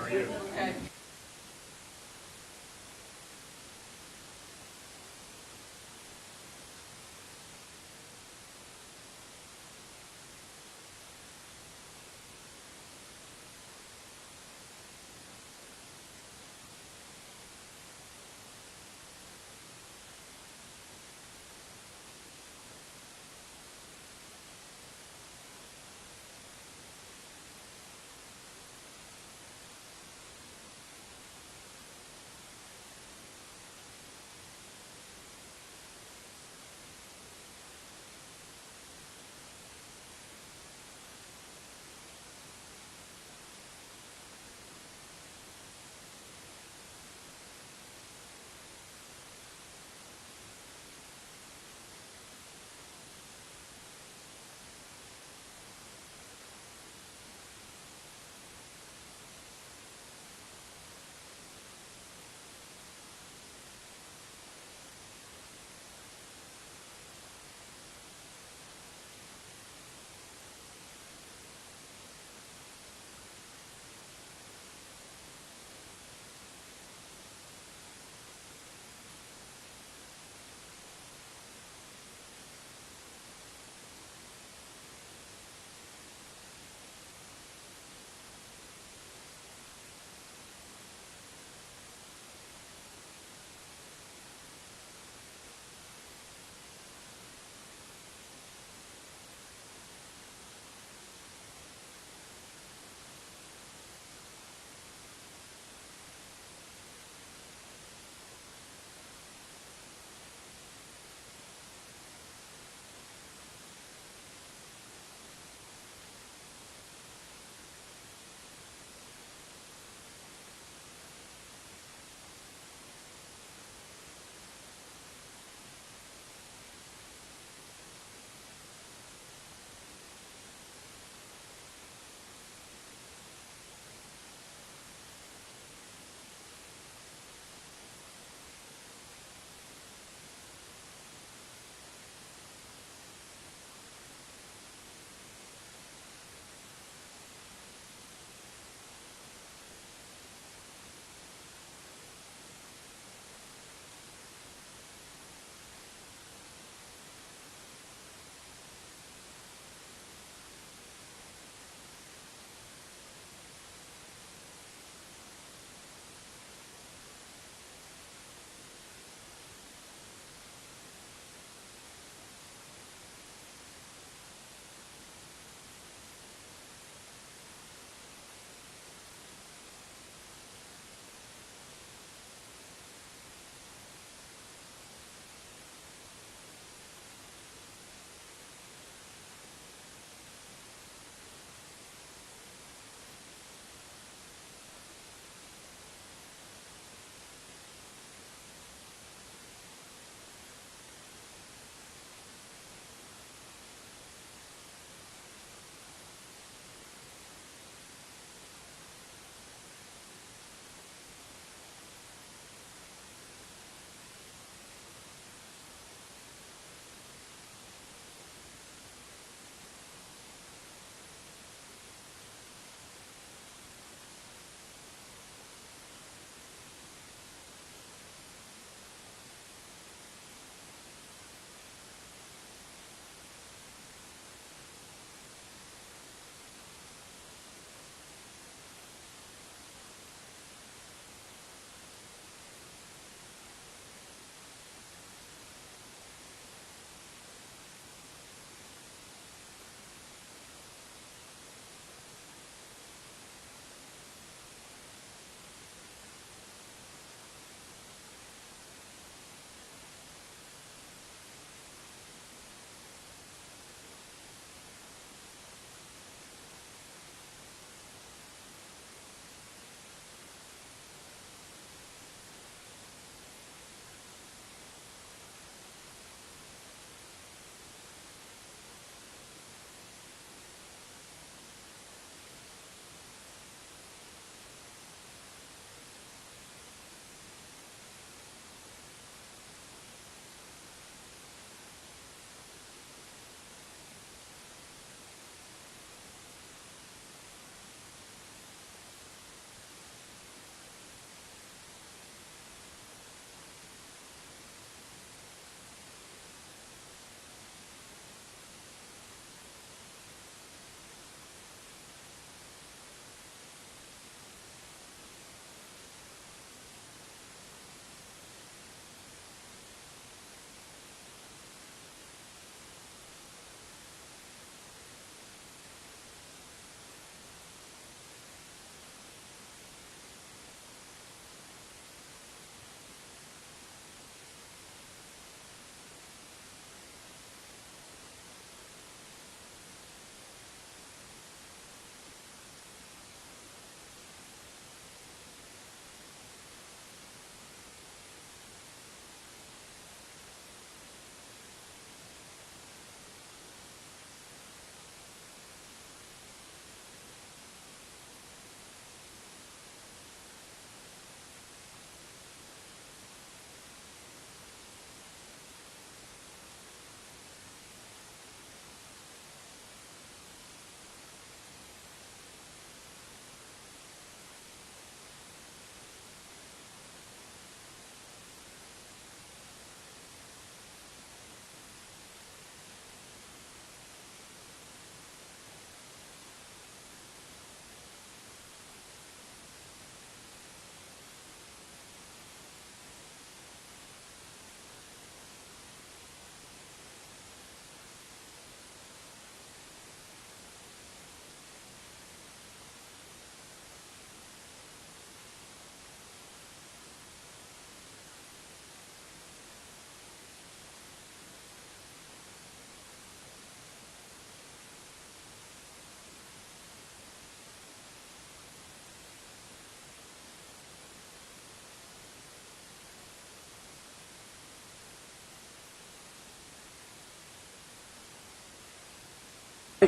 are you? Okay.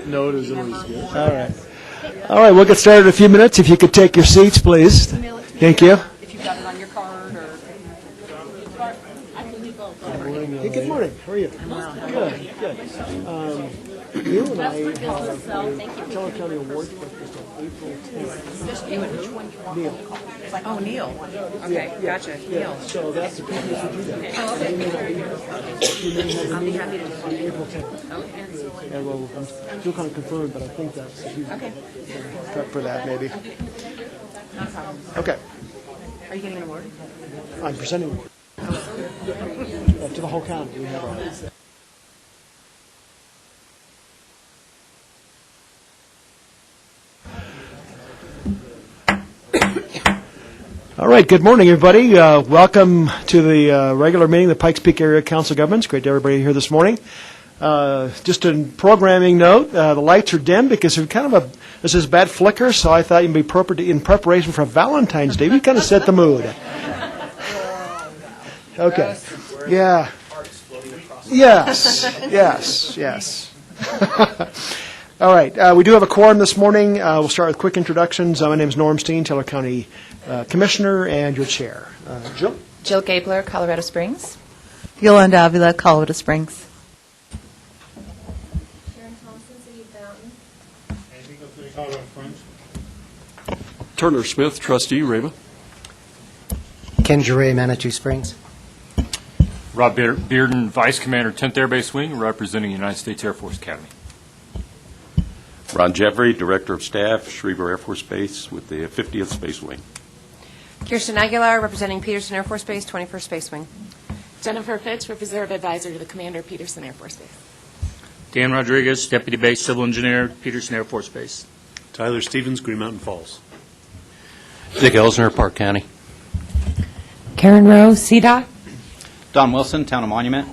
Note is always good. All right. All right, we'll get started in a few minutes. If you could take your seats, please. Thank you. If you've got it on your card or... Hey, good morning. How are you? Good, good. You and I have a Teller County Awards breakfast on April 10th. Neil. Oh, Neil. Okay, gotcha. Neil. So that's the PPSCG day. Oh, okay. I'll be happy to do On April 10th. Okay. Yeah, well, I'm still kind of confirmed, but I think that's Okay. prep for that, maybe. Not a problem. Okay. Are you getting an award? I'm presenting to the whole county. We have a All right, good morning, everybody. Welcome to the regular meeting of the Pikes Peak Area Council of Governments. Great to have everybody here this morning. Just a programming note, the lights are dim because there's kind of this is bad flicker, so I thought it'd be appropriate in preparation for Valentine's Day. We kind of set the mood. Okay. Yeah. Yes. Yes. Yes. All right. We do have a quorum this morning. We'll start with quick introductions. My name is Norm Steen, Teller County Commissioner, and your chair. Jill? Jill Gabler, Colorado Springs. Yolanda Avila, Colorado Springs. Sharon Thompson, City of Fountain. Turner Smith, trustee, Reba. Ken Jure, Manitou Springs. Rob Bearden, Vice Commander, 10th Air Base Wing, representing United States Air Force Academy. Ron Jeffrey, Director of Staff, Schriever Air Force Base with the 50th Space Wing. Kirsten Aguilar, representing Peterson Air Force Base, 21st Space Wing. Jennifer Fitch, Reserve Advisor to the Commander, Peterson Air Force Base. Dan Rodriguez, Deputy Base Civil Engineer, Peterson Air Force Base. Tyler Stevens, Green Mountain Falls. Dick Elsner, Park County. Karen Rowe, CDOT. Don Wilson, Town of Monument.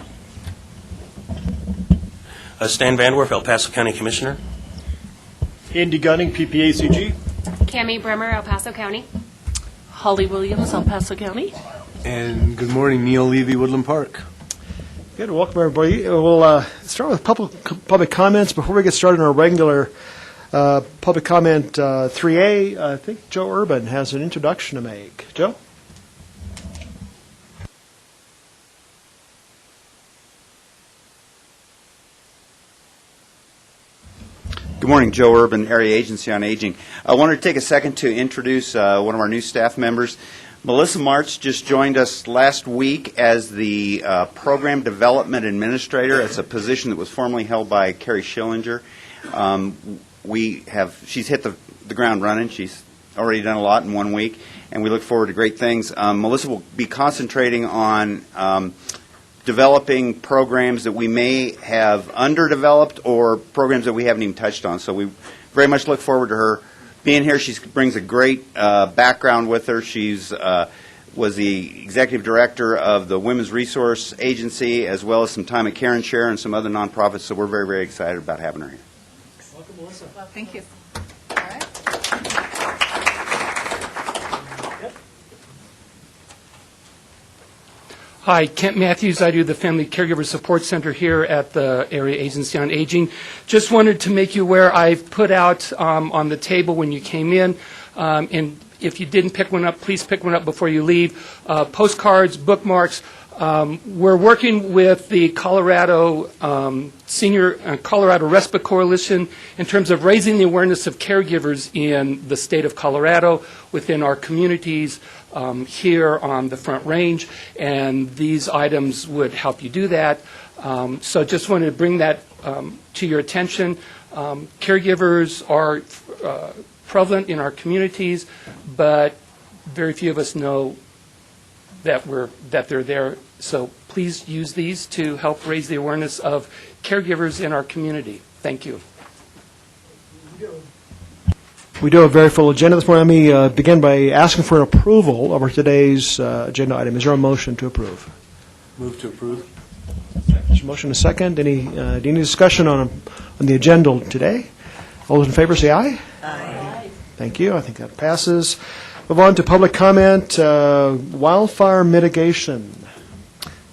Stan Vanwerf, El Paso County Commissioner. Andy Gunning, PPACG. Cami Bremer, El Paso County. Holly Williams, El Paso County. And good morning, Neil Levy, Woodland Park. Good. Welcome, everybody. We'll start with public comments. Before we get started on our regular public comment 3A, I think Joe Urban has an introduction to make. Joe? Good morning, Joe Urban, Area Agency on Aging. I wanted to take a second to introduce one of our new staff members. Melissa March just joined us last week as the Program Development Administrator. It's a position that was formerly held by Carrie Schillinger. She's hit the ground running. She's already done a lot in 1 week, and we look forward to great things. Melissa will be concentrating on developing programs that we may have underdeveloped or programs that we haven't even touched on. So we very much look forward to her being here. She brings a great background with her. She's was the executive director of the Women's Resource Agency, as well as some time at Care and Share and some other nonprofits. So we're very, very excited about having her here. Welcome, Melissa. Well, thank you. All right. Hi, Kent Matthews. I do the Family Caregiver Support Center here at the Area Agency on Aging. Just wanted to make you aware I've put out on the table when you came in, and if you didn't pick one up, please pick one up before you leave. Postcards, bookmarks. We're working with the Colorado Colorado Respite Coalition in terms of raising the awareness of caregivers in the state of Colorado within our communities here on the Front Range, and these items would help you do that. So just wanted to bring that to your attention. Caregivers are prevalent in our communities, but very few of us know that they're there. So please use these to help raise the awareness of caregivers in our community. Thank you. We do have a very full agenda this morning. Let me begin by asking for an approval of our today's agenda item. Is there a motion to approve? Move to approve. There's a motion and a second. Any discussion on the agenda today? All those in favor say aye. Aye. Thank you. I think that passes. Move on to public comment. Wildfire mitigation.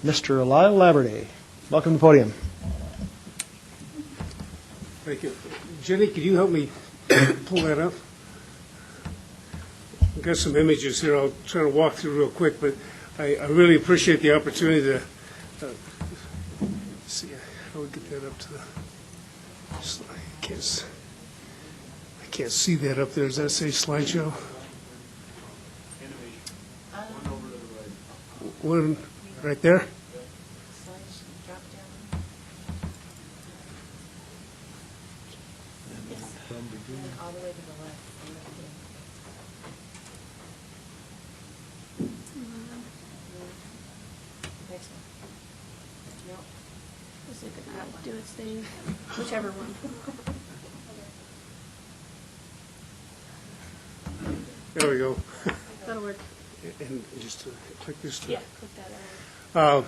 Mr. Lyle Laverty, welcome to the podium. Thank you. Jenny, could you help me pull that up? I've got some images here I'll try to walk through real quick, but I really appreciate the opportunity to see how we get that up to the slide. I can't see that up there. Does that say slideshow? One right there? All the way to the left. Next one. No. Let's look at that. Do its thing. Whichever one. There we go. That'll work. And just click this through. Yeah, click that out.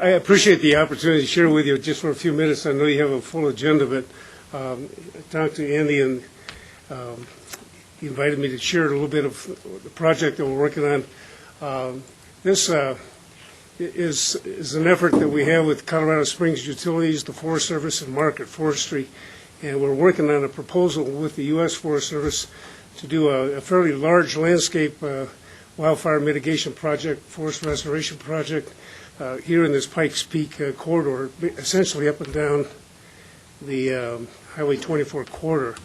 I appreciate the opportunity to share with you just for a few minutes. I know you have a full agenda, but I talked to Andy, and he invited me to share a little bit of the project that we're working on. This is an effort that we have with Colorado Springs Utilities, the Forest Service, and Market Forestry, and we're working on a proposal with the U.S. Forest Service to do a fairly large landscape wildfire mitigation project, forest restoration project here in this Pikes Peak corridor, essentially up and down the Highway 24 corridor.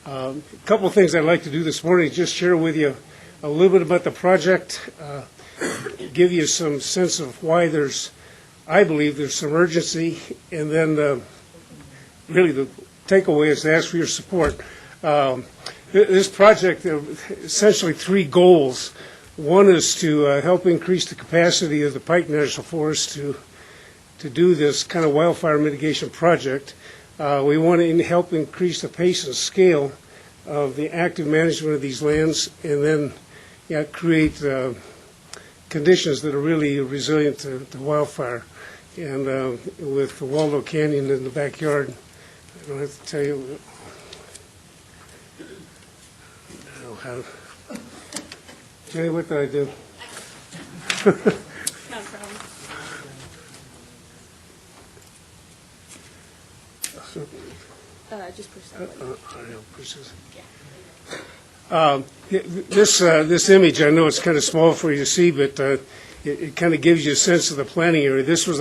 A couple of things I'd like to do this morning, just share with you a little bit about the project, give you some sense of why I believe there's some urgency, and then really the takeaway is to ask for your support. This project, essentially three goals. One is to help increase the capacity of the Pike National Forest to do this kind of wildfire mitigation project. We want to help increase the pace and scale of the active management of these lands, and then create conditions that are really resilient to wildfire. And with the Waldo Canyon in the backyard, I don't have to tell you how. Jenny, what did I do? Not a problem. Just push that. This image, I know it's kind of small for you to see, but it kind of gives you a sense of the planning area. This was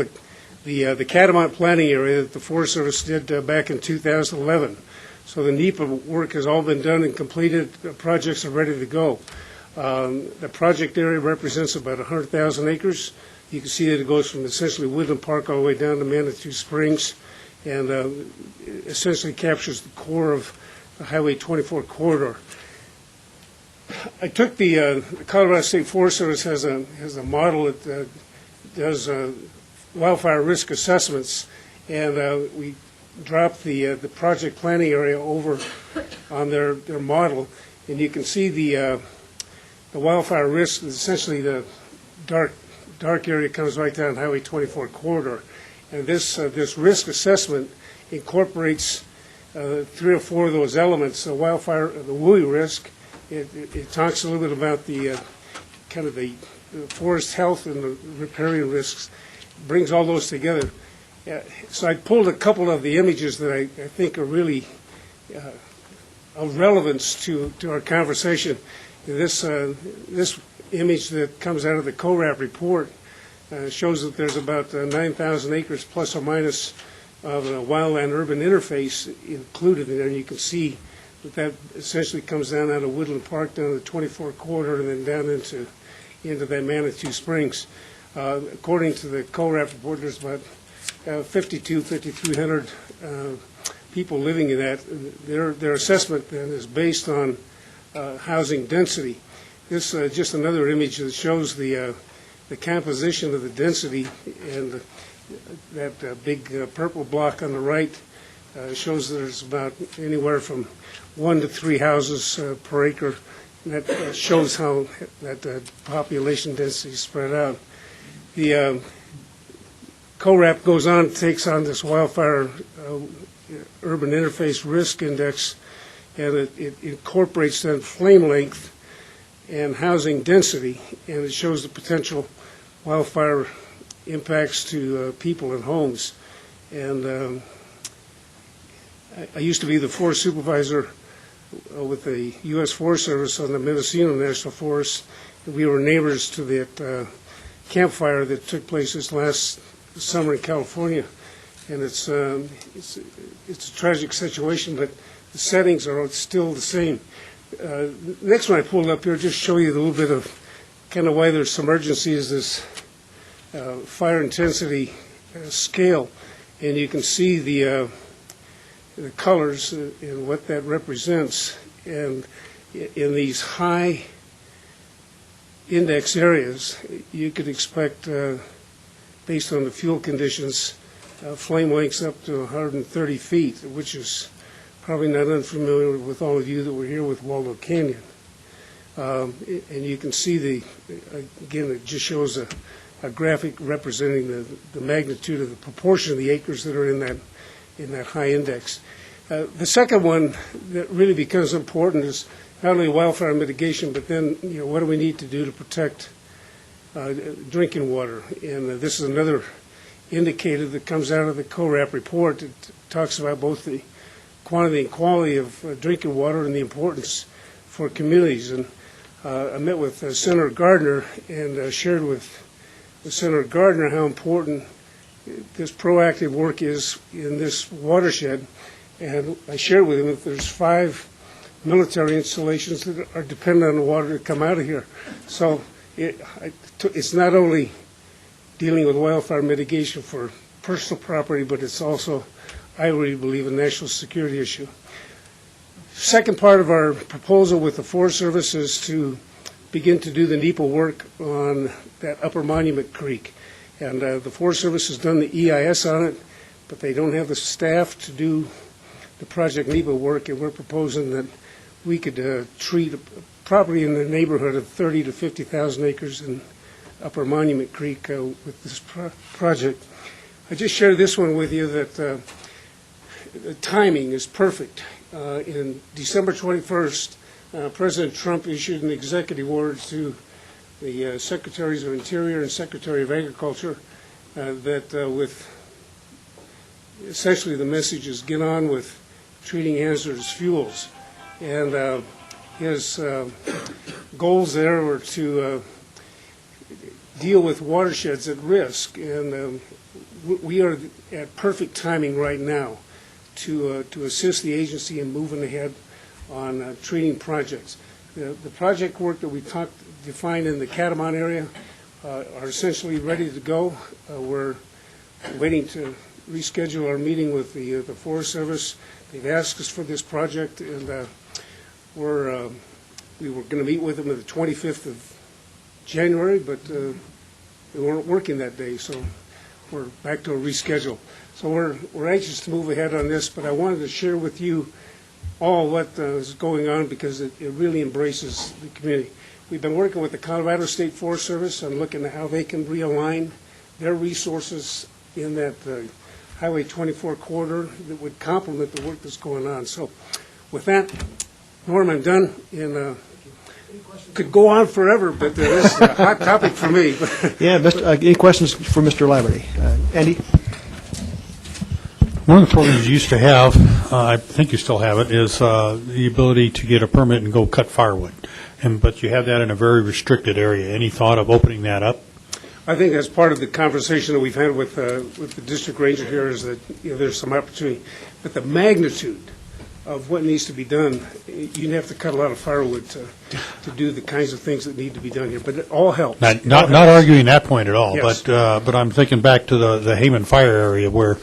the Catamount planning area that the Forest Service did back in 2011. So the NEPA work has all been done and completed. The projects are ready to go. The project area represents about 100,000 acres. You can see that it goes from essentially Woodland Park all the way down to Manitou Springs, and essentially captures the core of the Highway 24 corridor. I took the Colorado State Forest Service has a model that does wildfire risk assessments, and we dropped the project planning area over on their model, and you can see the wildfire risk is essentially the dark area comes right down Highway 24 corridor, and this risk assessment incorporates 3 or 4 of those elements. The wildfire, the WUI risk, it talks a little bit about the kind of the forest health and the riparian risks, brings all those together. So I pulled a couple of the images that I think are really of relevance to our conversation. This image that comes out of the CORAP report shows that there's about 9,000 acres plus or minus of a wildland-urban interface included in there. And you can see that essentially comes down out of Woodland Park, down to the 24 corridor, and then down into that Manitou Springs. According to the CORAP report, there's about 5,300 people living in that. Their assessment then is based on housing density. This just another image that shows the composition of the density, and that big purple block on the right shows that there's about anywhere from 1 to 3 houses per acre. And that shows how that population density is spread out. The CORAP goes on, takes on this wildfire urban interface risk index, and it incorporates then flame length and housing density, and it shows the potential wildfire impacts to people and homes. And I used to be the forest supervisor with the U.S. Forest Service on the Mendocino National Forest. We were neighbors to that campfire that took place this last summer in California, and it's a tragic situation, but the settings are still the same. Next one I pulled up here, just show you a little bit of kind of why there's some urgency is this fire intensity scale, and you can see the colors and what that represents. And in these high index areas, you could expect, based on the fuel conditions, flame lengths up to 130 feet, which is probably not unfamiliar with all of you that were here with Waldo Canyon. And you can see again, it just shows a graphic representing the magnitude of the proportion of the acres that are in that high index. The second one that really becomes important is not only wildfire mitigation, but then what do we need to do to protect drinking water? And this is another indicator that comes out of the CORAP report. It talks about both the quantity and quality of drinking water and the importance for communities. And I met with Senator Gardner and shared with Senator Gardner how important this proactive work is in this watershed. And I shared with him that there's 5 military installations that are dependent on the water to come out of here. So it's not only dealing with wildfire mitigation for personal property, but it's also, I really believe, a national security issue. Second part of our proposal with the Forest Service is to begin to do the NEPA work on that Upper Monument Creek. And the Forest Service has done the EIS on it, but they don't have the staff to do the project NEPA work, and we're proposing that we could treat a property in the neighborhood of 30 to 50,000 acres in Upper Monument Creek with this project. I just shared this one with you that the timing is perfect. In December 21st, President Trump issued an executive order to the Secretaries of Interior and Secretary of Agriculture that with essentially the message is get on with treating hazardous fuels. And his goals there were to deal with watersheds at risk. And we are at perfect timing right now to assist the agency in moving ahead on treating projects. The project work that we defined in the Catamount area are essentially ready to go. We're waiting to reschedule our meeting with the Forest Service. They've asked us for this project, and we were going to meet with them on the 25th of January, but they weren't working that day, so we're back to a reschedule. So we're anxious to move ahead on this, but I wanted to share with you all what is going on because it really embraces the community. We've been working with the Colorado State Forest Service on looking at how they can realign their resources in that Highway 24 corridor that would complement the work that's going on. So with that, Norm, I'm done, and could go on forever, but this is a hot topic for me. Yeah, any questions for Mr. Laverty? Andy? One of the programs you used to have, I think you still have it, is the ability to get a permit and go cut firewood. But you have that in a very restricted area. Any thought of opening that up? I think that's part of the conversation that we've had with the district ranger here is that there's some opportunity. But the magnitude of what needs to be done, you'd have to cut a lot of firewood to do the kinds of things that need to be done here. But it all helps. Not arguing that point at all, Yes. but I'm thinking back to the Hayman Fire area where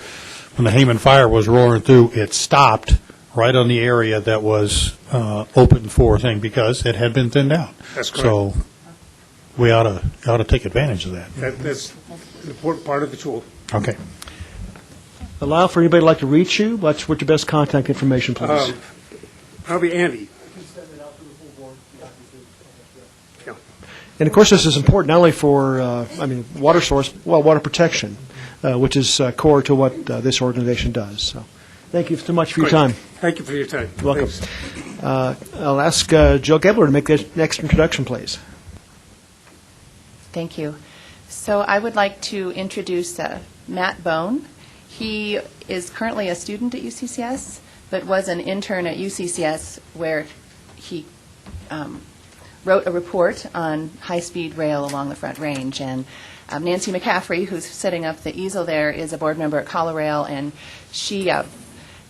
when the Hayman Fire was roaring through, it stopped right on the area that was open for thing because it had been thinned out. That's correct. So we ought to take advantage of that. That's an important part of the tool. Okay. Allow for anybody who'd like to reach you. What's your best contact information, please? Probably Andy. Yeah. And of course, this is important not only for, water source, water protection, which is core to what this organization does. So, thank you so much for your time. Thank you for your time. You're welcome. Thanks. I'll ask Jill Gebler to make the next introduction, please. Thank you. So I would like to introduce Matt Bone. He is currently a student at UCCS, but was an intern at UCCS where he wrote a report on high-speed rail along the Front Range. And Nancy McCaffrey, who's setting up the easel there, is a board member at ColoRail, and she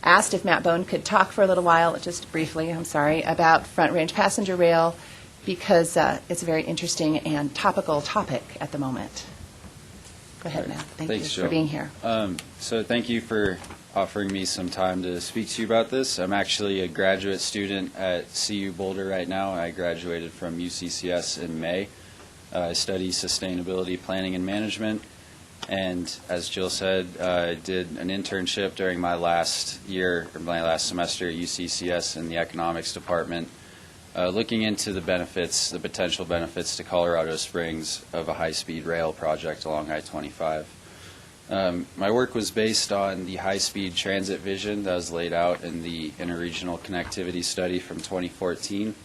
asked if Matt Bone could talk for a little while, just briefly, I'm sorry, about Front Range passenger rail, because it's a very interesting and topical topic at the moment. Go ahead, Matt. Thanks for being here. So thank you for offering me some time to speak to you about this. I'm actually a graduate student at CU Boulder right now. I graduated from UCCS in May. I study sustainability planning and management. And as Jill said, I did an internship during my last semester at UCCS in the economics department, looking into the potential benefits to Colorado Springs of a high-speed rail project along I-25. My work was based on the high-speed transit vision that was laid out in the interregional connectivity study from 2014.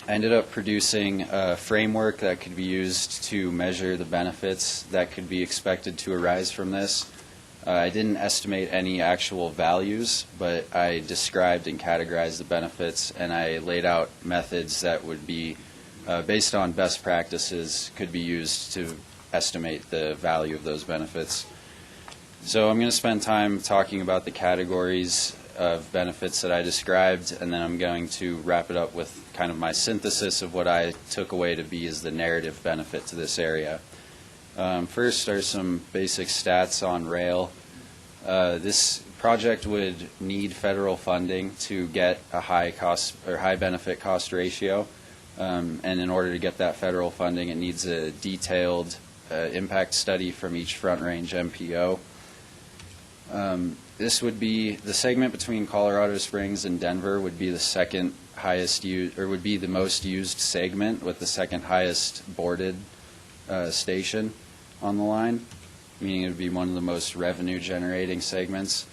I ended up producing a framework that could be used to measure the benefits that could be expected to arise from this. I didn't estimate any actual values, but I described and categorized the benefits, and I laid out methods that would be, based on best practices, could be used to estimate the value of those benefits. So I'm going to spend time talking about the categories of benefits that I described, and then I'm going to wrap it up with kind of my synthesis of what I took away to be as the narrative benefit to this area. First are some basic stats on rail. This project would need federal funding to get a high benefit cost ratio, and in order to get that federal funding, it needs a detailed impact study from each Front Range MPO. This would be the segment between Colorado Springs and Denver would be the second highest used, or would be the most used segment with the second highest boarded station on the line, meaning it would be one of the most revenue generating segments.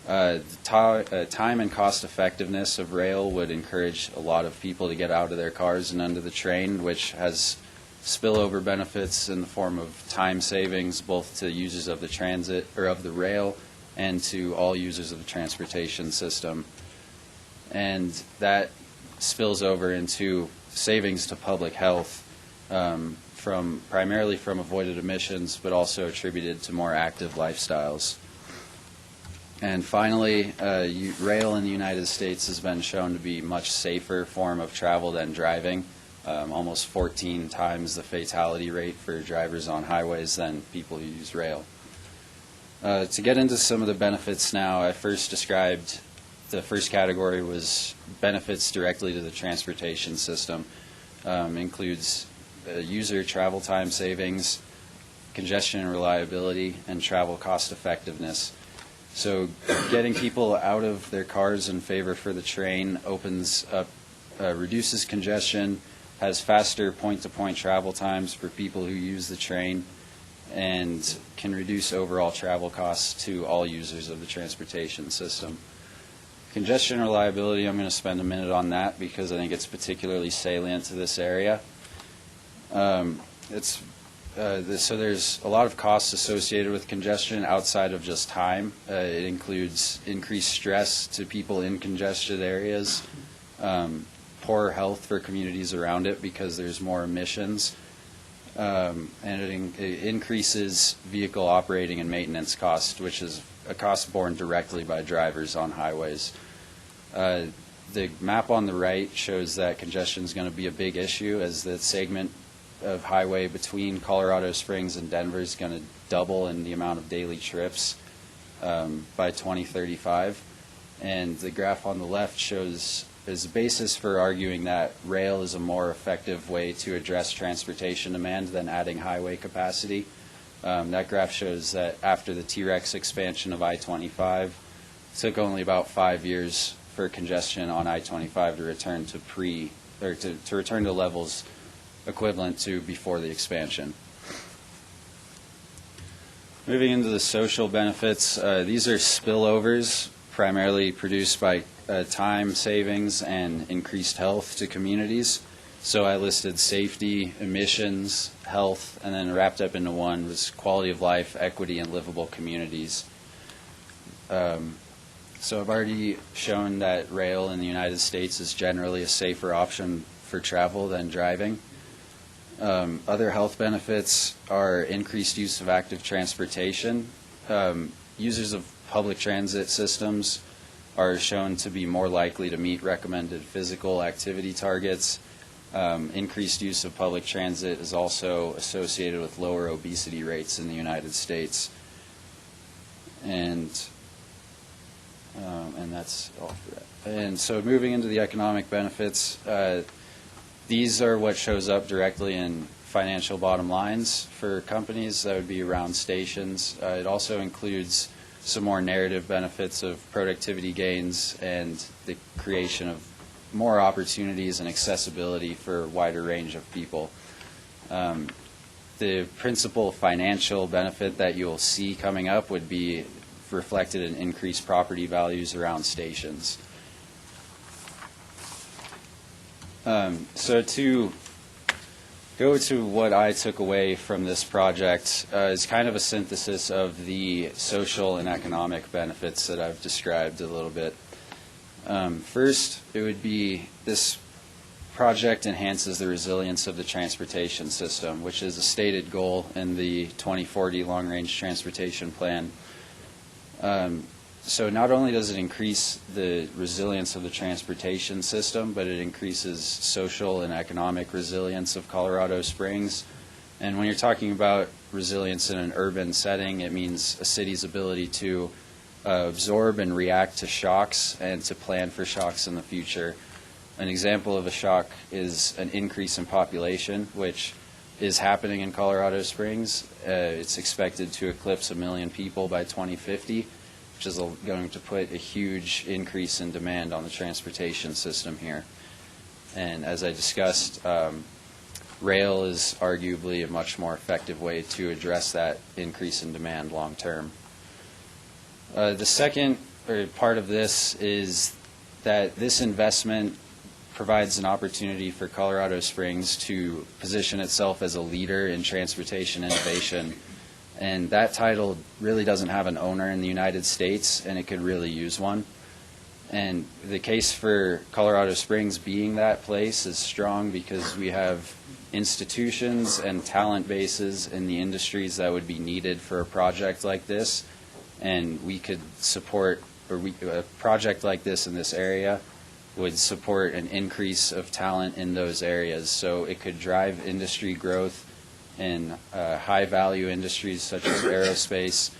Time and cost effectiveness of rail would encourage a lot of people to get out of their cars and onto the train, which has spillover benefits in the form of time savings both to users of the transit or of the rail and to all users of the transportation system. And that spills over into savings to public health, primarily from avoided emissions, but also attributed to more active lifestyles. And finally, rail in the United States has been shown to be a much safer form of travel than driving, almost 14 times the fatality rate for drivers on highways than people who use rail. To get into some of the benefits now, I first described the first category was benefits directly to the transportation system. Includes user travel time savings, congestion and reliability, and travel cost effectiveness. So getting people out of their cars in favor for the train opens up, reduces congestion, has faster point-to-point travel times for people who use the train, and can reduce overall travel costs to all users of the transportation system. Congestion reliability, I'm going to spend a minute on that because I think it's particularly salient to this area. So there's a lot of costs associated with congestion outside of just time. It includes increased stress to people in congested areas, poor health for communities around it because there's more emissions, and it increases vehicle operating and maintenance cost, which is a cost borne directly by drivers on highways. The map on the right shows that congestion is going to be a big issue as the segment of highway between Colorado Springs and Denver is going to double in the amount of daily trips by 2035. And the graph on the left shows is a basis for arguing that rail is a more effective way to address transportation demand than adding highway capacity. That graph shows that after the T-Rex expansion of I-25, it took only about 5 years for congestion on I-25 to return to to return to levels equivalent to before the expansion. Moving into the social benefits, these are spillovers primarily produced by time savings and increased health to communities. So I listed safety, emissions, health, and then wrapped up into one was quality of life, equity, and livable communities. So I've already shown that rail in the United States is generally a safer option for travel than driving. Other health benefits are increased use of active transportation. Users of public transit systems are shown to be more likely to meet recommended physical activity targets. Increased use of public transit is also associated with lower obesity rates in the United States. And that's all for that. And so moving into the economic benefits, these are what shows up directly in financial bottom lines for companies. That would be around stations. It also includes some more narrative benefits of productivity gains and the creation of more opportunities and accessibility for a wider range of people. The principal financial benefit that you'll see coming up would be reflected in increased property values around stations. So to go to what I took away from this project is kind of a synthesis of the social and economic benefits that I've described a little bit. First, it would be this project enhances the resilience of the transportation system, which is a stated goal in the 2040 Long-Range Transportation Plan. So not only does it increase the resilience of the transportation system, but it increases social and economic resilience of Colorado Springs. And when you're talking about resilience in an urban setting, it means a city's ability to absorb and react to shocks and to plan for shocks in the future. An example of a shock is an increase in population, which is happening in Colorado Springs. It's expected to eclipse 1 million people by 2050, which is going to put a huge increase in demand on the transportation system here. And as I discussed, rail is arguably a much more effective way to address that increase in demand long term. The second part of this is that this investment provides an opportunity for Colorado Springs to position itself as a leader in transportation innovation. And that title really doesn't have an owner in the United States, and it could really use one. And the case for Colorado Springs being that place is strong because we have institutions and talent bases in the industries that would be needed for a project like this. And we could support, a project like this in this area would support an increase of talent in those areas. So it could drive industry growth in high-value industries such as aerospace,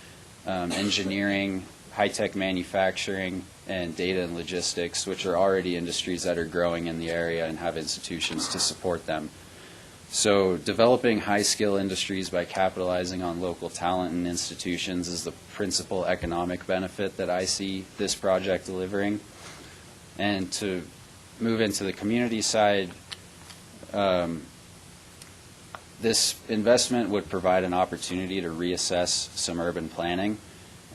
engineering, high-tech manufacturing, and data and logistics, which are already industries that are growing in the area and have institutions to support them. So developing high-skill industries by capitalizing on local talent and institutions is the principal economic benefit that I see this project delivering. And to move into the community side, this investment would provide an opportunity to reassess some urban planning,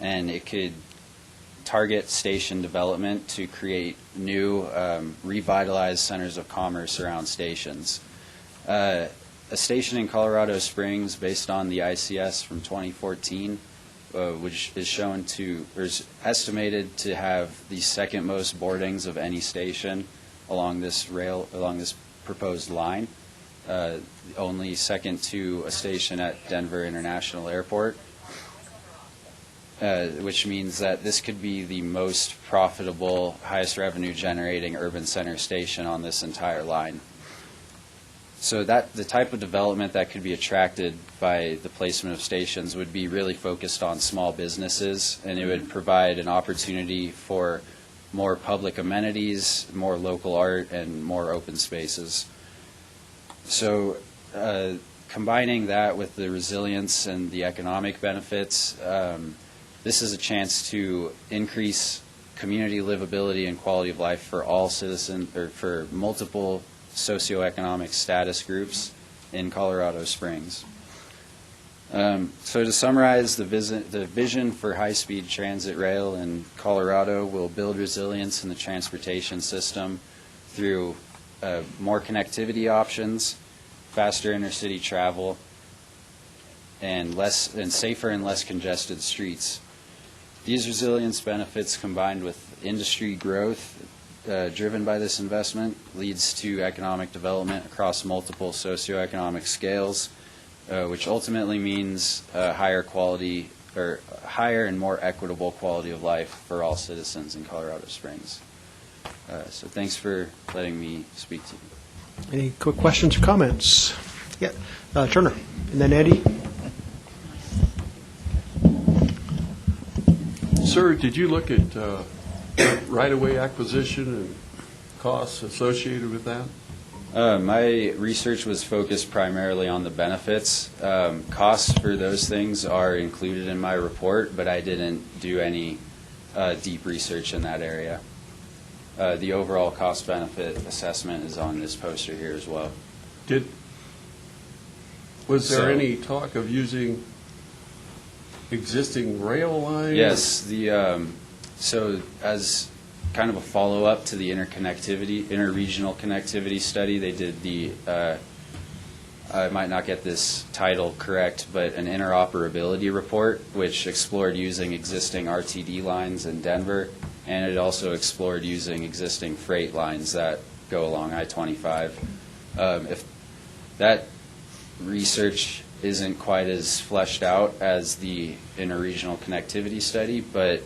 and it could target station development to create new, revitalized centers of commerce around stations. A station in Colorado Springs, based on the ICS from 2014, which is shown to, or is estimated to have the second most boardings of any station along this proposed line. Only second to a station at Denver International Airport, which means that this could be the most profitable, highest revenue generating urban center station on this entire line. So that the type of development that could be attracted by the placement of stations would be really focused on small businesses, and it would provide an opportunity for more public amenities, more local art, and more open spaces. So combining that with the resilience and the economic benefits, this is a chance to increase community livability and quality of life for all citizens, or for multiple socioeconomic status groups in Colorado Springs. So to summarize, the vision for high-speed transit rail in Colorado will build resilience in the transportation system through more connectivity options, faster intercity travel, and safer and less congested streets. These resilience benefits, combined with industry growth driven by this investment, leads to economic development across multiple socioeconomic scales, which ultimately means higher quality or higher and more equitable quality of life for all citizens in Colorado Springs. So thanks for letting me speak to you. Any quick questions or comments? Yeah, Turner, and then Eddie. Sir, did you look at right-of-way acquisition and costs associated with that? My research was focused primarily on the benefits. Costs for those things are included in my report, but I didn't do any deep research in that area. The overall cost-benefit assessment is on this poster here as well. Was there any talk of using existing rail lines? Yes. So as kind of a follow-up to the interregional connectivity study, they did I might not get this title correct, but an interoperability report, which explored using existing RTD lines in Denver, and it also explored using existing freight lines that go along I-25. If that research isn't quite as fleshed out as the interregional connectivity study, but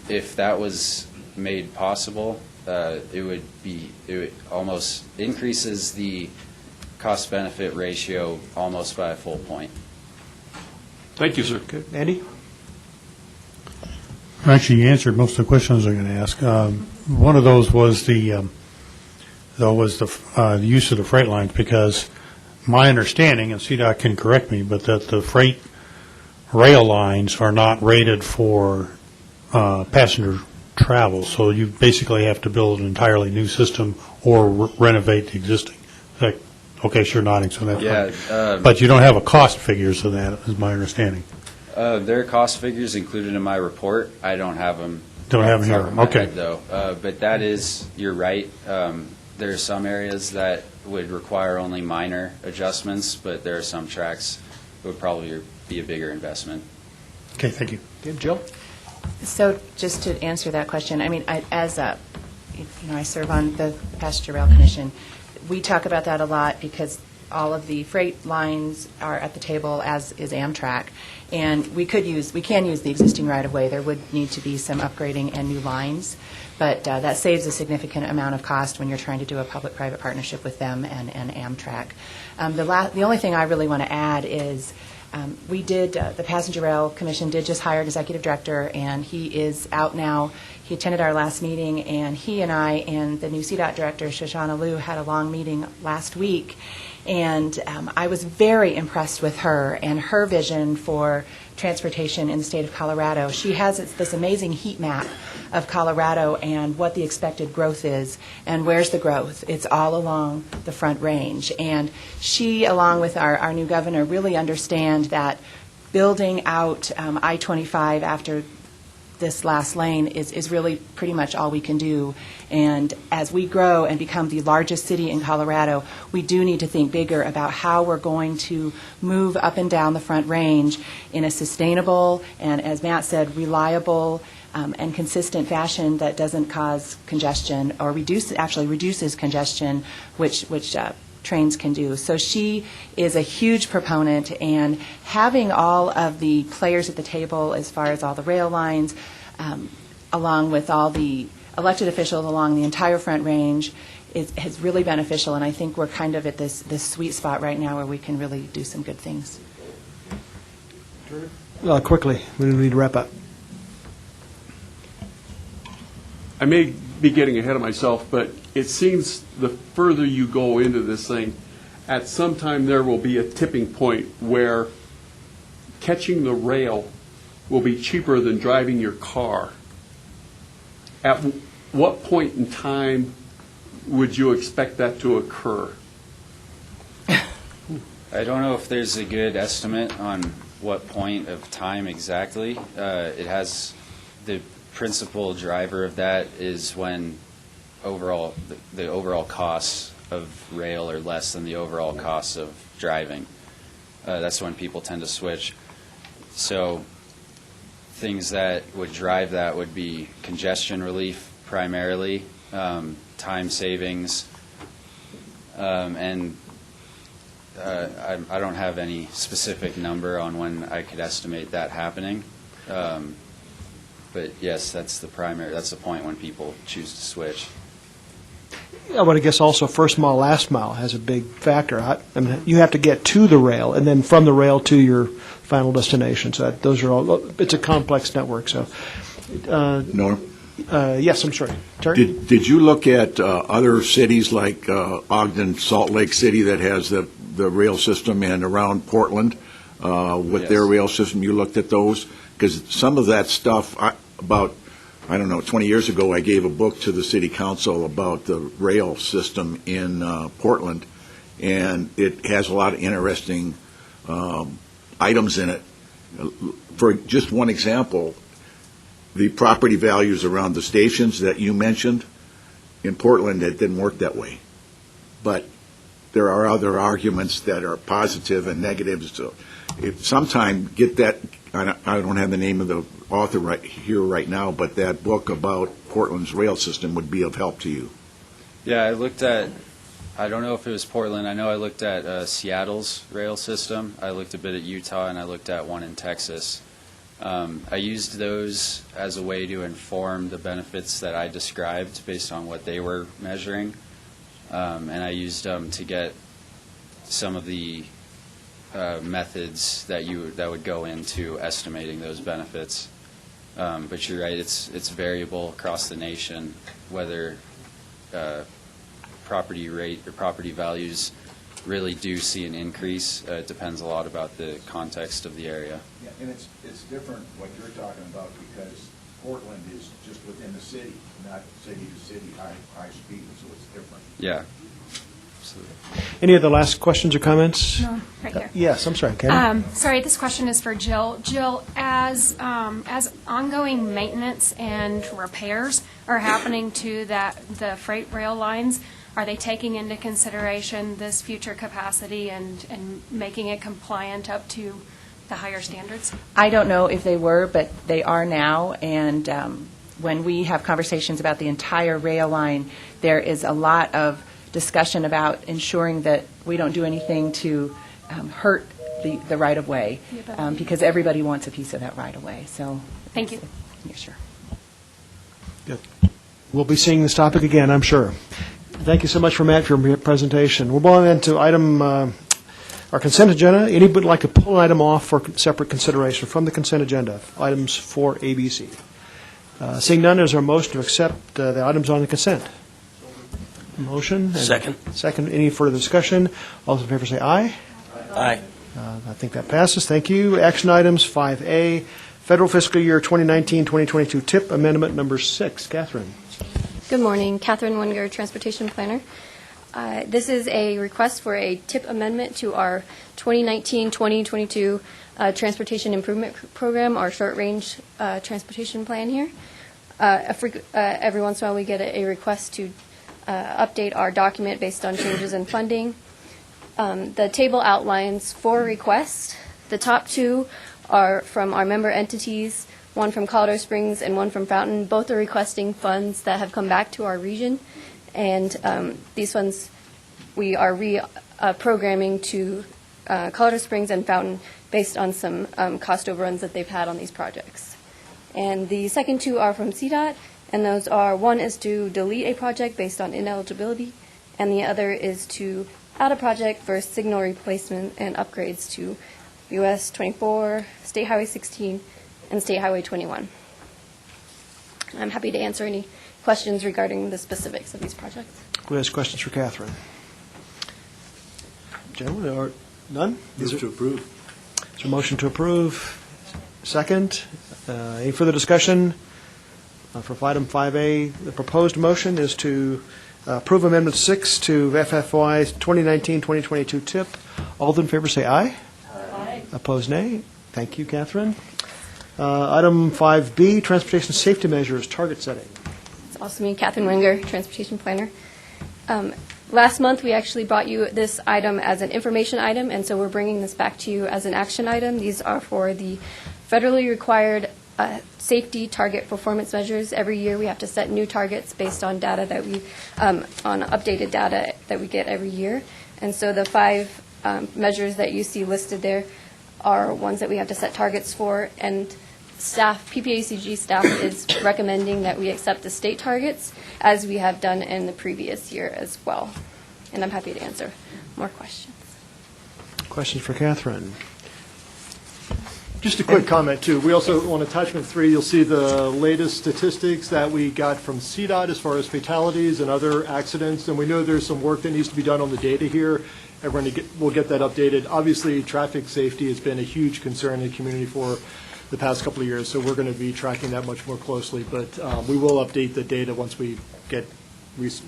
if that was made possible, it almost increases the cost-benefit ratio almost by a full point. Thank you, sir. Good. Andy? Actually, you answered most of the questions I'm going to ask. One of those was the use of the freight lines, because my understanding, and CDOT can correct me, but that the freight rail lines are not rated for passenger travel, so you basically have to build an entirely new system or renovate the existing. Okay, sure, nodding, so that's right. But you don't have a cost figures of that, is my understanding. There are cost figures included in my report. I don't have them. Don't have them here, okay. Though. But that is, you're right. There are some areas that would require only minor adjustments, but there are some tracks that would probably be a bigger investment. Okay, thank you. Okay, Jill? So just to answer that question, I mean, I serve on the Passenger Rail Commission. We talk about that a lot because all of the freight lines are at the table, as is Amtrak, and we can use the existing right-of-way. There would need to be some upgrading and new lines, but that saves a significant amount of cost when you're trying to do a public-private partnership with them and Amtrak. The only thing I really want to add is the Passenger Rail Commission did just hire an executive director, and he is out now. He attended our last meeting, and he and I and the new CDOT director, Shoshana Liu, had a long meeting last week. And I was very impressed with her and her vision for transportation in the state of Colorado. She has this amazing heat map of Colorado and what the expected growth is. And where's the growth? It's all along the Front Range. And she, along with our new governor, really understand that building out I-25 after this last lane is really pretty much all we can do. And as we grow and become the largest city in Colorado, we do need to think bigger about how we're going to move up and down the Front Range in a sustainable and, as Matt said, reliable and consistent fashion that doesn't cause congestion or reduces congestion, which trains can do. So she is a huge proponent, and having all of the players at the table as far as all the rail lines, along with all the elected officials along the entire Front Range, is really beneficial, and I think we're kind of at this sweet spot right now where we can really do some good things. Quickly, we need to wrap up. I may be getting ahead of myself, but it seems the further you go into this thing, at some time there will be a tipping point where catching the rail will be cheaper than driving your car. At what point in time would you expect that to occur? I don't know if there's a good estimate on what point of time exactly. It has the principal driver of that is when the overall costs of rail are less than the overall costs of driving. That's when people tend to switch. So things that would drive that would be congestion relief primarily, time savings, and I don't have any specific number on when I could estimate that happening. But yes, that's the point when people choose to switch. I would guess also first mile, last mile has a big factor. I mean, you have to get to the rail and then from the rail to your final destination. So those are all, it's a complex network. So, Norm? Yes, I'm sorry. Terry? Did you look at other cities like Ogden, Salt Lake City that has the rail system, and around Portland with their rail system? You looked at those? Because some of that stuff, about 20 years ago, I gave a book to the city council about the rail system in Portland, and it has a lot of interesting items in it. For just one example, the property values around the stations that you mentioned, in Portland, it didn't work that way. But there are other arguments that are positive and negative. So if sometime get that, I don't have the name of the author right now, but that book about Portland's rail system would be of help to you. Yeah, I looked at, I don't know if it was Portland. I know I looked at Seattle's rail system. I looked a bit at Utah, and I looked at one in Texas. I used those as a way to inform the benefits that I described based on what they were measuring. And I used them to get some of the methods that would go into estimating those benefits. But you're right, it's variable across the nation whether property rate or property values really do see an increase. It depends a lot about the context of the area. Yeah, and it's different what you're talking about, because Portland is just within the city, not city to city, high speed, so it's different. Yeah. Any other last questions or comments? No, right here. Yes, I'm sorry, Karen. Sorry, this question is for Jill. Jill, as ongoing maintenance and repairs are happening to the freight rail lines, are they taking into consideration this future capacity and making it compliant up to the higher standards? I don't know if they were, but they are now. And when we have conversations about the entire rail line, there is a lot of discussion about ensuring that we don't do anything to hurt the right-of-way, because everybody wants a piece of that right-of-way. So, thank you. Yeah, sure. Good. We'll be seeing this topic again, I'm sure. Thank you so much, Matt, for your presentation. We'll move on to our consent agenda. Anybody would like to pull an item off for separate consideration from the consent agenda, items 4A, B, C? Seeing none, is there a motion to accept the items on the consent? Motion? Second. Second. Any further discussion? All those in favor say aye. Aye. I think that passes. Thank you. Action items 5A, Federal Fiscal Year 2019-2022 TIP Amendment Number 6. Catherine. Good morning. Catherine Wenger, Transportation Planner. This is a request for a TIP amendment to our 2019-2022 Transportation Improvement Program, our short-range transportation plan here. Every once in a while we get a request to update our document based on changes in funding. The table outlines 4 requests. The top 2 are from our member entities, one from Colorado Springs and one from Fountain. Both are requesting funds that have come back to our region, and these funds we are reprogramming to Colorado Springs and Fountain based on some cost overruns that they've had on these projects. And the second 2 are from CDOT, and those are, one is to delete a project based on ineligibility, and the other is to add a project for signal replacement and upgrades to US 24, State Highway 16, and State Highway 21. I'm happy to answer any questions regarding the specifics of these projects. Who has questions for Catherine? Gentlemen, or none? Move to approve. Is there a motion to approve? Second. Any further discussion? For item 5A, the proposed motion is to approve Amendment 6 to FFY 2019-2022 TIP. All those in favor say aye. Aye. Opposed, nay. Thank you, Catherine. Item 5B, Transportation Safety Measures, Target Setting. It's also me, Catherine Wenger, Transportation Planner. Last month, we actually brought you this item as an information item, and so we're bringing this back to you as an action item. These are for the federally required safety target performance measures. Every year, we have to set new targets based on data that we, on updated data that we get every year. And so the 5 measures that you see listed there are ones that we have to set targets for, and staff, PPACG staff is recommending that we accept the state targets as we have done in the previous year as well. And I'm happy to answer more questions. Questions for Catherine? Just a quick comment, too. We also, on attachment 3, you'll see the latest statistics that we got from CDOT as far as fatalities and other accidents, and we know there's some work that needs to be done on the data here. Everyone will get that updated. Obviously, traffic safety has been a huge concern in the community for the past couple of years, so we're going to be tracking that much more closely. But we will update the data once we get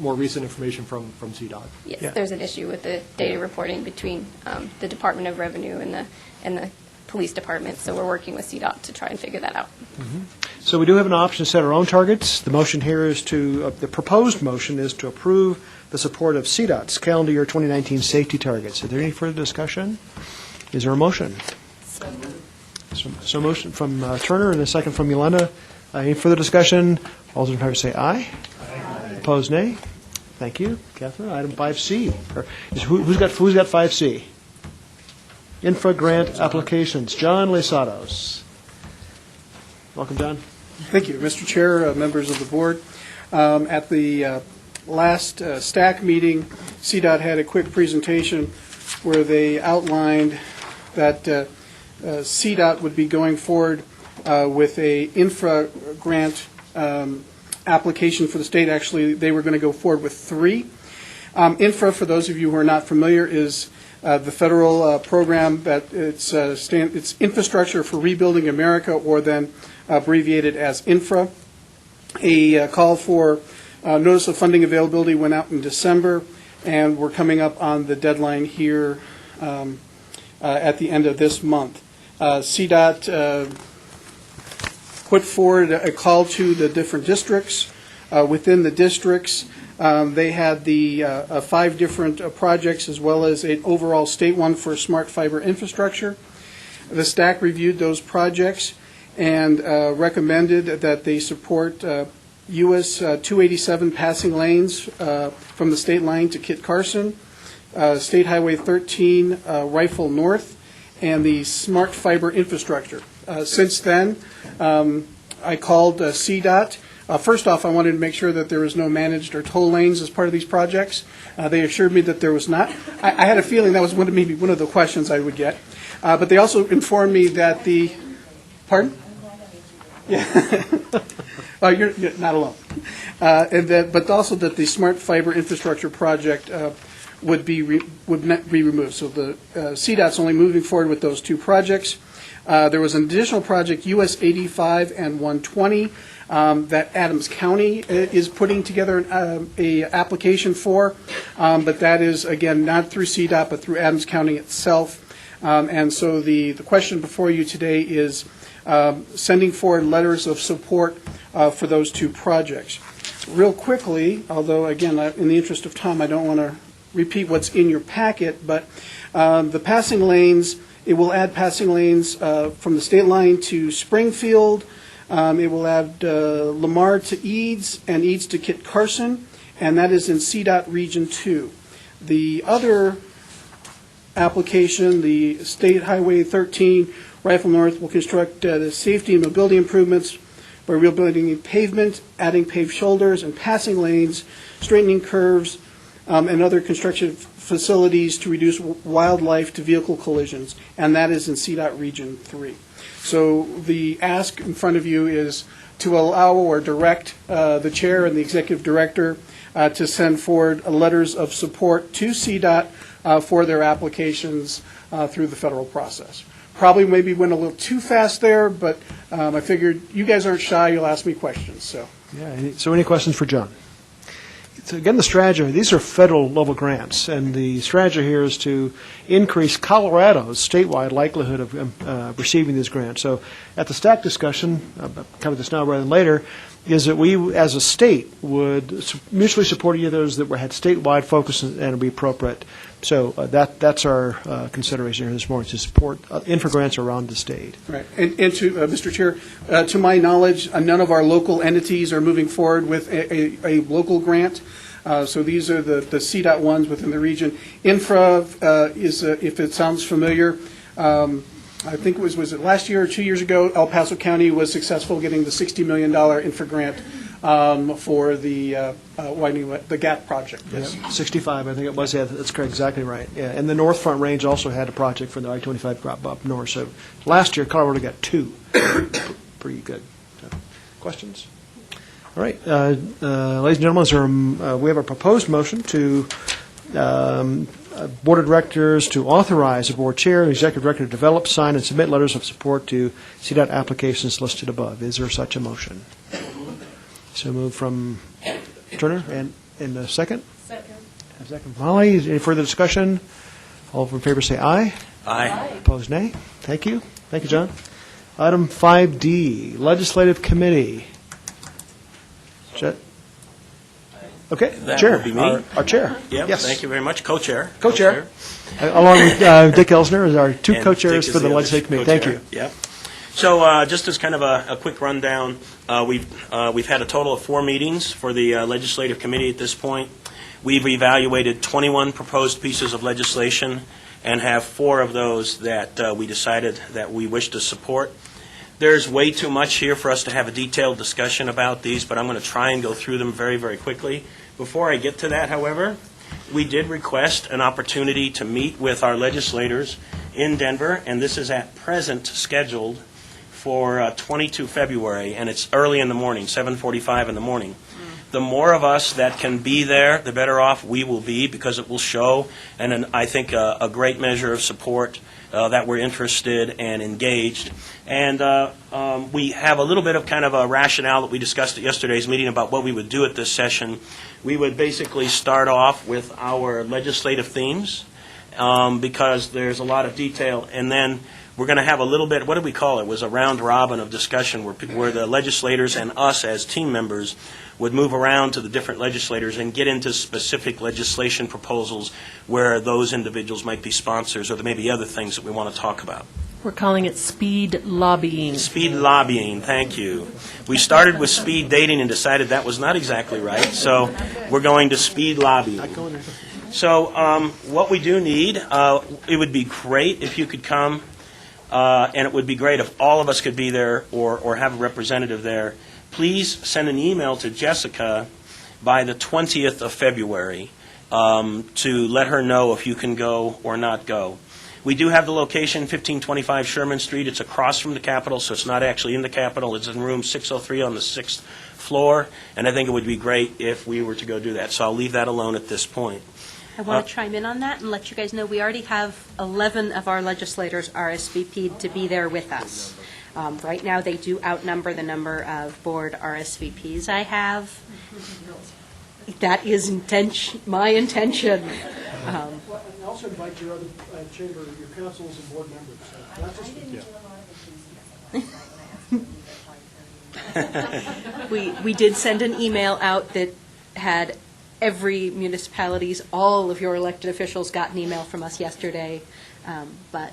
more recent information from CDOT. Yes, Yeah. there's an issue with the data reporting between the Department of Revenue and the Police Department, so we're working with CDOT to try and figure that out. So we do have an option to set our own targets. The motion here is to, the proposed motion is to approve the support of CDOT's calendar year 2019 safety targets. Is there any further discussion? Is there a motion? So motion from Turner and a second from Yolanda. Any further discussion? All those in favor say aye. Aye. Opposed, nay. Thank you, Catherine. Item 5C. Who's got 5C? Infra grant applications. John Lesados. Welcome, John. Thank you, Mr. Chair, members of the board. At the last STAC meeting, CDOT had a quick presentation where they outlined that CDOT would be going forward with a infra grant application for the state. Actually, they were going to go forward with 3. Infra, for those of you who are not familiar, is the federal program that it's Infrastructure for Rebuilding America, or then abbreviated as INFRA. A call for notice of funding availability went out in December, and we're coming up on the deadline here at the end of this month. CDOT put forward a call to the different districts. Within the districts, they had the 5 different projects, as well as an overall state one for smart fiber infrastructure. The STAC reviewed those projects and recommended that they support US 287 passing lanes from the state line to Kit Carson, State Highway 13 Rifle North, and the smart fiber infrastructure. Since then, I called CDOT. First off, I wanted to make sure that there was no managed or toll lanes as part of these projects. They assured me that there was not. I had a feeling that was maybe one of the questions I would get. But they also informed me that the, pardon? Yeah. You're not alone. But also that the smart fiber infrastructure project would not be removed. So the CDOT's only moving forward with those 2 projects. There was an additional project, US 85 and 120, that Adams County is putting together a application for, but that is, again, not through CDOT, but through Adams County itself. And so the question before you today is sending forward letters of support for those 2 projects. Real quickly, although, again, in the interest of time, I don't want to repeat what's in your packet, but the passing lanes, it will add passing lanes from the state line to Springfield. It will add Lamar to Eads and Eads to Kit Carson, and that is in CDOT Region 2. The other application, the State Highway 13 Rifle North, will construct the safety and mobility improvements by rebuilding pavement, adding paved shoulders and passing lanes, straightening curves, and other construction facilities to reduce wildlife to vehicle collisions, and that is in CDOT Region 3. So the ask in front of you is to allow or direct the chair and the executive director to send forward letters of support to CDOT for their applications through the federal process. Probably maybe went a little too fast there, but I figured you guys aren't shy, you'll ask me questions. So any questions for John? So again, the strategy, these are federal level grants, and the strategy here is to increase Colorado's statewide likelihood of receiving these grants. So at the STAC discussion, I'll cover this now rather than later, is that we, as a state, would mutually support any of those that had statewide focus and would be appropriate. So that's our consideration here this morning, to support infogrants around the state. Right. And to, Mr. Chair, to my knowledge, none of our local entities are moving forward with a local grant. So these are the CDOT ones within the region. Infra is, if it sounds familiar, I think was it last year or 2 years ago, El Paso County was successful getting the $60 million infra grant for the widening the gap project. Yes. 65, I think it was. Yeah, that's correct, exactly right. Yeah. And the North Front Range also had a project for the I-25 drop up north. So last year, Colorado got 2. Pretty good. So, questions? All right. Ladies and gentlemen, we have a proposed motion to Board of Directors to authorize the Board Chair and Executive Director to develop, sign, and submit letters of support to CDOT applications listed above. Is there such a motion? So moved from Turner, and in a second? Second. A second from Holly. Any further discussion? All in favor say aye. Aye. Opposed, nay. Thank you. Thank you, John. Item 5D, Legislative Committee. Chet? Okay, That Chair. would be me. Our Chair. Yep, Yes. thank you very much. Co-chair. Co-chair. Along with Dick Elsner as our two And co-chairs Dick is for the other Legislative Committee. Thank co-chair. you. Yep. So just as kind of a quick rundown, we've had a total of 4 meetings for the Legislative Committee at this point. We've evaluated 21 proposed pieces of legislation and have 4 of those that we decided that we wish to support. There's way too much here for us to have a detailed discussion about these, but I'm going to try and go through them very, very quickly. Before I get to that, however, we did request an opportunity to meet with our legislators in Denver, and this is at present scheduled for 22 February, and it's early in the morning, 7:45 in the morning. The more of us that can be there, the better off we will be, because it will show, and I think a great measure of support that we're interested and engaged. And we have a little bit of kind of a rationale that we discussed at yesterday's meeting about what we would do at this session. We would basically start off with our legislative themes, because there's a lot of detail, and then we're going to have a little bit, what did we call it? It was a round robin of discussion where the legislators and us as team members would move around to the different legislators and get into specific legislation proposals where those individuals might be sponsors, or there may be other things that we want to talk about. We're calling it speed lobbying. Speed lobbying, thank you. We started with speed dating and decided that was not exactly right, so we're going to speed lobbying. So what we do need, it would be great if you could come, and it would be great if all of us could be there or have a representative there. Please send an email to Jessica by the 20th of February to let her know if you can go or not go. We do have the location, 1525 Sherman Street. It's across from the Capitol, so it's not actually in the Capitol. It's in room 603 on the 6th floor, and I think it would be great if we were to go do that. So I'll leave that alone at this point. I want to chime in on that and let you guys know we already have 11 of our legislators RSVP'd to be there with us. Right now, they do outnumber the number of board RSVPs I have. That is my intention. And also invite your other chamber, your councils and board members. Not just We did send an email out that had every municipality's, all of your elected officials got an email from us yesterday, but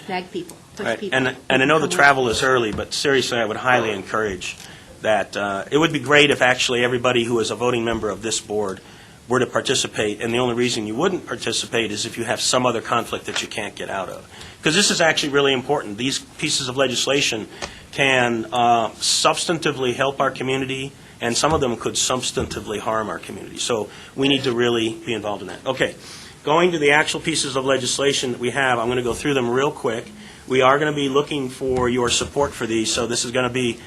nag people, push Right. people. And I know the travel is early, but seriously, I would highly encourage that. It would be great if actually everybody who is a voting member of this board were to participate, and the only reason you wouldn't participate is if you have some other conflict that you can't get out of. Because this is actually really important. These pieces of legislation can substantively help our community, and some of them could substantively harm our community. So we need to really be involved in that. Okay, going to the actual pieces of legislation that we have, I'm going to go through them real quick. We are going to be looking for your support for these, so this is going to be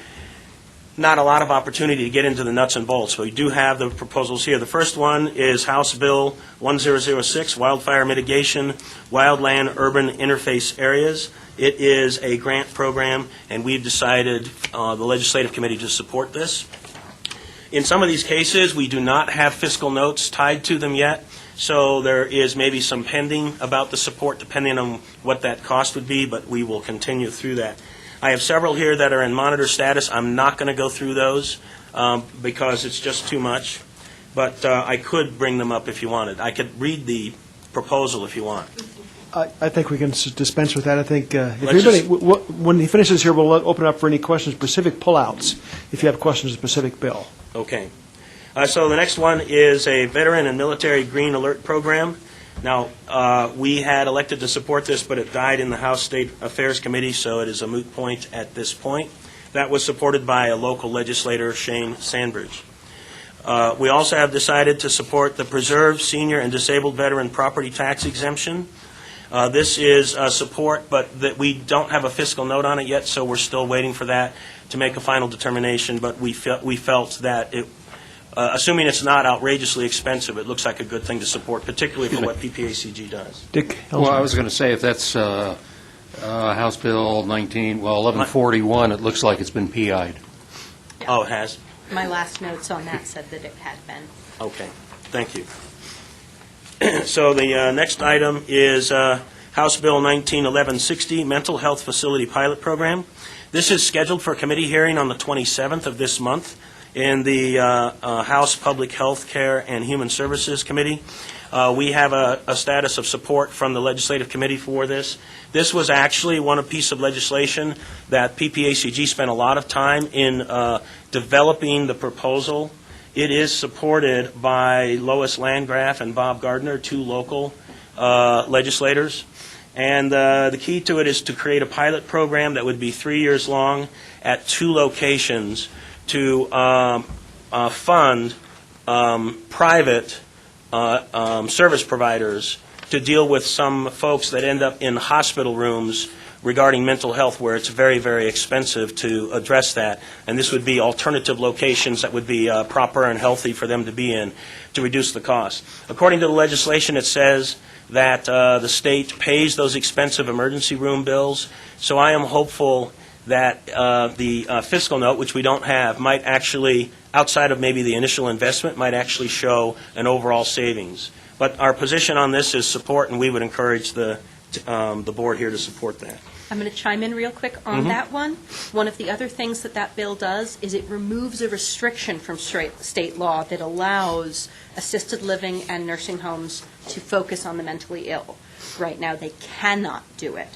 not a lot of opportunity to get into the nuts and bolts, but we do have the proposals here. The first one is House Bill 1006, Wildfire Mitigation, Wildland Urban Interface Areas. It is a grant program, and we've decided, the Legislative Committee, to support this. In some of these cases, we do not have fiscal notes tied to them yet, so there is maybe some pending about the support, depending on what that cost would be, but we will continue through that. I have several here that are in monitor status. I'm not going to go through those. because it's just too much, but I could bring them up if you wanted. I could read the proposal if you want. I think we can dispense with that. I think if Let's anybody, just- when he finishes here, we'll open up for any questions, specific pullouts, if you have questions, specific bill. Okay. So the next one is a Veteran and Military Green Alert Program. Now, we had elected to support this, but it died in the House State Affairs Committee, so it is a moot point at this point. That was supported by a local legislator, Shane Sandbridge. We also have decided to support the Preserve Senior and Disabled Veteran Property Tax Exemption. This is support, but that we don't have a fiscal note on it yet, so we're still waiting for that to make a final determination, but we felt that it, assuming it's not outrageously expensive, it looks like a good thing to support, particularly for what PPACG does. Dick? Well, I was going to say, if that's House Bill 1141, it looks like it's been PI'd. Oh, it has? My last notes on that said that it had been. Okay, thank you. So the next item is House Bill 191160, Mental Health Facility Pilot Program. This is scheduled for committee hearing on the 27th of this month in the House Public Health Care and Human Services Committee. We have a status of support from the Legislative Committee for this. This was actually one piece of legislation that PPACG spent a lot of time in developing the proposal. It is supported by Lois Landgraf and Bob Gardner, two local legislators. And the key to it is to create a pilot program that would be 3 years long at 2 locations to fund private service providers to deal with some folks that end up in hospital rooms regarding mental health, where it's very, very expensive to address that. And this would be alternative locations that would be proper and healthy for them to be in to reduce the cost. According to the legislation, it says that the state pays those expensive emergency room bills. So I am hopeful that the fiscal note, which we don't have, might actually, outside of maybe the initial investment, might actually show an overall savings. But our position on this is support, and we would encourage the board here to support that. I'm going to chime in real quick on that one. One of the other things that bill does is it removes a restriction from state law that allows assisted living and nursing homes to focus on the mentally ill. Right now, they cannot do it,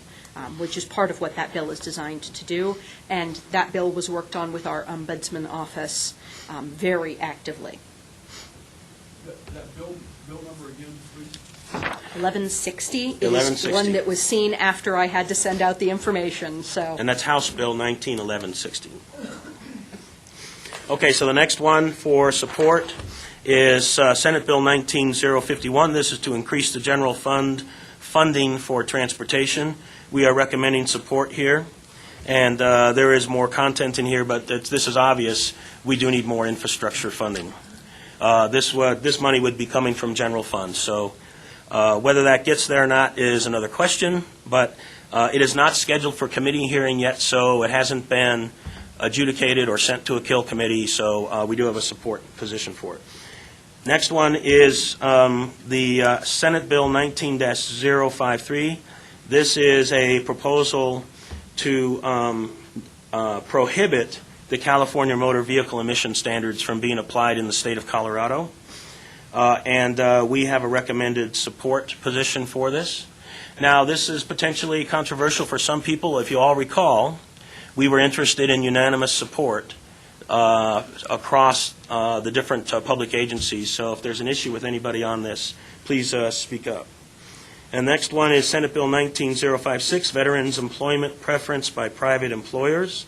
which is part of what that bill is designed to do. And that bill was worked on with our ombudsman office very actively. That bill number again, please? 1160 is one that was seen after I had to send out the information, so. And that's House Bill 191160. Okay, so the next one for support is Senate Bill 19051. This is to increase the general funding for transportation. We are recommending support here. And there is more content in here, but this is obvious. We do need more infrastructure funding. This money would be coming from general funds. So whether that gets there or not is another question, but it is not scheduled for committee hearing yet, so it hasn't been adjudicated or sent to a kill committee, so we do have a support position for it. Next one is the Senate Bill 19-053. This is a proposal to prohibit the California motor vehicle emission standards from being applied in the state of Colorado. And we have a recommended support position for this. Now, this is potentially controversial for some people. If you all recall, we were interested in unanimous support across the different public agencies. So if there's an issue with anybody on this, please speak up. And next one is Senate Bill 19056, Veterans Employment Preference by Private Employers.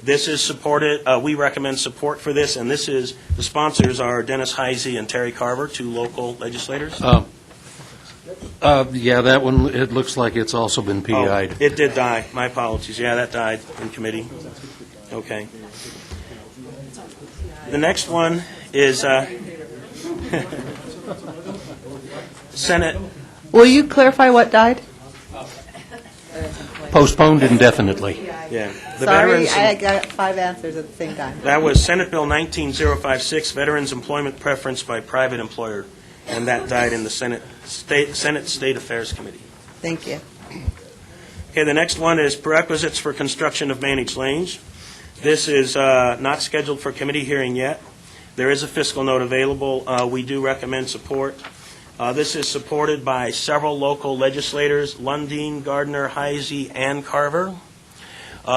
This is supported, we recommend support for this, and this is, the sponsors are Dennis Heisey and Terry Carver, two local legislators. Yeah, that one, it looks like it's also been PI'd. It did die, my apologies. Yeah, that died in committee. Okay. The next one is Senate. Will you clarify what died? Postponed indefinitely. Yeah. Sorry, I got 5 answers at the same time. That was Senate Bill 19056, Veterans Employment Preference by Private Employer, and that died in the Senate State Affairs Committee. Thank you. Okay, the next one is prerequisites for construction of managed lanes. This is not scheduled for committee hearing yet. There is a fiscal note available. We do recommend support. This is supported by several local legislators, Lundin, Gardner, Heisey, and Carver.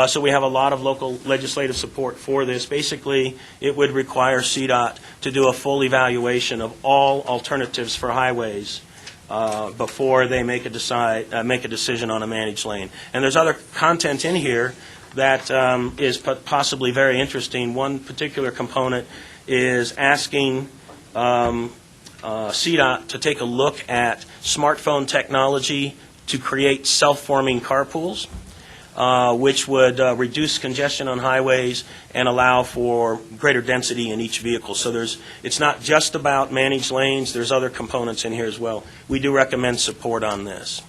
So we have a lot of local legislative support for this. Basically, it would require CDOT to do a full evaluation of all alternatives for highways before they make a decision on a managed lane. And there's other content in here that is possibly very interesting. One particular component is asking CDOT to take a look at smartphone technology to create self-forming carpools, which would reduce congestion on highways and allow for greater density in each vehicle. So it's not just about managed lanes, there's other components in here as well. We do recommend support on this.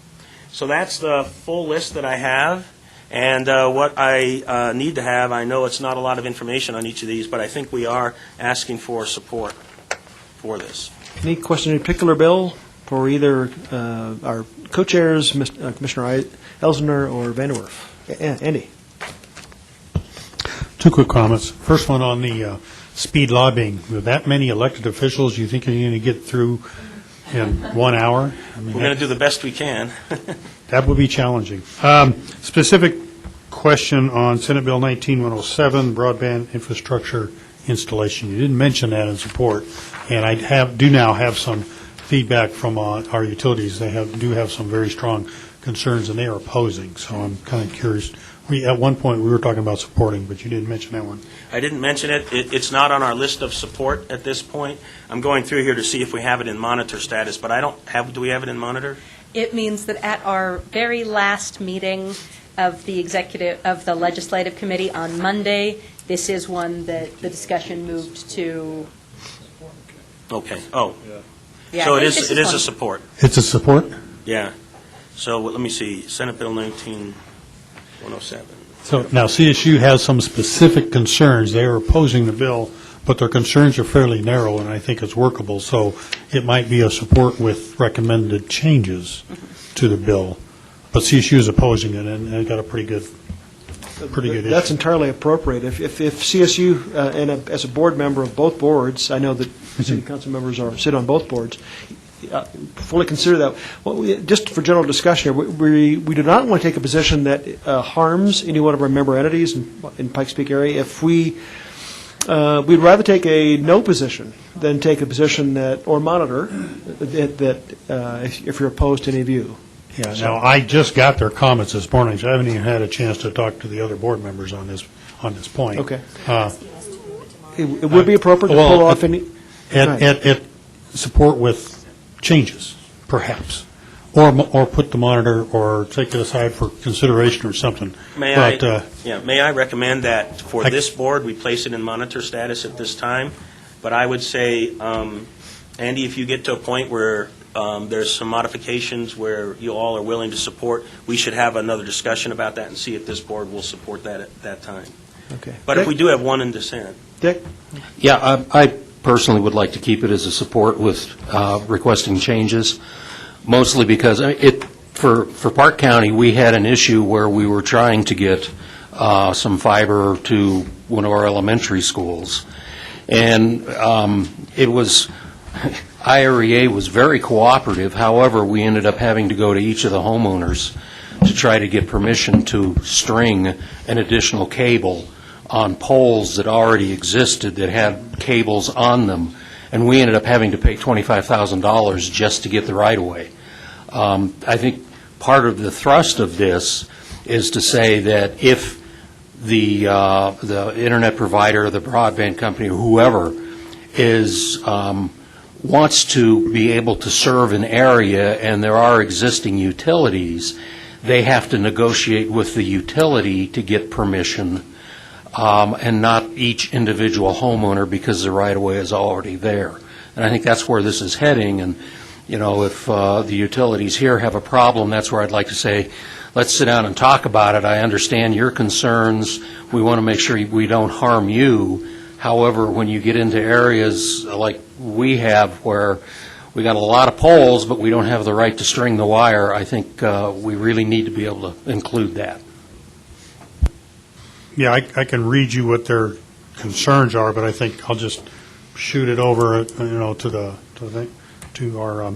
So that's the full list that I have. And what I need to have, I know it's not a lot of information on each of these, but I think we are asking for support for this. Any question in particular, Bill, for either our co-chairs, Commissioner Elsner or Vanderwerf? Andy? Two quick comments. First one on the speed lobbying. With that many elected officials, you think you're going to get through in 1 hour? I mean, We're going to do the best we can. That would be challenging. Specific question on Senate Bill 19-107, broadband infrastructure installation. You didn't mention that in support, and I do now have some feedback from our utilities. They do have some very strong concerns, and they are opposing. So I'm kind of curious. At one point, we were talking about supporting, but you didn't mention that one. I didn't mention it. It's not on our list of support at this point. I'm going through here to see if we have it in monitor status, but I don't have. Do we have it in monitor? It means that at our very last meeting of the legislative committee on Monday, this is one that the discussion moved to. Okay. Oh. Yeah, so it is a support. It's a support? Yeah. So let me see. Senate Bill 19-107. So now CSU has some specific concerns. They are opposing the bill, but their concerns are fairly narrow, and I think it's workable. So it might be a support with recommended changes to the bill. But CSU is opposing it, and it got a pretty good That's issue. entirely appropriate. If CSU, as a board member of both boards, I know that city council members sit on both boards, fully consider that. Well, just for general discussion here, we do not want to take a position that harms any one of our member entities in Pikes Peak area. If we'd rather take a no position than take a position or monitor if you're opposed to any view. Yeah. Now, I just got their comments this morning, so I haven't even had a chance to talk to the other board members on this point. Okay. It would be appropriate to pull off any. Support with changes, perhaps, or put the monitor or take it aside for consideration or something. May I recommend that for this board we place it in monitor status at this time? But I would say, Andy, if you get to a point where there's some modifications where you all are willing to support, we should have another discussion about that and see if this board will support that at that time. Okay. But if we do have one in dissent. Dick? Yeah, I personally would like to keep it as a support with requesting changes, mostly because for Park County, we had an issue where we were trying to get some fiber to one of our elementary schools. And IREA was very cooperative. However, we ended up having to go to each of the homeowners to try to get permission to string an additional cable on poles that already existed that had cables on them, and we ended up having to pay $25,000 just to get the right-of-way. I think part of the thrust of this is to say that if the internet provider, the broadband company, or whoever wants to be able to serve an area and there are existing utilities, they have to negotiate with the utility to get permission, and not each individual homeowner because the right-of-way is already there. And I think that's where this is heading. And, if the utilities here have a problem, that's where I'd like to say, let's sit down and talk about it. I understand your concerns. We want to make sure we don't harm you. However, when you get into areas like we have where we got a lot of poles, but we don't have the right to string the wire, I think we really need to be able to include that. Yeah, I can read you what their concerns are, but I think I'll just shoot it over, to our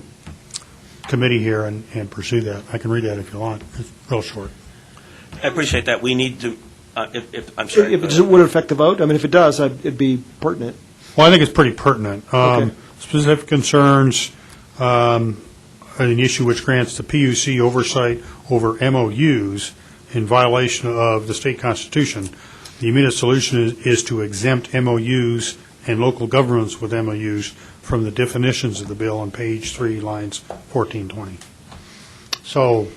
committee here and pursue that. I can read that if you want. It's real short. I appreciate that. We need to, I'm sorry. If it would affect the vote? I mean, if it does, it'd be pertinent. Well, I think it's pretty pertinent. Okay. Specific concerns, an issue which grants the PUC oversight over MOUs in violation of the state constitution. The immediate solution is to exempt MOUs and local governments with MOUs from the definitions of the bill on page 3, lines 14, 20. So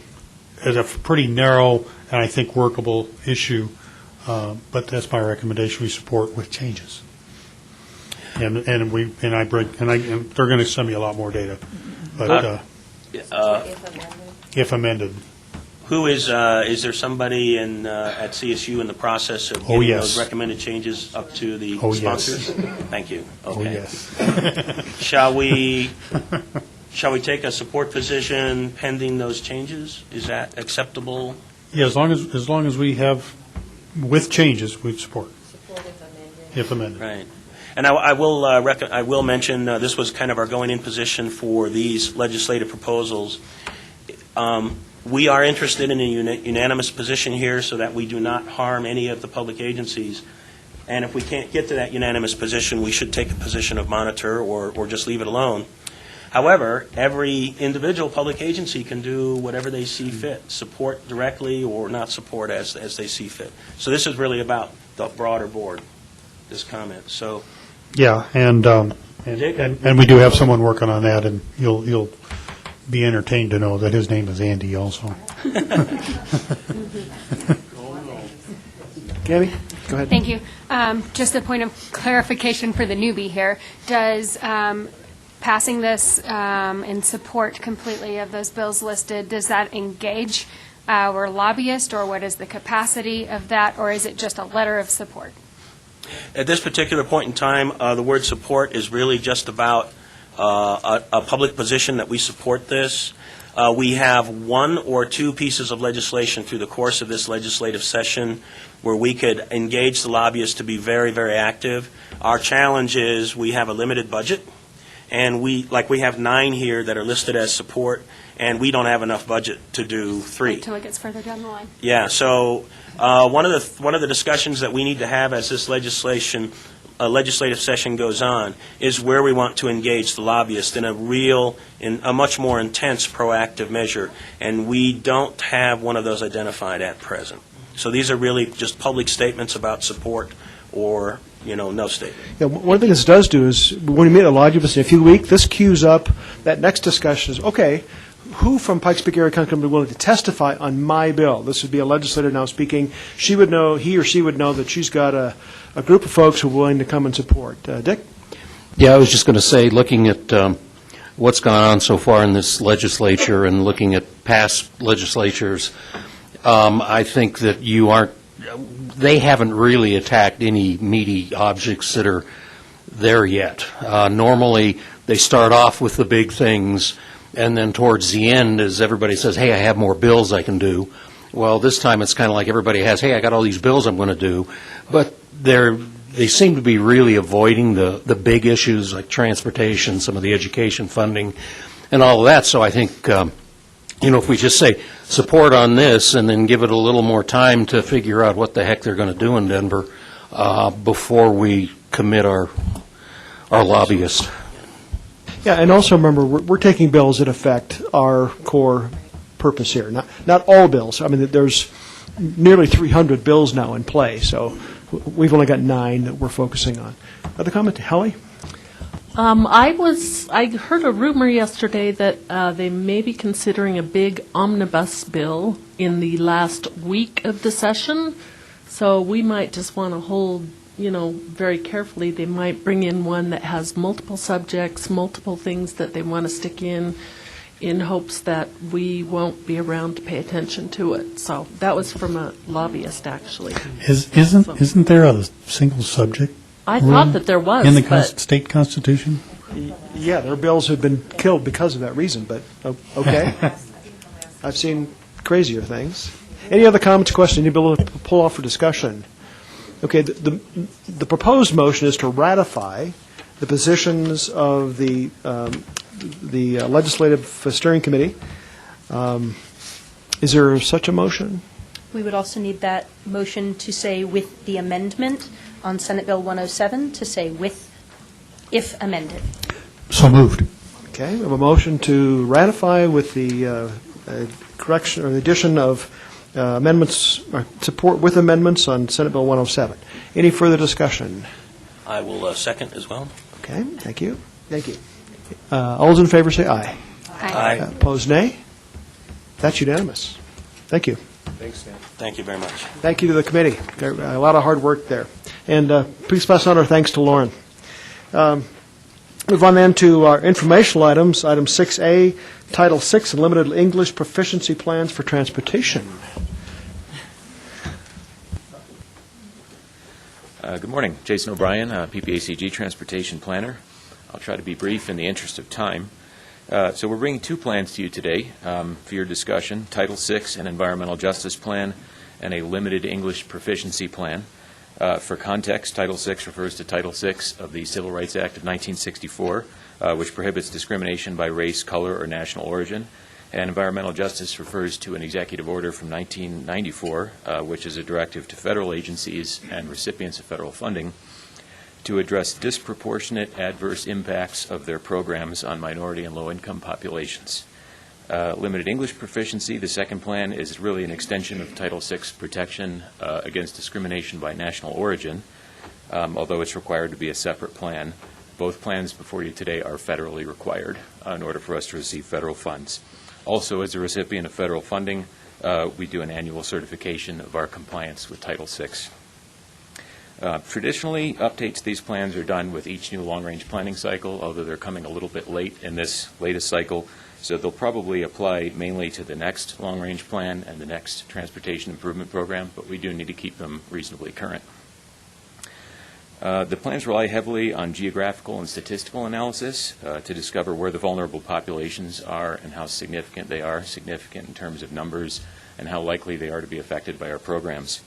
it's a pretty narrow and I think workable issue, but that's my recommendation. We support with changes. And they're going to send me a lot more data, but if amended. Who is there somebody at CSU in the process of getting those recommended changes up to the sponsors? Yes. Thank you. Okay. Yes. Shall we take a support position pending those changes? Is that acceptable? Yeah, as long as we have, with changes, we support. Support if amended. Right. And I will mention, this was kind of our going-in position for these legislative proposals. We are interested in a unanimous position here so that we do not harm any of the public agencies. And if we can't get to that unanimous position, we should take a position of monitor or just leave it alone. However, every individual public agency can do whatever they see fit, support directly or not support as they see fit. So this is really about the broader board, this comment. So. Yeah, and we do have someone working on that, and you'll be entertained to know that his name is Andy also. Gabby, go ahead. Thank you. Just a point of clarification for the newbie here. Does passing this in support completely of those bills listed, does that engage our lobbyist, or what is the capacity of that, or is it just a letter of support? At this particular point in time, the word support is really just about a public position that we support this. We have one or two pieces of legislation through the course of this legislative session where we could engage the lobbyists to be very, very active. Our challenge is we have a limited budget, and we have 9 here that are listed as support, and we don't have enough budget to do 3. Until it gets further down the line. Yeah, so one of the discussions that we need to have as this legislative session goes on is where we want to engage the lobbyists in a much more intense proactive measure, and we don't have one of those identified at present. So these are really just public statements about support or no statement. Yeah, one of the things this does do is when we meet a lobbyist in a few weeks, this cues up that next discussion is, okay, who from Pikes Peak Area Council would be willing to testify on my bill? This would be a legislator now speaking. He or she would know that she's got a group of folks who are willing to come and support. Dick? Yeah, I was just going to say, looking at what's gone on so far in this legislature and looking at past legislatures, I think that they haven't really attacked any meaty objects that are there yet. Normally, they start off with the big things, and then towards the end, as everybody says, hey, I have more bills I can do. Well, this time it's kind of like everybody has, hey, I got all these bills I'm going to do. But they seem to be really avoiding the big issues like transportation, some of the education funding, and all of that. So I think, if we just say support on this and then give it a little more time to figure out what the heck they're going to do in Denver before we commit our lobbyists. Yeah, and also remember, we're taking bills that affect our core purpose here. Not all bills. I mean, there's nearly 300 bills now in play, so we've only got 9 that we're focusing on. Other comment? Helly? I heard a rumor yesterday that they may be considering a big omnibus bill in the last week of the session, so we might just want to hold, very carefully. They might bring in one that has multiple subjects, multiple things that they want to stick in hopes that we won't be around to pay attention to it. So that was from a lobbyist, actually. Isn't there a single subject? I thought that there was. In the state constitution? Yeah, their bills have been killed because of that reason, but okay. I've seen crazier things. Any other comments or questions you'd be able to pull off for discussion? Okay, the proposed motion is to ratify the positions of the Legislative Steering Committee. Is there such a motion? We would also need that motion to say with the amendment on Senate Bill 107, to say with, if amended. So moved. Okay, we have a motion to ratify with the correction or the addition of amendments, or support with amendments on Senate Bill 107. Any further discussion? I will second as well. Okay, thank you. Thank you. All those in favor say aye. Aye. Opposed, nay? That's unanimous. Thank you. Thanks, Dan. Thank you very much. Thank you to the committee. A lot of hard work there. And please pass on our thanks to Lauren. Move on then to our informational items. Item 6A, Title VI, Limited English Proficiency Plans for Transportation. Good morning. Jason O'Brien, PPACG Transportation Planner. I'll try to be brief in the interest of time. So we're bringing two plans to you today for your discussion, Title VI, an Environmental Justice Plan, and a Limited English Proficiency Plan. For context, Title VI refers to Title VI of the Civil Rights Act of 1964, which prohibits discrimination by race, color, or national origin. And environmental justice refers to an executive order from 1994, which is a directive to federal agencies and recipients of federal funding to address disproportionate adverse impacts of their programs on minority and low-income populations. Limited English proficiency, the second plan, is really an extension of Title VI protection against discrimination by national origin, although it's required to be a separate plan. Both plans before you today are federally required in order for us to receive federal funds. Also, as a recipient of federal funding, we do an annual certification of our compliance with Title VI. Traditionally, updates to these plans are done with each new long-range planning cycle, although they're coming a little bit late in this latest cycle, so they'll probably apply mainly to the next long-range plan and the next transportation improvement program, but we do need to keep them reasonably current. The plans rely heavily on geographical and statistical analysis to discover where the vulnerable populations are and how significant they are, significant in terms of numbers, and how likely they are to be affected by our programs.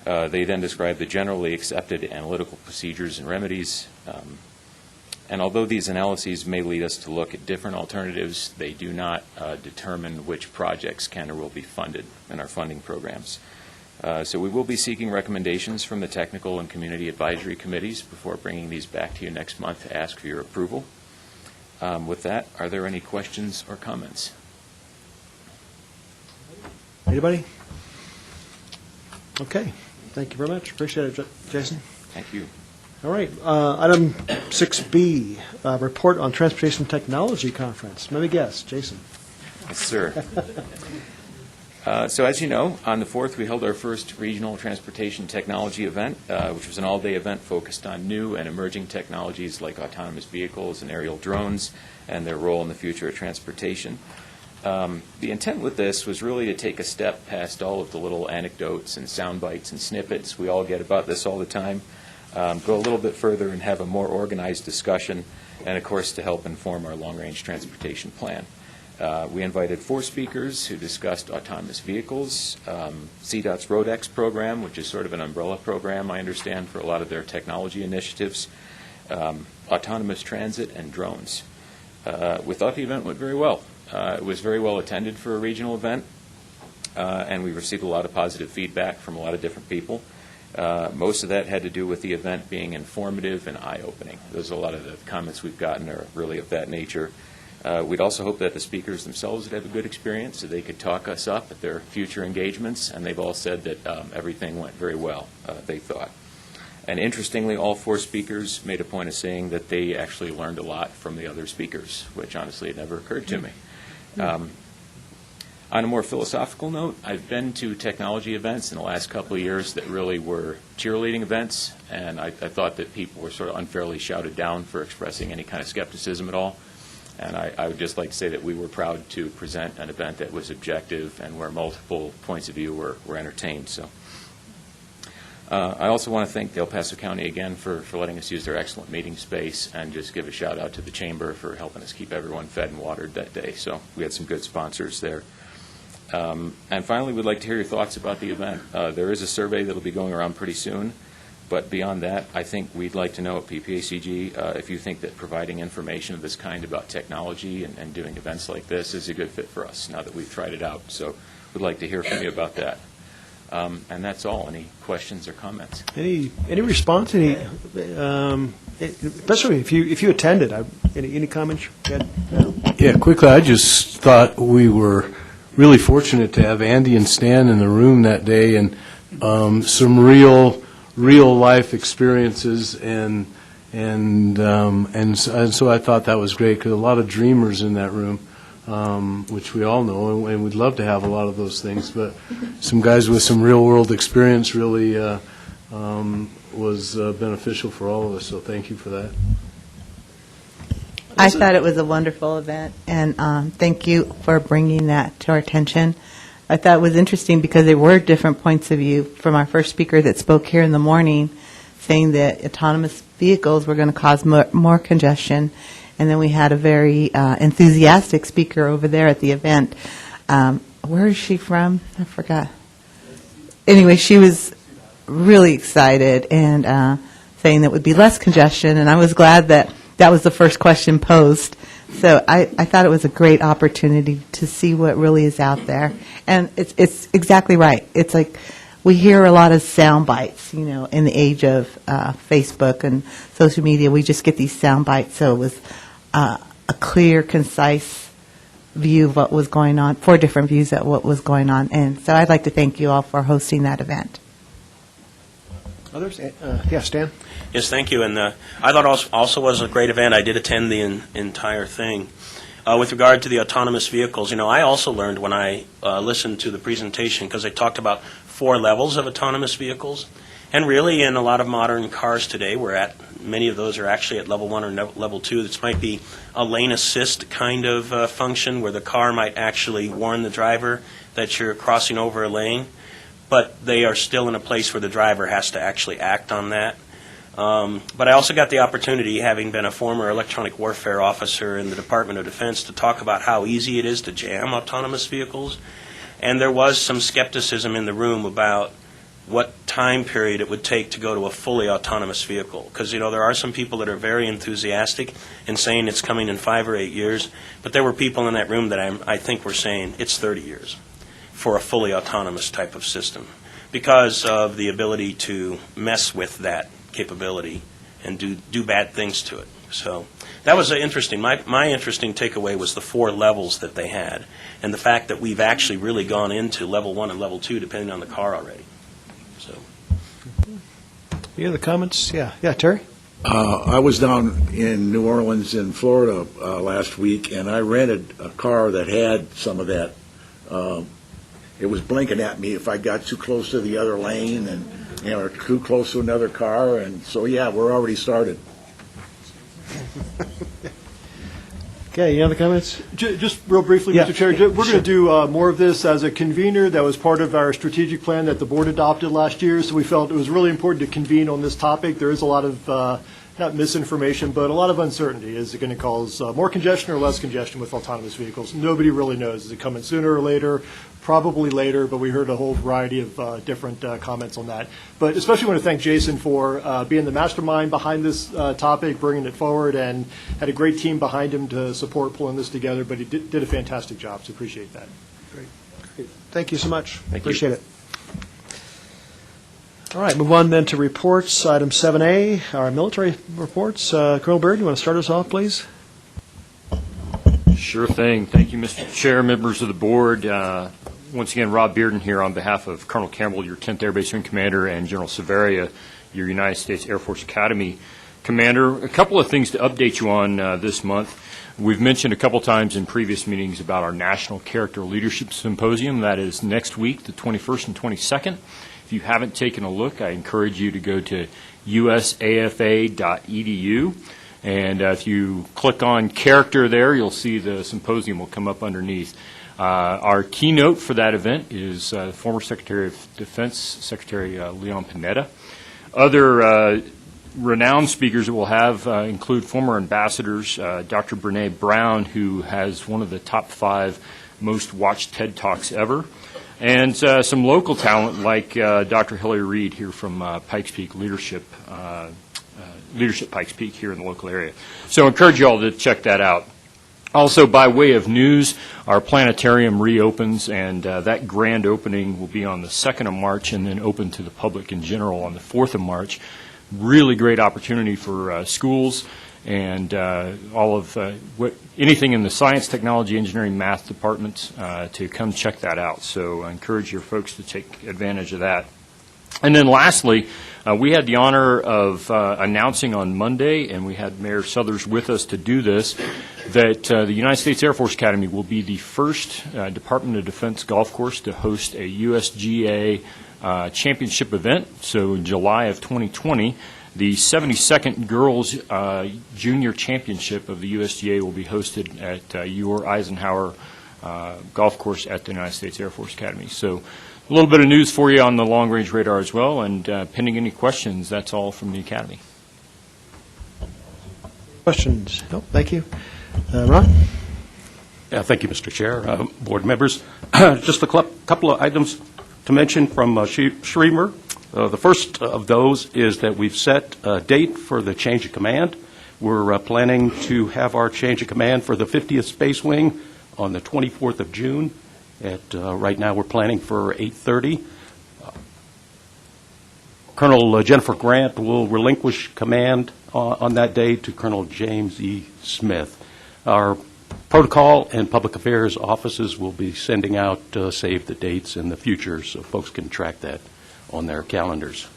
They then describe the generally accepted analytical procedures and remedies. And although these analyses may lead us to look at different alternatives, they do not determine which projects can or will be funded in our funding programs. So we will be seeking recommendations from the technical and community advisory committees before bringing these back to you next month to ask for your approval. With that, are there any questions or comments? Anybody? Okay. Thank you very much. Appreciate it, Jason. Thank you. All right. Item 6B, report on Transportation Technology Conference. Let me guess, Jason. Yes, sir. So as you know, on the 4th, we held our first regional transportation technology event, which was an all-day event focused on new and emerging technologies like autonomous vehicles and aerial drones and their role in the future of transportation. The intent with this was really to take a step past all of the little anecdotes and sound bites and snippets we all get about this all the time, go a little bit further and have a more organized discussion, and of course to help inform our long-range transportation plan. We invited 4 speakers who discussed autonomous vehicles, CDOT's RoadX program, which is sort of an umbrella program, I understand, for a lot of their technology initiatives, autonomous transit, and drones. We thought the event went very well. It was very well attended for a regional event, and we received a lot of positive feedback from a lot of different people. Most of that had to do with the event being informative and eye-opening. There's a lot of the comments we've gotten are really of that nature. We'd also hope that the speakers themselves would have a good experience so they could talk us up at their future engagements, and they've all said that everything went very well, they thought. And interestingly, all 4 speakers made a point of saying that they actually learned a lot from the other speakers, which honestly had never occurred to me. On a more philosophical note, I've been to technology events in the last couple of years that really were cheerleading events, and I thought that people were sort of unfairly shouted down for expressing any kind of skepticism at all. And I would just like to say that we were proud to present an event that was objective and where multiple points of view were entertained. So I also want to thank El Paso County again for letting us use their excellent meeting space, and just give a shout out to the Chamber for helping us keep everyone fed and watered that day. So we had some good sponsors there. And finally, we'd like to hear your thoughts about the event. There is a survey that will be going around pretty soon But beyond that, I think we'd like to know at PPACG if you think that providing information of this kind about technology and doing events like this is a good fit for us now that we've tried it out. So we'd like to hear from you about that. And that's all. Any questions or comments? Any response? Especially if you attended. Any comments? Ed? No? Yeah, quickly, I just thought we were really fortunate to have Andy and Stan in the room that day, and some real life experiences, and so I thought that was great, because a lot of dreamers in that room, which we all know, and we'd love to have a lot of those things, but some guys with some real world experience really was beneficial for all of us, so thank you for that. I thought it was a wonderful event, and thank you for bringing that to our attention. I thought it was interesting because there were different points of view from our first speaker that spoke here in the morning, saying that autonomous vehicles were going to cause more congestion, and then we had a very enthusiastic speaker over there at the event. Where is she from? I forgot. Anyway, she was really excited and saying that would be less congestion, and I was glad that was the first question posed. So I thought it was a great opportunity to see what really is out there. And it's exactly right. It's like we hear a lot of sound bites, in the age of Facebook and social media. We just get these sound bites. So it was a clear, concise view of what was going on, 4 different views of what was going on. And so I'd like to thank you all for hosting that event. Others? Yes, Stan? Yes, thank you. And I thought also was a great event. I did attend the entire thing. With regard to the autonomous vehicles, I also learned when I listened to the presentation, because they talked about 4 levels of autonomous vehicles. And really, in a lot of modern cars today, many of those are actually at level 1 or level 2. This might be a lane assist kind of function where the car might actually warn the driver that you're crossing over a lane, but they are still in a place where the driver has to actually act on that. But I also got the opportunity, having been a former electronic warfare officer in the Department of Defense, to talk about how easy it is to jam autonomous vehicles. And there was some skepticism in the room about what time period it would take to go to a fully autonomous vehicle. Because, there are some people that are very enthusiastic in saying it's coming in 5 or 8 years, but there were people in that room that I think were saying it's 30 years for a fully autonomous type of system, because of the ability to mess with that capability and do bad things to it. So that was interesting. My interesting takeaway was the 4 levels that they had, and the fact that we've actually really gone into level 1 and level 2 depending on the car already. So, any other comments? Yeah, Terry? I was down in New Orleans in Florida last week, and I rented a car that had some of that. It was blinking at me if I got too close to the other lane and or too close to another car, and so we're already started. Okay, any other comments? Just real briefly, Yeah. Mr. Chair, we're going to do more of this as a convener. That was part of our strategic plan that the board adopted last year, so we felt it was really important to convene on this topic. There is a lot of, not misinformation, but a lot of uncertainty. Is it going to cause more congestion or less congestion with autonomous vehicles? Nobody really knows. Is it coming sooner or later? Probably later, but we heard a whole variety of different comments on that. But especially want to thank Jason for being the mastermind behind this topic, bringing it forward, and had a great team behind him to support pulling this together, but he did a fantastic job, so appreciate that. Great. Thank you so much. Thank you. Appreciate it. All right, move on then to reports. Item 7A, our military reports. Colonel Byrd, you want to start us off, please? Sure thing. Thank you, Mr. Chair, members of the board. Once again, Rob Bearden here on behalf of Colonel Campbell, your 10th Air Base Wing Commander, and General Severia, your United States Air Force Academy Commander. A couple of things to update you on this month. We've mentioned a couple times in previous meetings about our National Character Leadership Symposium. That is next week, the 21st and 22nd. If you haven't taken a look, I encourage you to go to usafa.edu. And if you click on character there, you'll see the symposium will come up underneath. Our keynote for that event is former Secretary of Defense, Secretary Leon Panetta. Other renowned speakers that we'll have include former ambassadors, Dr. Brene Brown, who has one of the top 5 most watched TED Talks ever, and some local talent like Dr. Hillary Reed here from Pikes Peak Leadership Pikes Peak here in the local area. So I encourage you all to check that out. Also, by way of news, our planetarium reopens, and that grand opening will be on the 2nd of March and then open to the public in general on the 4th of March. Really great opportunity for schools and all of anything in the science, technology, engineering, math departments to come check that out. So I encourage your folks to take advantage of that. And then lastly, we had the honor of announcing on Monday, and we had Mayor Suthers with us to do this, that the United States Air Force Academy will be the first Department of Defense golf course to host a USGA championship event. So in July of 2020, the 72nd Girls Junior Championship of the USGA will be hosted at Ewart Eisenhower Golf Course at the United States Air Force Academy. So a little bit of news for you on the long-range radar as well, and pending any questions, that's all from the Academy. Questions? No, thank you. Ron? Yeah, thank you, Mr. Chair, board members. Just a couple of items to mention from Schremer. The first of those is that we've set a date for the change of command. We're planning to have our change of command for the 50th Space Wing on the 24th of June. Right now, we're planning for 8:30. Colonel Jennifer Grant will relinquish command on that day to Colonel James E. Smith. Our protocol and public affairs offices will be sending out save the dates in the future so folks can track that on their calendars.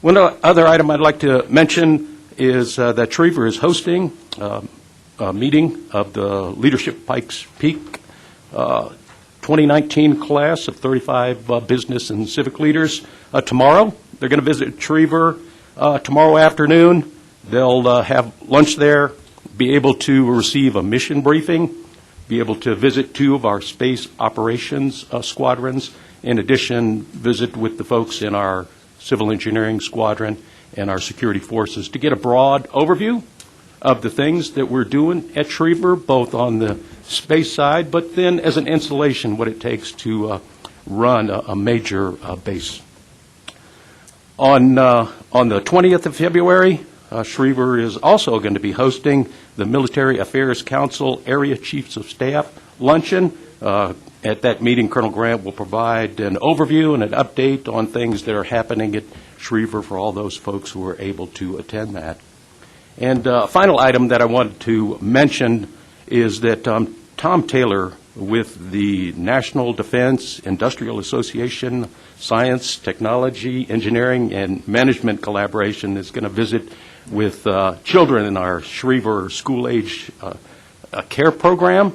One other item I'd like to mention is that Schriever is hosting a meeting of the Leadership Pikes Peak 2019 class of 35 business and civic leaders tomorrow. They're going to visit Schriever tomorrow afternoon. They'll have lunch there, be able to receive a mission briefing, be able to visit 2 of our space operations squadrons, in addition, visit with the folks in our civil engineering squadron and our security forces to get a broad overview of the things that we're doing at Schriever, both on the space side, but then as an installation, what it takes to run a major base. On the 20th of February, Schriever is also going to be hosting the Military Affairs Council Area Chiefs of Staff Luncheon. At that meeting, Colonel Grant will provide an overview and an update on things that are happening at Schriever for all those folks who are able to attend that. And a final item that I wanted to mention is that Tom Taylor with the National Defense Industrial Association Science, Technology, Engineering, and Management Collaboration is going to visit with children in our Schriever school-age care program,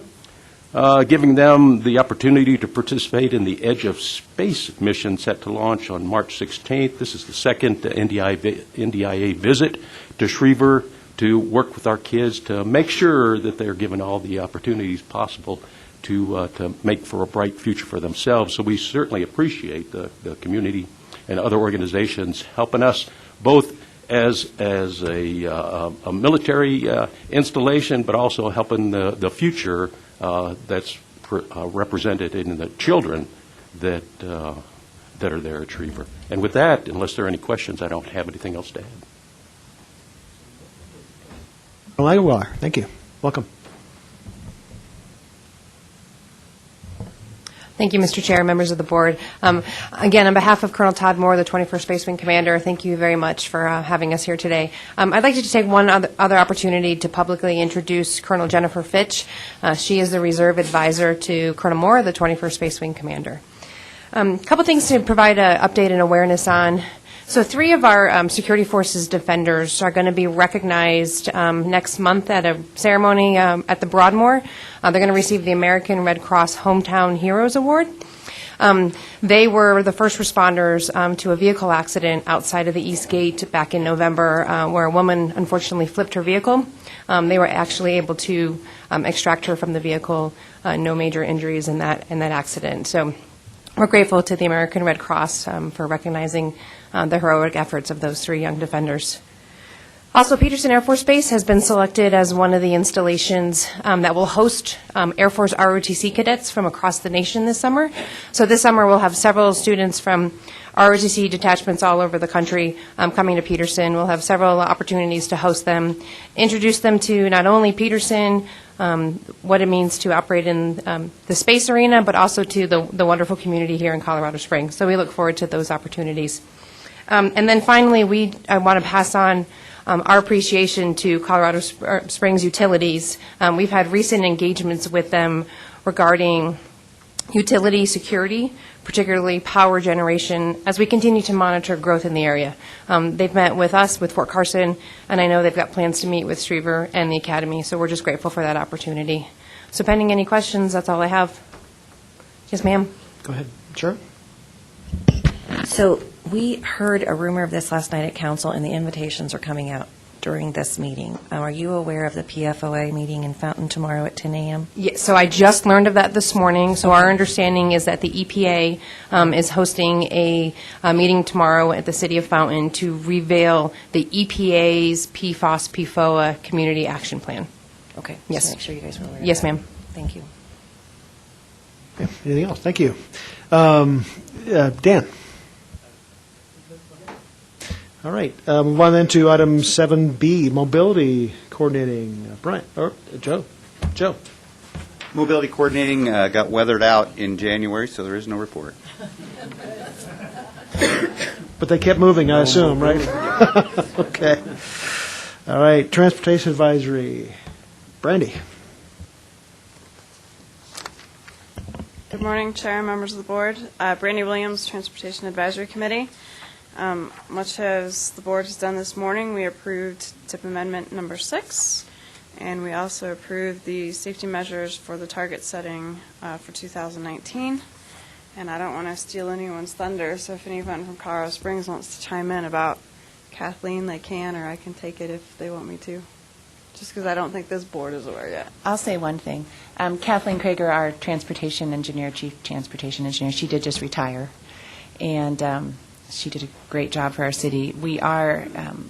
giving them the opportunity to participate in the Edge of Space mission set to launch on March 16th. This is the second NDIA visit to Schriever to work with our kids to make sure that they're given all the opportunities possible to make for a bright future for themselves. So we certainly appreciate the community and other organizations helping us both as a military installation, but also helping the future that's represented in the children that are there at Schriever. And with that, unless there are any questions, I don't have anything else to add. Thank you. Welcome. Thank you, Mr. Chair, members of the board. Again, on behalf of Colonel Todd Moore, the 21st Space Wing Commander, thank you very much for having us here today. I'd like to take one other opportunity to publicly introduce Colonel Jennifer Fitch. She is the reserve advisor to Colonel Moore, the 21st Space Wing Commander. A couple things to provide an update and awareness on. So 3 of our security forces defenders are going to be recognized next month at a ceremony at the Broadmoor. They're going to receive the American Red Cross Hometown Heroes Award. They were the first responders to a vehicle accident outside of the East Gate back in November where a woman unfortunately flipped her vehicle. They were actually able to extract her from the vehicle, no major injuries in that accident. So we're grateful to the American Red Cross for recognizing the heroic efforts of those 3 young defenders. Also, Peterson Air Force Base has been selected as one of the installations that will host Air Force ROTC cadets from across the nation this summer. So this summer we'll have several students from ROTC detachments all over the country coming to Peterson. We'll have several opportunities to host them, introduce them to not only Peterson, what it means to operate in the space arena, but also to the wonderful community here in Colorado Springs. So we look forward to those opportunities. And then finally, I want to pass on our appreciation to Colorado Springs Utilities. We've had recent engagements with them regarding utility security, particularly power generation, as we continue to monitor growth in the area. They've met with us, with Fort Carson, and I know they've got plans to meet with Schriever and the Academy, so we're just grateful for that opportunity. So pending any questions, that's all I have. Yes, ma'am? Go ahead. Sure. So we heard a rumor of this last night at council, and the invitations are coming out during this meeting. Are you aware of the PFOA meeting in Fountain tomorrow at 10 a.m.? Yeah, so I just learned of that this morning. So our understanding is that the EPA is hosting a meeting tomorrow at the City of Fountain to reveal the EPA's PFOS, PFOA Community Action Plan. Okay. Yes. Just make sure you guys were aware of Yes, that. ma'am. Thank you. Yeah, anything else? Thank you. Dan? All right. Move on then to item 7B, mobility coordinating. Brian, or Joe? Joe? Mobility coordinating got weathered out in January, so there is no report. But they kept moving, I assume, right? Okay. All right. Transportation advisory. Brandy? Good morning, Chair and members of the board. Brandy Williams, Transportation Advisory Committee. Much as the board has done this morning, we approved TIP Amendment number 6, and we also approved the safety measures for the target setting for 2019. And I don't want to steal anyone's thunder, so if anyone from Colorado Springs wants to chime in about Kathleen, they can, or I can take it if they want me to, just because I don't think this board is aware yet. I'll say one thing. Kathleen Krager, our transportation engineer, chief transportation engineer, she did just retire, and she did a great job for our city. We are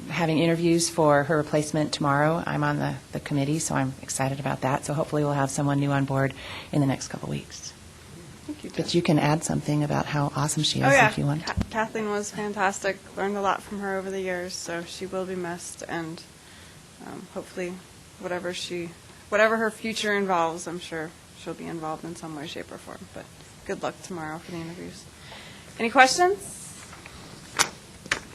having interviews for her replacement tomorrow. I'm on the committee, so I'm excited about that. So hopefully we'll have someone new on board in the next couple weeks. Thank you, Jen. But you can add something about how awesome she is if you want. Kathleen was fantastic. Learned a lot from her over the years, so she will be missed, and hopefully whatever her future involves, I'm sure she'll be involved in some way, shape, or form. But good luck tomorrow for the interviews. Any questions?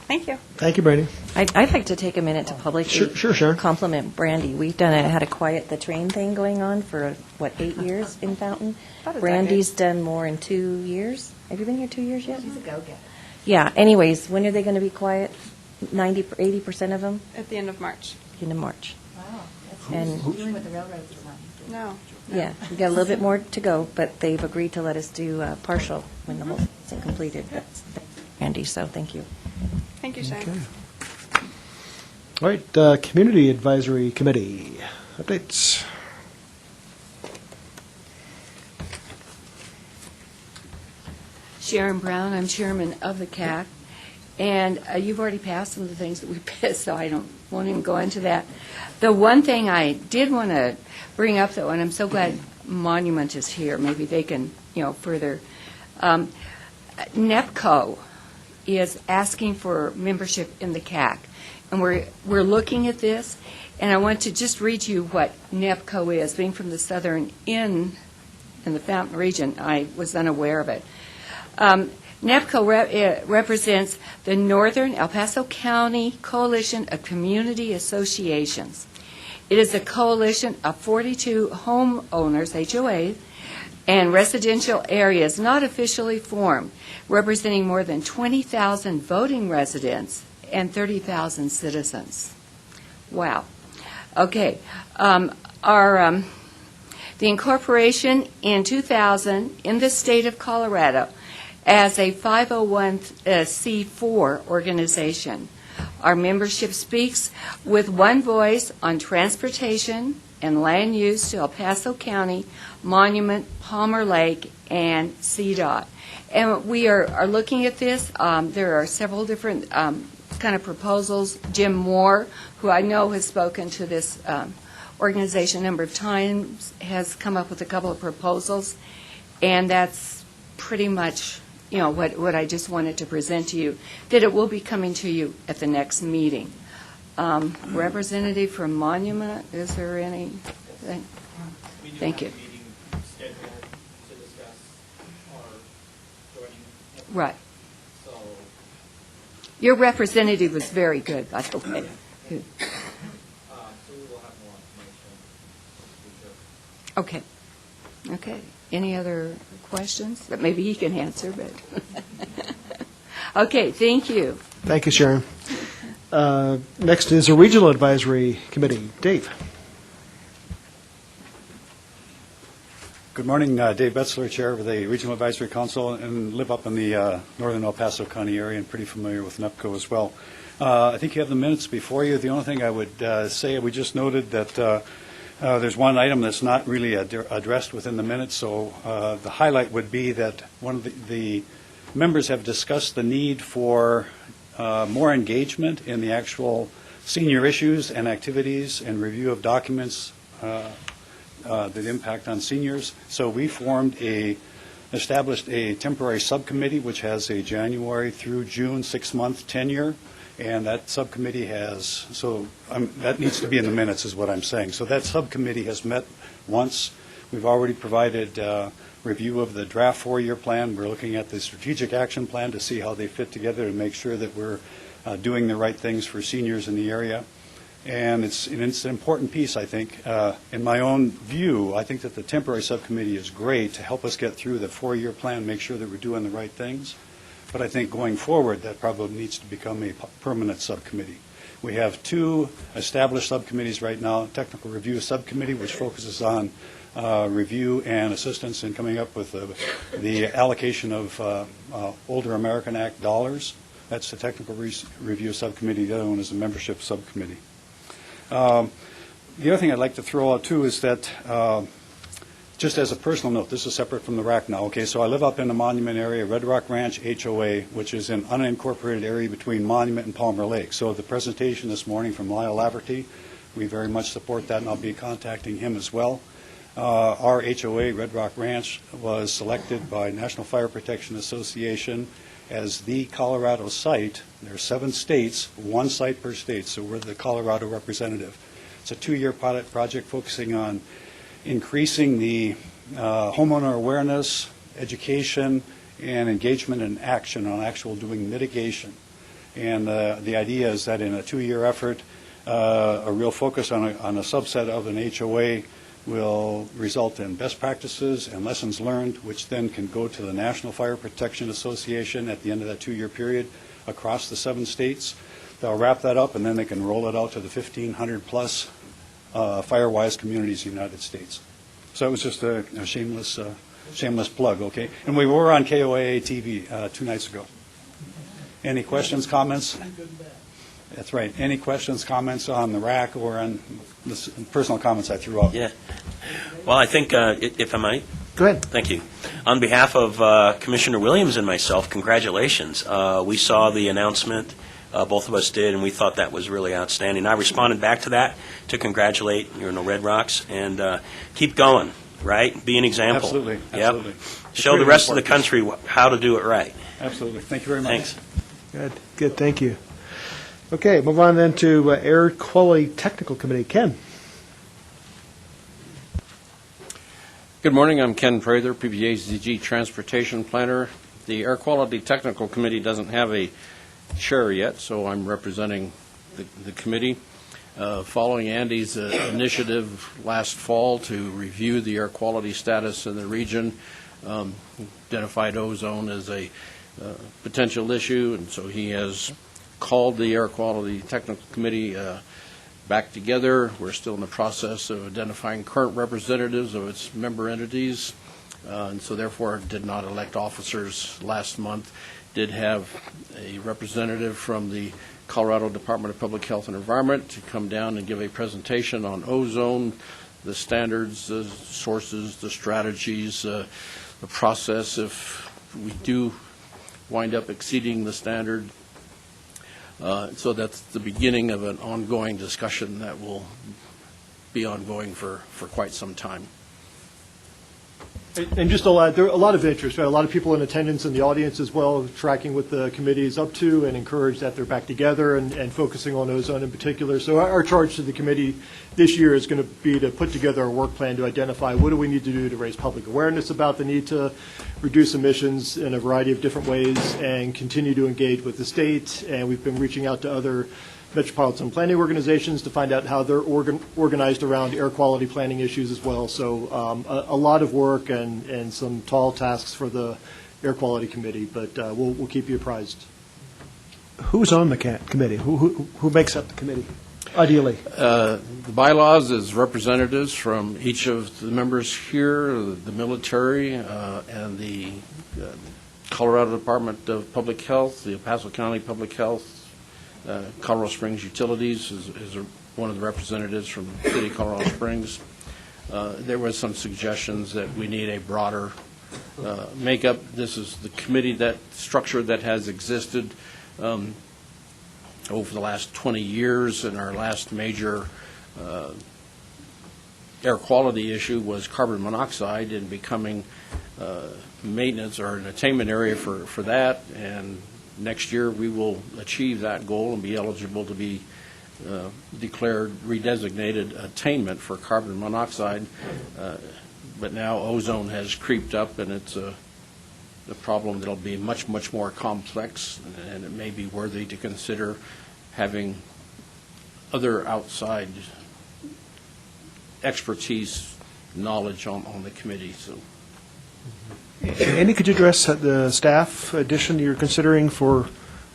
Thank you. Thank you, Brandy. I'd like to take a minute to publicly compliment Brandy. We've had a Quiet the Train thing going on for, 8 years in Fountain? Brandy's done more in 2 years. Have you been here 2 years yet? She's a go-getter. Yeah, anyways, when are they going to be quiet? 80% of them? At the end of March. End of March. Wow. And Doing what the railroads is not. No. yeah, we got a little bit more to go, but they've agreed to let us do partial when the whole thing completed. That's Brandy, so thank you. Thank you, Shane. Okay. All right. Community Advisory Committee. Updates. Sharon Brown, I'm chairman of the CAC, and you've already passed some of the things that we passed, so I won't even go into that. The one thing I did want to bring up, though, and I'm so glad Monument is here, maybe they can, further. NEPCO is asking for membership in the CAC, and we're looking at this, and I want to just read you what NEPCO is. Being from the southern in the Fountain region, I was unaware of it. NEPCO represents the Northern El Paso County Coalition of Community Associations. It is a coalition of 42 homeowners, HOAs, and residential areas not officially formed, representing more than 20,000 voting residents and 30,000 citizens. Wow. Okay. The incorporation in 2000 in the state of Colorado as a 501c4 organization. Our membership speaks with one voice on transportation and land use to El Paso County, Monument, Palmer Lake, and CDOT. And we are looking at this. There are several different kind of proposals. Jim Moore, who I know has spoken to this organization a number of times, has come up with a couple of proposals, and that's pretty much, you know, what I just wanted to present to you, that it will be coming to you at the next meeting. Representative from Monument, is there anything? Thank you. Right. Your representative was very good, by the way. Okay. Okay. Any other questions that maybe he can answer? But okay. Thank you. Thank you, Sharon. Next is a Regional Advisory Committee. Dave. Good morning, Dave Betzler, Chair of the Regional Advisory Council, and live up in the northern El Paso County area and pretty familiar with NEPCO as well. I think you have the minutes before you. The only thing I would say, we just noted that there's one item that's not really addressed within the minutes, so the highlight would be that one of the members have discussed the need for more engagement in the actual senior issues and activities and review of documents that impact on seniors. So we established a temporary subcommittee which has a January through June 6-month tenure, and that subcommittee has, that needs to be in the minutes is what I'm saying. So that subcommittee has met once. We've already provided review of the draft 4-year plan. We're looking at the strategic action plan to see how they fit together and make sure that we're doing the right things for seniors in the area. And it's an important piece, I think. In my own view, I think that the temporary subcommittee is great to help us get through the 4-year plan, make sure that we're doing the right things. But I think going forward, that probably needs to become a permanent subcommittee. We have 2 established subcommittees right now, Technical Review Subcommittee, which focuses on review and assistance in coming up with the allocation of Older American Act dollars. That's the Technical Review Subcommittee. The other one is a membership subcommittee. The other thing I'd like to throw out, too, is that just as a personal note, this is separate from the RAC now. Okay, so I live up in the Monument area, Red Rock Ranch HOA, which is an unincorporated area between Monument and Palmer Lake. So the presentation this morning from Lyle Laverty, we very much support that, and I'll be contacting him as well. Our HOA, Red Rock Ranch, was selected by National Fire Protection Association as the Colorado site. There are 7 states, 1 site per state, so we're the Colorado representative. It's a 2-year pilot project focusing on increasing the homeowner awareness, education, and engagement and action on actual doing mitigation. And the idea is that in a 2-year effort, a real focus on a subset of an HOA will result in best practices and lessons learned, which then can go to the National Fire Protection Association at the end of that 2-year period across the 7 states. They'll wrap that up, and then they can roll it out to the 1,500-plus Firewise communities in the United States. So it was just a shameless plug, okay? And we were on KOAA TV 2 nights ago. Any questions, comments? That's right. Any questions, comments on the RAC or on the personal comments I threw out? Yeah. Well, I think, if I might. Go ahead. Thank you. On behalf of Commissioner Williams and myself, congratulations. We saw the announcement, both of us did, and we thought that was really outstanding. I responded back to that to congratulate Red Rocks and keep going, right? Be an example. Absolutely. Yep. Absolutely. Show the rest of the country how to do it right. Absolutely. Thank you very much. Thanks. Good. Thank you. Okay, move on then to Air Quality Technical Committee. Ken. Good morning. I'm Ken Prather, PBA's DG Transportation Planner. The Air Quality Technical Committee doesn't have a chair yet, so I'm representing the committee. Following Andy's initiative last fall to review the air quality status in the region, identified ozone as a potential issue, and so he has called the Air Quality Technical Committee back together. We're still in the process of identifying current representatives of its member entities, and so therefore did not elect officers last month. Did have a representative from the Colorado Department of Public Health and Environment to come down and give a presentation on ozone, the standards, the sources, the strategies, the process if we do wind up exceeding the standard. So that's the beginning of an ongoing discussion that will be ongoing for quite some time. And just there are a lot of interest, right? A lot of people in attendance in the audience as well, tracking what the committee is up to and encouraged that they're back together and focusing on ozone in particular. So our charge to the committee this year is going to be to put together a work plan to identify what do we need to do to raise public awareness about the need to reduce emissions in a variety of different ways and continue to engage with the state. And we've been reaching out to other metropolitan planning organizations to find out how they're organized around air quality planning issues as well. So a lot of work and some tall tasks for the Air Quality Committee, but we'll keep you apprised. Who's on the committee? Who makes up the committee, ideally? The bylaws is representatives from each of the members here, the military, and the Colorado Department of Public Health, the El Paso County Public Health, Colorado Springs Utilities is one of the representatives from the city of Colorado Springs. There was some suggestions that we need a broader makeup. This is the committee structure that has existed over the last 20 years, and our last major air quality issue was carbon monoxide and becoming maintenance or an attainment area for that. And next year, we will achieve that goal and be eligible to be declared redesignated attainment for carbon monoxide. But now ozone has creeped up, and it's a problem that will be much, much more complex, and it may be worthy to consider having other outside expertise, knowledge on the committee. So. Andy, could you address the staff addition you're considering for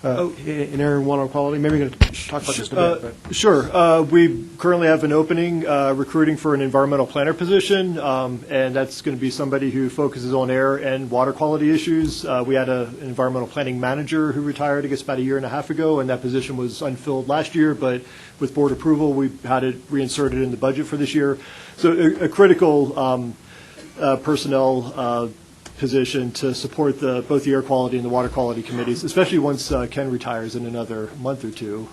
in air and water quality? Maybe we're going to talk about this in a bit. Sure. We currently have an opening recruiting for an environmental planner position, and that's going to be somebody who focuses on air and water quality issues. We had an environmental planning manager who retired, I guess, about a year and a half ago, and that position was unfilled last year, but with board approval, we had it reinserted in the budget for this year. So a critical personnel position to support both the air quality and the water quality committees, especially once Ken retires in another month or two.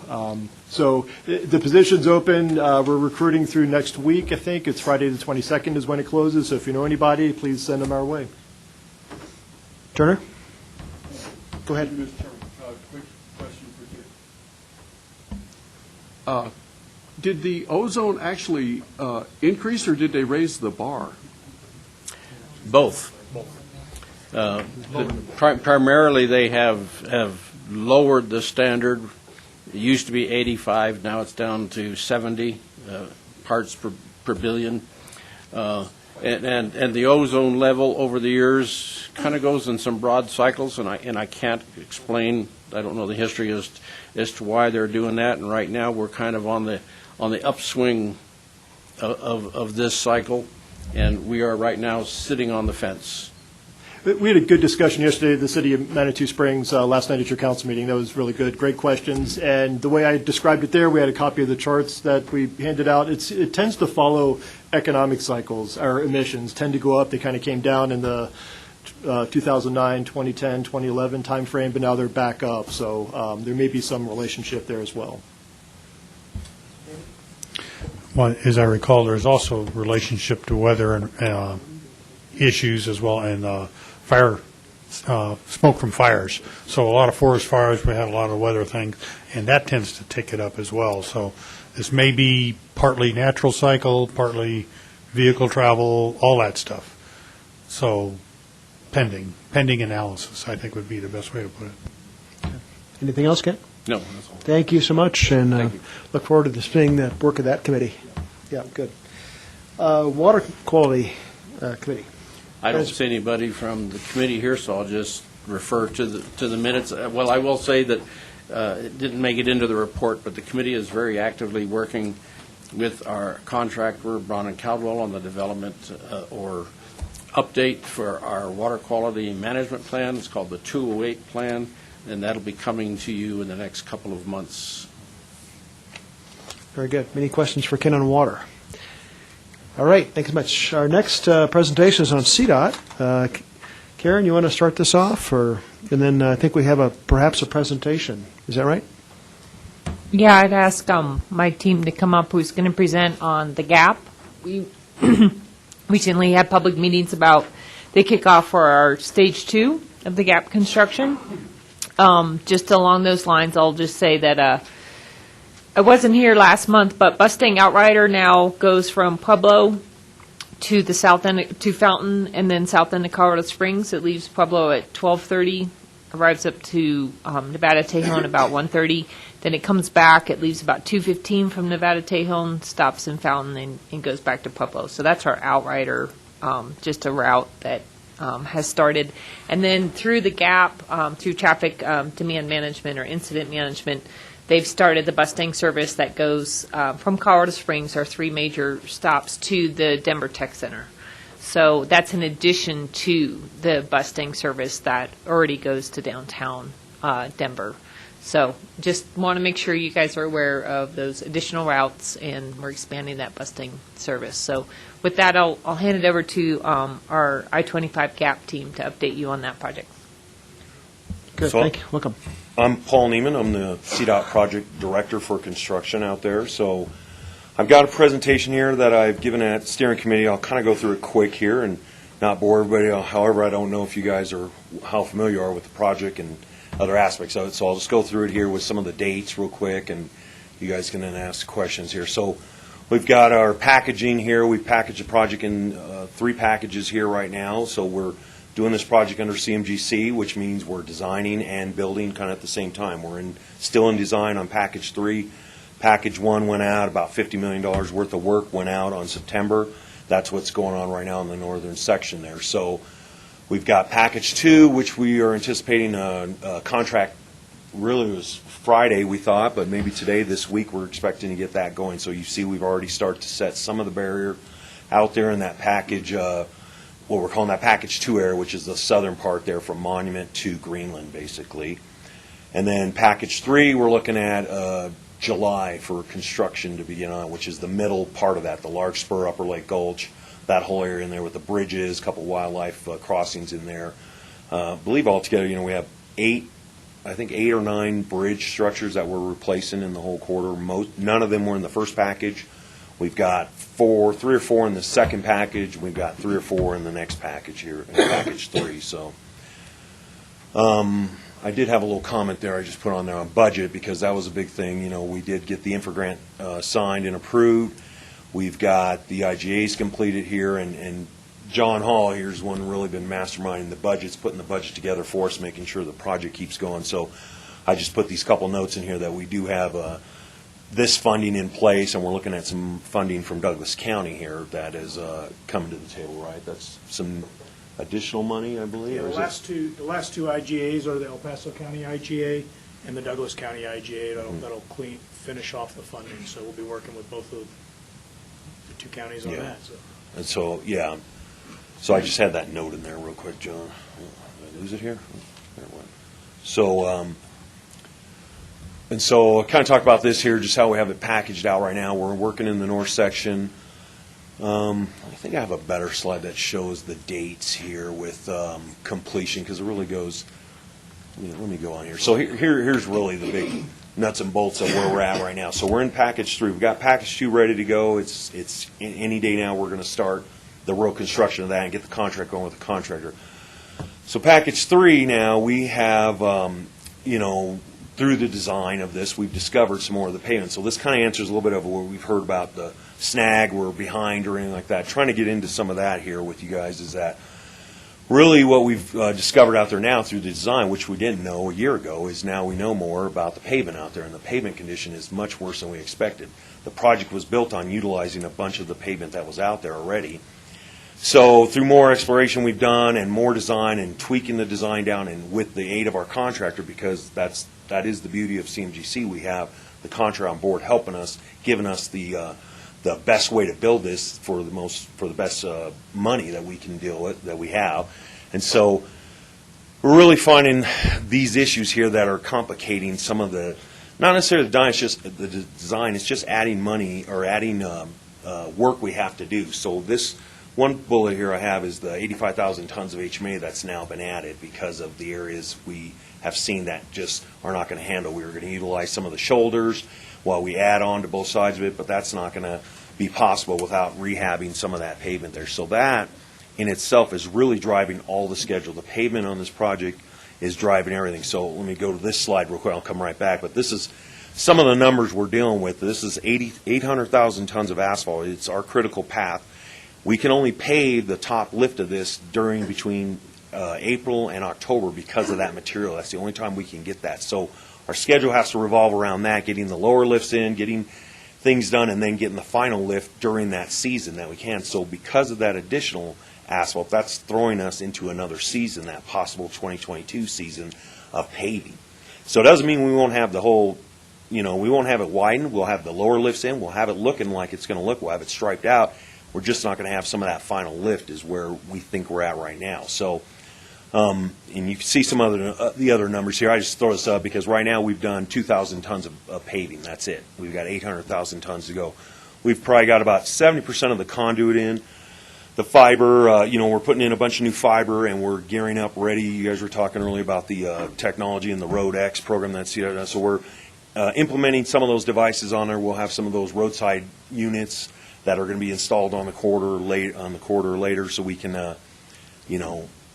So the position's open. We're recruiting through next week, I think. It's Friday the 22nd is when it closes. So if you know anybody, please send them our way. Turner? Go ahead. Mr. Chairman, quick question for you. Did the ozone actually increase, or did they raise the bar? Both. Primarily, they have lowered the standard. It used to be 85, now it's down to 70 parts per billion. And the ozone level over the years kind of goes in some broad cycles, and I can't explain. I don't know the history as to why they're doing that. And right now, we're kind of on the upswing of this cycle, and we are right now sitting on the fence. We had a good discussion yesterday at the City of Manitou Springs last night at your council meeting. That was really good. Great questions. And the way I described it there, we had a copy of the charts that we handed out. It tends to follow economic cycles. Our emissions tend to go up. They kind of came down in the 2009, 2010, 2011 timeframe, but now they're back up. So there may be some relationship there as well. Well, as I recall, there's also a relationship to weather and issues as well, and fire, smoke from fires. So a lot of forest fires, we had a lot of weather things, and that tends to tick it up as well. So this may be partly natural cycle, partly vehicle travel, all that stuff. So pending analysis, I think would be the best way to put it. Anything else, Ken? No, that's all. Thank you so much, and look forward to seeing the work of that committee. Yeah, good. Water Quality Committee. I don't see anybody from the committee here, so I'll just refer to the minutes. Well, I will say that it didn't make it into the report, but the committee is very actively working with our contractor, Brown and Caldwell, on the development or update for our water quality management plan. It's called the 208 plan, and that'll be coming to you in the next couple of months. Very good. Many questions for Ken on water. All right, thanks so much. Our next presentation is on CDOT. Karen, you want to start this off, and then I think we have perhaps a presentation. Is that right? Yeah, I'd ask my team to come up who's going to present on the gap. We recently had public meetings about the kickoff for our Stage 2 of the gap construction. Just along those lines, I'll just say that I wasn't here last month, but Mustang Outrider now goes from Pueblo to the south end, to Fountain, and then south end of Colorado Springs. It leaves Pueblo at 12:30, arrives up to Nevada Tejon about 1:30. Then it comes back. It leaves about 2:15 from Nevada Tejon, stops in Fountain, and goes back to Pueblo. So that's our Outrider, just a route that has started. And then through the gap, through traffic demand management or incident management, they've started the Mustang service that goes from Colorado Springs, our 3 major stops, to the Denver Tech Center. So that's in addition to the Mustang service that already goes to downtown Denver. So just want to make sure you guys are aware of those additional routes, and we're expanding that Mustang service. So with that, I'll hand it over to our I-25 GAP team to update you on that project. Good, thank you. Welcome. I'm Paul Neiman. I'm the CDOT project director for construction out there. So I've got a presentation here that I've given at steering committee. I'll kind of go through it quick here and not bore everybody. However, I don't know if you guys are how familiar you are with the project and other aspects of it. So I'll just go through it here with some of the dates real quick, and you guys can then ask questions here. So we've got our packaging here. We've packaged the project in 3 packages here right now. So we're doing this project under CMGC, which means we're designing and building kind of at the same time. We're still in design on package 3. Package 1 went out, about $50 million worth of work went out on September. That's what's going on right now in the northern section there. So we've got package 2, which we are anticipating a contract. Really, it was Friday, we thought, but maybe today, this week, we're expecting to get that going. So you see we've already started to set some of the barrier out there in that package, what we're calling that package 2 area, which is the southern part there from Monument to Greenland, basically. And then package 3, we're looking at July for construction to begin on, which is the middle part of that, the large spur, Upper Lake Gulch, that whole area in there with the bridges, a couple wildlife crossings in there. I believe altogether, we have 8 or 9 bridge structures that we're replacing in the whole corridor. None of them were in the first package. We've got 3 or 4 in the second package. We've got 3 or 4 in the next package here, in package 3. So I did have a little comment there I just put on there on budget, because that was a big thing. We did get the infra grant signed and approved. We've got the IGAs completed here, and John Hall here is one really been masterminding the budgets, putting the budget together for us, making sure the project keeps going. So I just put these couple notes in here that we do have this funding in place, and we're looking at some funding from Douglas County here that is coming to the table, right? That's some additional money, I believe? Yeah, the last two IGAs are the El Paso County IGA and the Douglas County IGA. That'll finish off the funding, so we'll be working with both of the 2 counties on that. So. And so, yeah. So I just had that note in there real quick, John. Did I lose it here? There it went. So, and so I kind of talk about this here, just how we have it packaged out right now. We're working in the north section. I think I have a better slide that shows the dates here with completion, because it really goes, let me go on here. So here's really the big nuts and bolts of where we're at right now. So we're in package 3. We've got package 2 ready to go. It's any day now we're going to start the real construction of that and get the contract going with the contractor. So package 3 now, we have, through the design of this, we've discovered some more of the pavement. So this kind of answers a little bit of what we've heard about the snag, we're behind or anything like that. Trying to get into some of that here with you guys is that really what we've discovered out there now through the design, which we didn't know a year ago, is now we know more about the pavement out there, and the pavement condition is much worse than we expected. The project was built on utilizing a bunch of the pavement that was out there already. So through more exploration we've done and more design and tweaking the design down, and with the aid of our contractor, because that is the beauty of CMGC, we have the contractor on board helping us, giving us the best way to build this for the best money that we can deal with, that we have. And so we're really finding these issues here that are complicating some of the, not necessarily the design, it's just adding money or adding work we have to do. So this, one bullet here I have is the 85,000 tons of HMA that's now been added because of the areas we have seen that just are not going to handle. We were going to utilize some of the shoulders while we add on to both sides of it, but that's not going to be possible without rehabbing some of that pavement there. So that in itself is really driving all the schedule. The pavement on this project is driving everything. So let me go to this slide real quick. I'll come right back. But this is some of the numbers we're dealing with. This is 800,000 tons of asphalt. It's our critical path. We can only pave the top lift of this between April and October because of that material. That's the only time we can get that. So our schedule has to revolve around that, getting the lower lifts in, getting things done, and then getting the final lift during that season that we can. So because of that additional asphalt, that's throwing us into another season, that possible 2022 season of paving. So it doesn't mean we won't have the whole, we won't have it widened. We'll have the lower lifts in. We'll have it looking like it's going to look. We'll have it striped out. We're just not going to have some of that final lift is where we think we're at right now. So, and you can see some other the other numbers here. I just throw this up because right now we've done 2,000 tons of paving. That's it. We've got 800,000 tons to go. We've probably got about 70% of the conduit in. The fiber, we're putting in a bunch of new fiber and we're gearing up ready. You guys were talking earlier about the technology and the Road X program that's here. So we're implementing some of those devices on there. We'll have some of those roadside units that are going to be installed on the corridor later, so we can,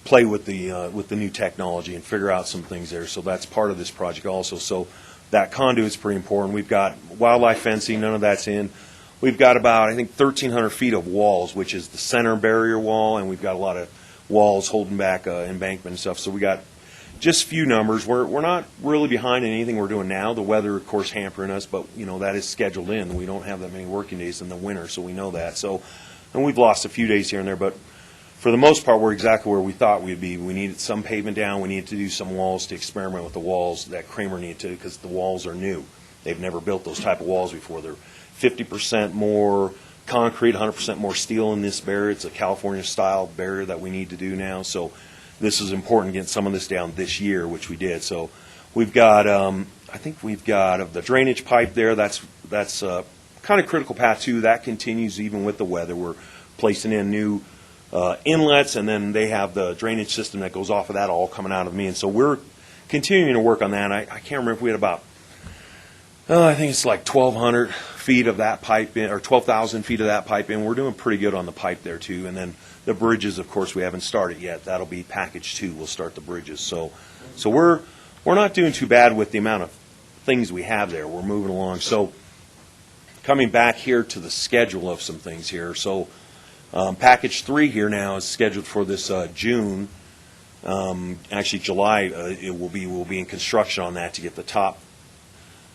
play with the new technology and figure out some things there. So that's part of this project also. So that conduit's pretty important. We've got wildlife fencing. None of that's in. We've got about, I think, 1,300 feet of walls, which is the center barrier wall, and we've got a lot of walls holding back embankment and stuff. So we got just few numbers. We're not really behind in anything we're doing now. The weather, of course, hampering us, but that is scheduled in. We don't have that many working days in the winter, so we know that. So, and we've lost a few days here and there, but for the most part, we're exactly where we thought we'd be. We needed some pavement down. We needed to do some walls to experiment with the walls that Kramer needed to, because the walls are new. They've never built those type of walls before. They're 50% more concrete, 100% more steel in this barrier. It's a California-style barrier that we need to do now. So this is important to get some of this down this year, which we did. So we've got, I think we've got the drainage pipe there. That's kind of critical path too. That continues even with the weather. We're placing in new inlets, and then they have the drainage system that goes off of that all coming out of me. And so we're continuing to work on that. I can't remember if we had about, I think it's like 1,200 feet of that pipe in, or 12,000 feet of that pipe in. We're doing pretty good on the pipe there too. And then the bridges, of course, we haven't started yet. That'll be package 2. We'll start the bridges. So we're not doing too bad with the amount of things we have there. We're moving along. So coming back here to the schedule of some things here. So package 3 here now is scheduled for this June. Actually, July. We'll be in construction on that to get the top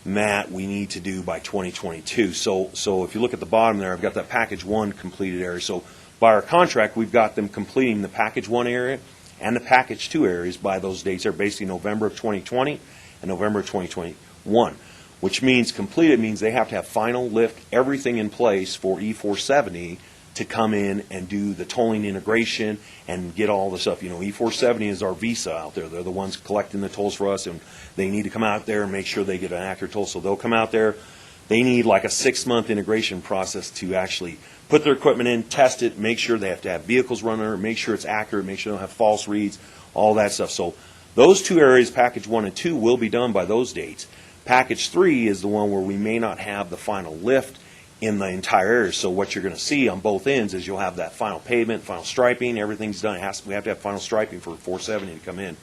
mat we need to do by 2022. So if you look at the bottom there, I've got that package 1 completed area. So by our contract, we've got them completing the package 1 area and the package 2 areas by those dates. They're basically November of 2020 and November of 2021, which means completed means they have to have final lift, everything in place for E470 to come in and do the tolling integration and get all the stuff. E470 is our Visa out there. They're the ones collecting the tolls for us, and they need to come out there and make sure they get an accurate toll. So they'll come out there. They need like a 6-month integration process to actually put their equipment in, test it, make sure they have to have vehicles running, make sure it's accurate, make sure they don't have false reads, all that stuff. So those 2 areas, package 1 and 2, will be done by those dates. Package 3 is the one where we may not have the final lift in the entire area. So what you're going to see on both ends is you'll have that final pavement, final striping, everything's done. We have to have final striping for 470 to come in.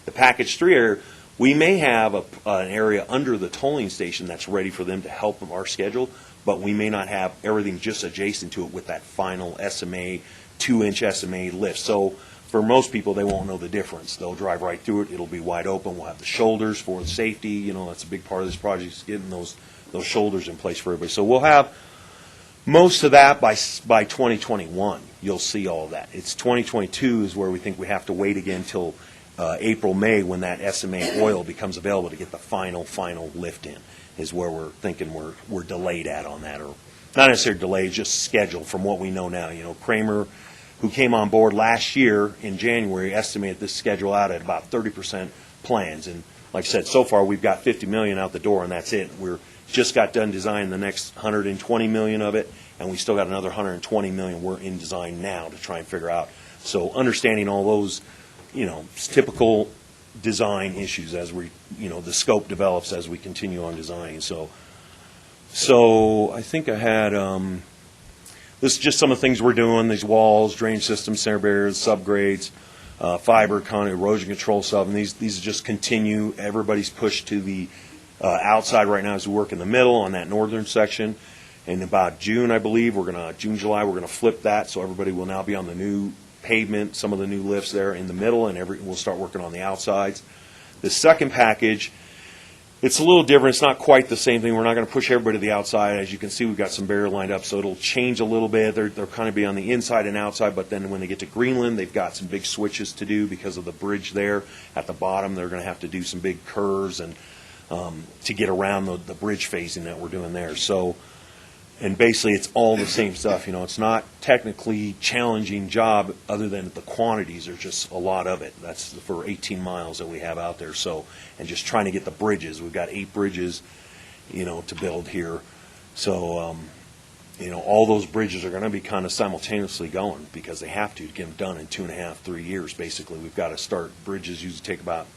The package 3 area, we may have an area under the tolling station that's ready for them to help with our schedule, but we may not have everything just adjacent to it with that final SMA, 2-inch SMA lift. So for most people, they won't know the difference. They'll drive right through it. It'll be wide open. We'll have the shoulders for the safety. That's a big part of this project, is getting those shoulders in place for everybody. So we'll have most of that by 2021. You'll see all of that. It's 2022 is where we think we have to wait again till April, May, when that SMA oil becomes available to get the final lift in, is where we're thinking we're delayed at on that, or not necessarily delayed, just scheduled from what we know now. Kramer, who came on board last year in January, estimated this schedule out at about 30% plans. And like I said, so far we've got $50 million out the door, and that's it. We're just got done designing the next $120 million of it, and we still got another $120 million we're in design now to try and figure out. So understanding all those, typical design issues as we, the scope develops as we continue on designing. So I think I had, this is just some of the things we're doing, these walls, drainage systems, center barriers, subgrades, fiber, erosion control stuff, and these just continue. Everybody's pushed to the outside right now as we work in the middle on that northern section. In about June, I believe, June, July, we're going to flip that, so everybody will now be on the new pavement, some of the new lifts there in the middle, and we'll start working on the outsides. The second package, it's a little different. It's not quite the same thing. We're not going to push everybody to the outside. As you can see, we've got some barrier lined up, so it'll change a little bit. They'll kind of be on the inside and outside, but then when they get to Greenland, they've got some big switches to do because of the bridge there at the bottom. They're going to have to do some big curves and to get around the bridge phasing that we're doing there. So, and basically, it's all the same stuff. It's not technically challenging job other than the quantities are just a lot of it. That's for 18 miles that we have out there. So, and just trying to get the bridges. We've got 8 bridges, to build here. So, all those bridges are going to be kind of simultaneously going because they have to get them done in 2.5, 3 years. Basically, we've got to start. Bridges usually take about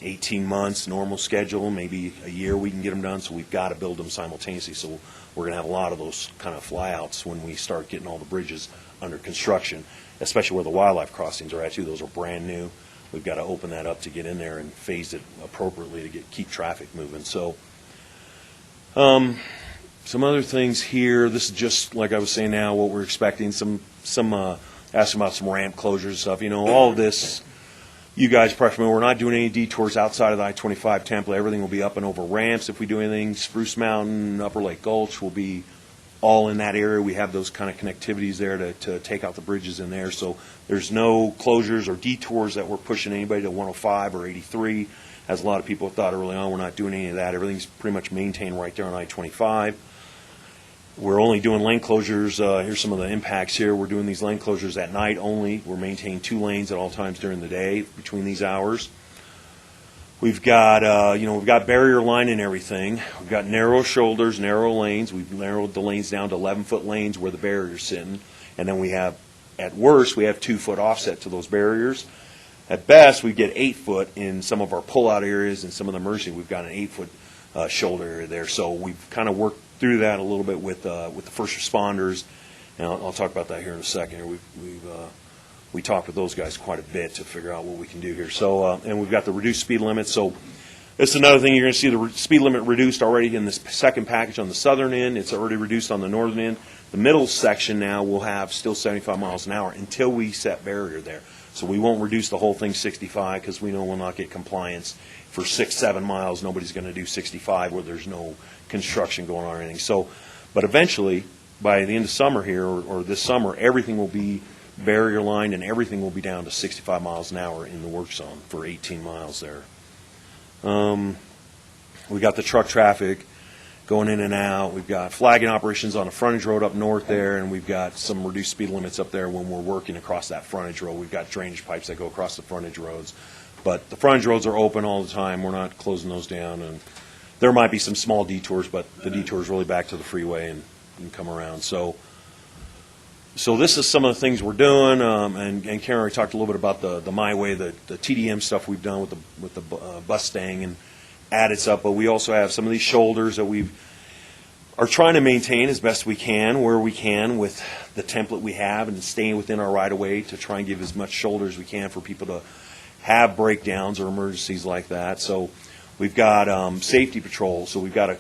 18 months, normal schedule, maybe a year we can get them done, so we've got to build them simultaneously. So we're going to have a lot of those kind of flyouts when we start getting all the bridges under construction, especially where the wildlife crossings are at too. Those are brand new. We've got to open that up to get in there and phase it appropriately to keep traffic moving. So some other things here. This is just, like I was saying now, what we're expecting. Some asking about some ramp closures and stuff. All of this, you guys probably familiar, we're not doing any detours outside of the I-25 template. Everything will be up and over ramps. If we do anything, Spruce Mountain, Upper Lake Gulch will be all in that area. We have those kind of connectivities there to take out the bridges in there. So there's no closures or detours that we're pushing anybody to 105 or 83. As a lot of people thought early on, we're not doing any of that. Everything's pretty much maintained right there on I-25. We're only doing lane closures. Here's some of the impacts here. We're doing these lane closures at night only. We're maintaining 2 lanes at all times during the day between these hours. We've got, we've got barrier line and everything. We've got narrow shoulders, narrow lanes. We've narrowed the lanes down to 11-foot lanes where the barrier's sitting. And then we have, at worst, we have 2-foot offset to those barriers. At best, we get 8-foot in some of our pull-out areas and some of the emergency. We've got an 8-foot shoulder area there. So we've kind of worked through that a little bit with the first responders, and I'll talk about that here in a second. We talked with those guys quite a bit to figure out what we can do here. So, and we've got the reduced speed limit. So, this is another thing. You're going to see the speed limit reduced already in this second package on the southern end. It's already reduced on the northern end. The middle section now will have still 75 miles an hour until we set barrier there. So we won't reduce the whole thing 65 because we know we'll not get compliance for 6-7 miles. Nobody's going to do 65 where there's no construction going on or anything. So, but eventually, by the end of summer here, or this summer, everything will be barrier lined and everything will be down to 65 miles an hour in the work zone for 18 miles there. We got the truck traffic going in and out. We've got flagging operations on the frontage road up north there, and we've got some reduced speed limits up there when we're working across that frontage road. We've got drainage pipes that go across the frontage roads. But the frontage roads are open all the time. We're not closing those down. And there might be some small detours, but the detour is really back to the freeway and come around. So this is some of the things we're doing. And Karen already talked a little bit about the My Way, the TDM stuff we've done with the bus staying and added stuff. But we also have some of these shoulders that we are trying to maintain as best we can, where we can with the template we have and staying within our right-of-way to try and give as much shoulder as we can for people to have breakdowns or emergencies like that. So we've got safety patrol. So we've got a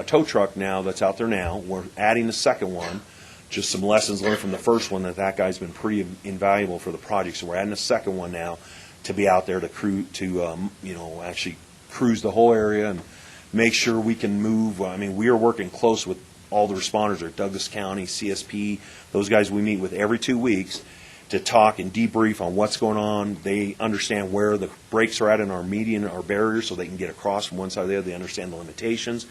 tow truck now that's out there now. We're adding the second one. Just some lessons learned from the first one that guy's been pretty invaluable for the project. So we're adding a second one now to be out there to actually cruise the whole area and make sure we can move. I mean, we are working close with all the responders at Douglas County, CSP, those guys we meet with every 2 weeks to talk and debrief on what's going on. They understand where the breaks are at in our median, our barriers, so they can get across from one side to the other. They understand the limitations.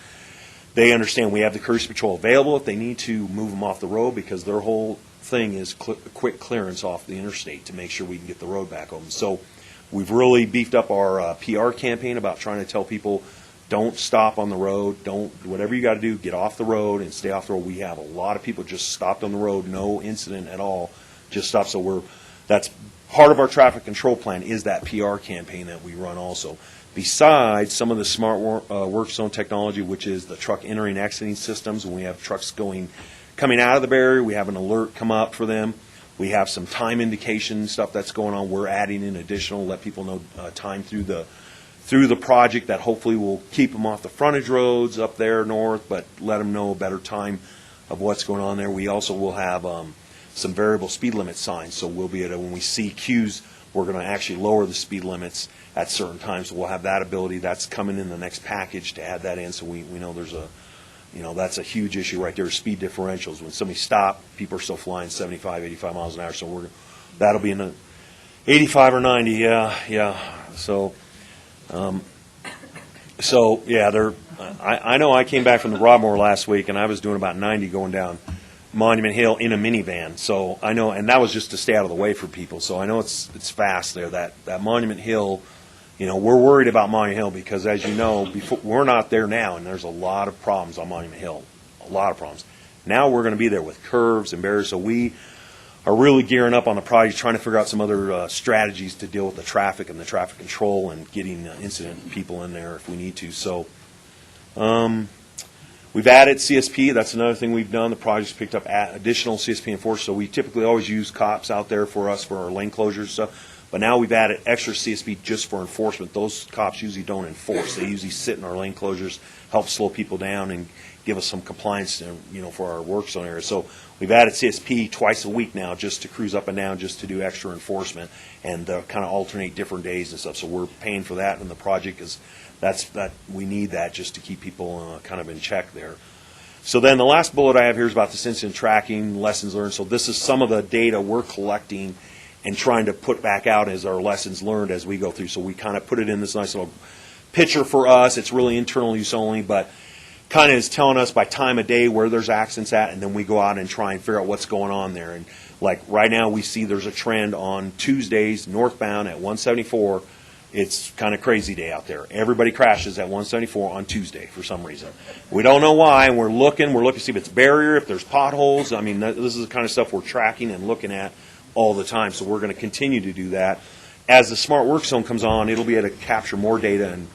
They understand we have the courtesy patrol available if they need to move them off the road, because their whole thing is quick clearance off the interstate to make sure we can get the road back open. So we've really beefed up our PR campaign about trying to tell people don't stop on the road. Don't, whatever you got to do, get off the road and stay off the road. We have a lot of people just stopped on the road, no incident at all, just stopped. So that's part of our traffic control plan is that PR campaign that we run also. Besides some of the smart work zone technology, which is the truck entering and exiting systems, when we have trucks coming out of the barrier, we have an alert come up for them. We have some time indication stuff that's going on. We're adding in additional, let people know time through the project that hopefully will keep them off the frontage roads up there north, but let them know a better time of what's going on there. We also will have some variable speed limit signs, so we'll be able to, when we see cues, we're going to actually lower the speed limits at certain times. So we'll have that ability. That's coming in the next package to add that in, so we know there's that's a huge issue right there, speed differentials. When somebody stops, people are still flying 75, 85 miles an hour, so that'll be in the 85 or 90, yeah. So, I know I came back from the Broadmoor last week, and I was doing about 90 going down Monument Hill in a minivan. So I know, and that was just to stay out of the way for people. So I know it's fast there. That Monument Hill, we're worried about Monument Hill because, as you know, we're not there now, and there's a lot of problems on Monument Hill, a lot of problems. Now we're going to be there with curves and barriers, so we are really gearing up on the project, trying to figure out some other strategies to deal with the traffic and the traffic control and getting incident people in there if we need to. So we've added CSP. That's another thing we've done. The project's picked up additional CSP enforcers. So we typically always use cops out there for us for our lane closures and stuff. But now we've added extra CSP just for enforcement. Those cops usually don't enforce. They usually sit in our lane closures, help slow people down, and give us some compliance, for our work zone area. So we've added CSP twice a week now just to cruise up and down, just to do extra enforcement and kind of alternate different days and stuff. So we're paying for that in the project because we need that just to keep people kind of in check there. So then the last bullet I have here is about this incident tracking, lessons learned. So this is some of the data we're collecting and trying to put back out as our lessons learned as we go through. So we kind of put it in this nice little picture for us. It's really internal use only, but kind of is telling us by time of day where there's accidents at, and then we go out and try and figure out what's going on there. And like right now we see there's a trend on Tuesdays northbound at 174. It's kind of crazy day out there. Everybody crashes at 174 on Tuesday for some reason. We don't know why, and we're looking to see if it's barrier, if there's potholes. I mean, this is the kind of stuff we're tracking and looking at all the time, so we're going to continue to do that. As the Smart Work Zone comes on, it'll be able to capture more data and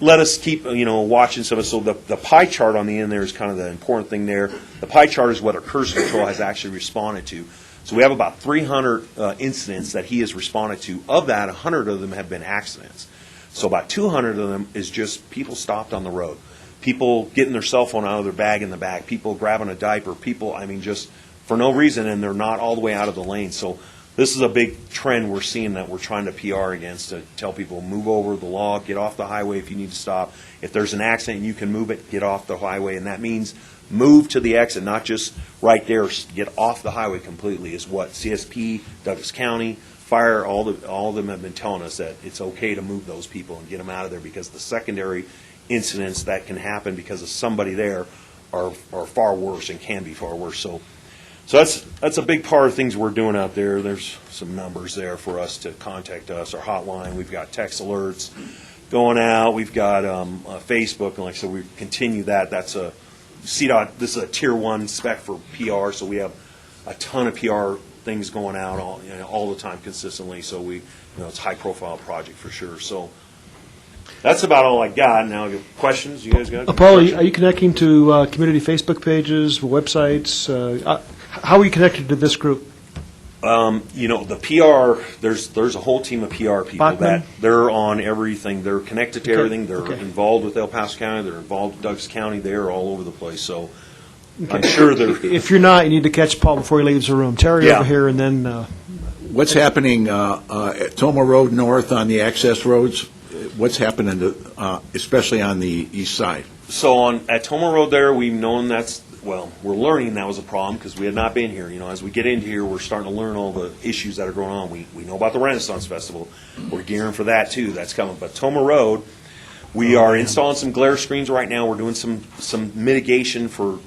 let us keep watching some of it. So the pie chart on the end there is kind of the important thing there. The pie chart is what our cursor control has actually responded to. So we have about 300 incidents that he has responded to. Of that, 100 of them have been accidents. So about 200 of them is just people stopped on the road, people getting their cell phone out of their bag in the back, people grabbing a diaper, people, just for no reason, and they're not all the way out of the lane. So this is a big trend we're seeing that we're trying to PR against, to tell people move over the law, get off the highway if you need to stop. If there's an accident and you can move it, get off the highway, and that means move to the exit, not just right there. Get off the highway completely is what CSP, Douglas County, Fire, all of them have been telling us, that it's okay to move those people and get them out of there, because the secondary incidents that can happen because of somebody there are far worse and can be far worse. So that's a big part of things we're doing out there. There's some numbers there for us to contact us. Our hotline, we've got text alerts going out. We've got Facebook, and like I said, we continue that. That's a CDOT. This is a Tier 1 spec for PR, so we have a ton of PR things going out all the time consistently. So it's a high-profile project for sure. So that's about all I got. Now, questions? You guys got? Paul, are you connecting to community Facebook pages, websites? How are you connected to this group? The PR, there's a whole team of PR people Bachman? that they're on everything. They're connected to everything. They're involved with El Paso County. They're involved with Douglas County. They're all over the place. So I'm sure they're... If you're not, you need to catch Paul before he leaves the room. Terry over here, and then... What's happening at Tomah Road North on the access roads? What's happening, especially on the east side? So at Tomah Road there, we've known we're learning that was a problem because we had not been here. As we get into here, we're starting to learn all the issues that are going on. We know about the Renaissance Festival. We're gearing for that, too. That's coming. But Tomah Road, we are installing some glare screens right now. We're doing some mitigation for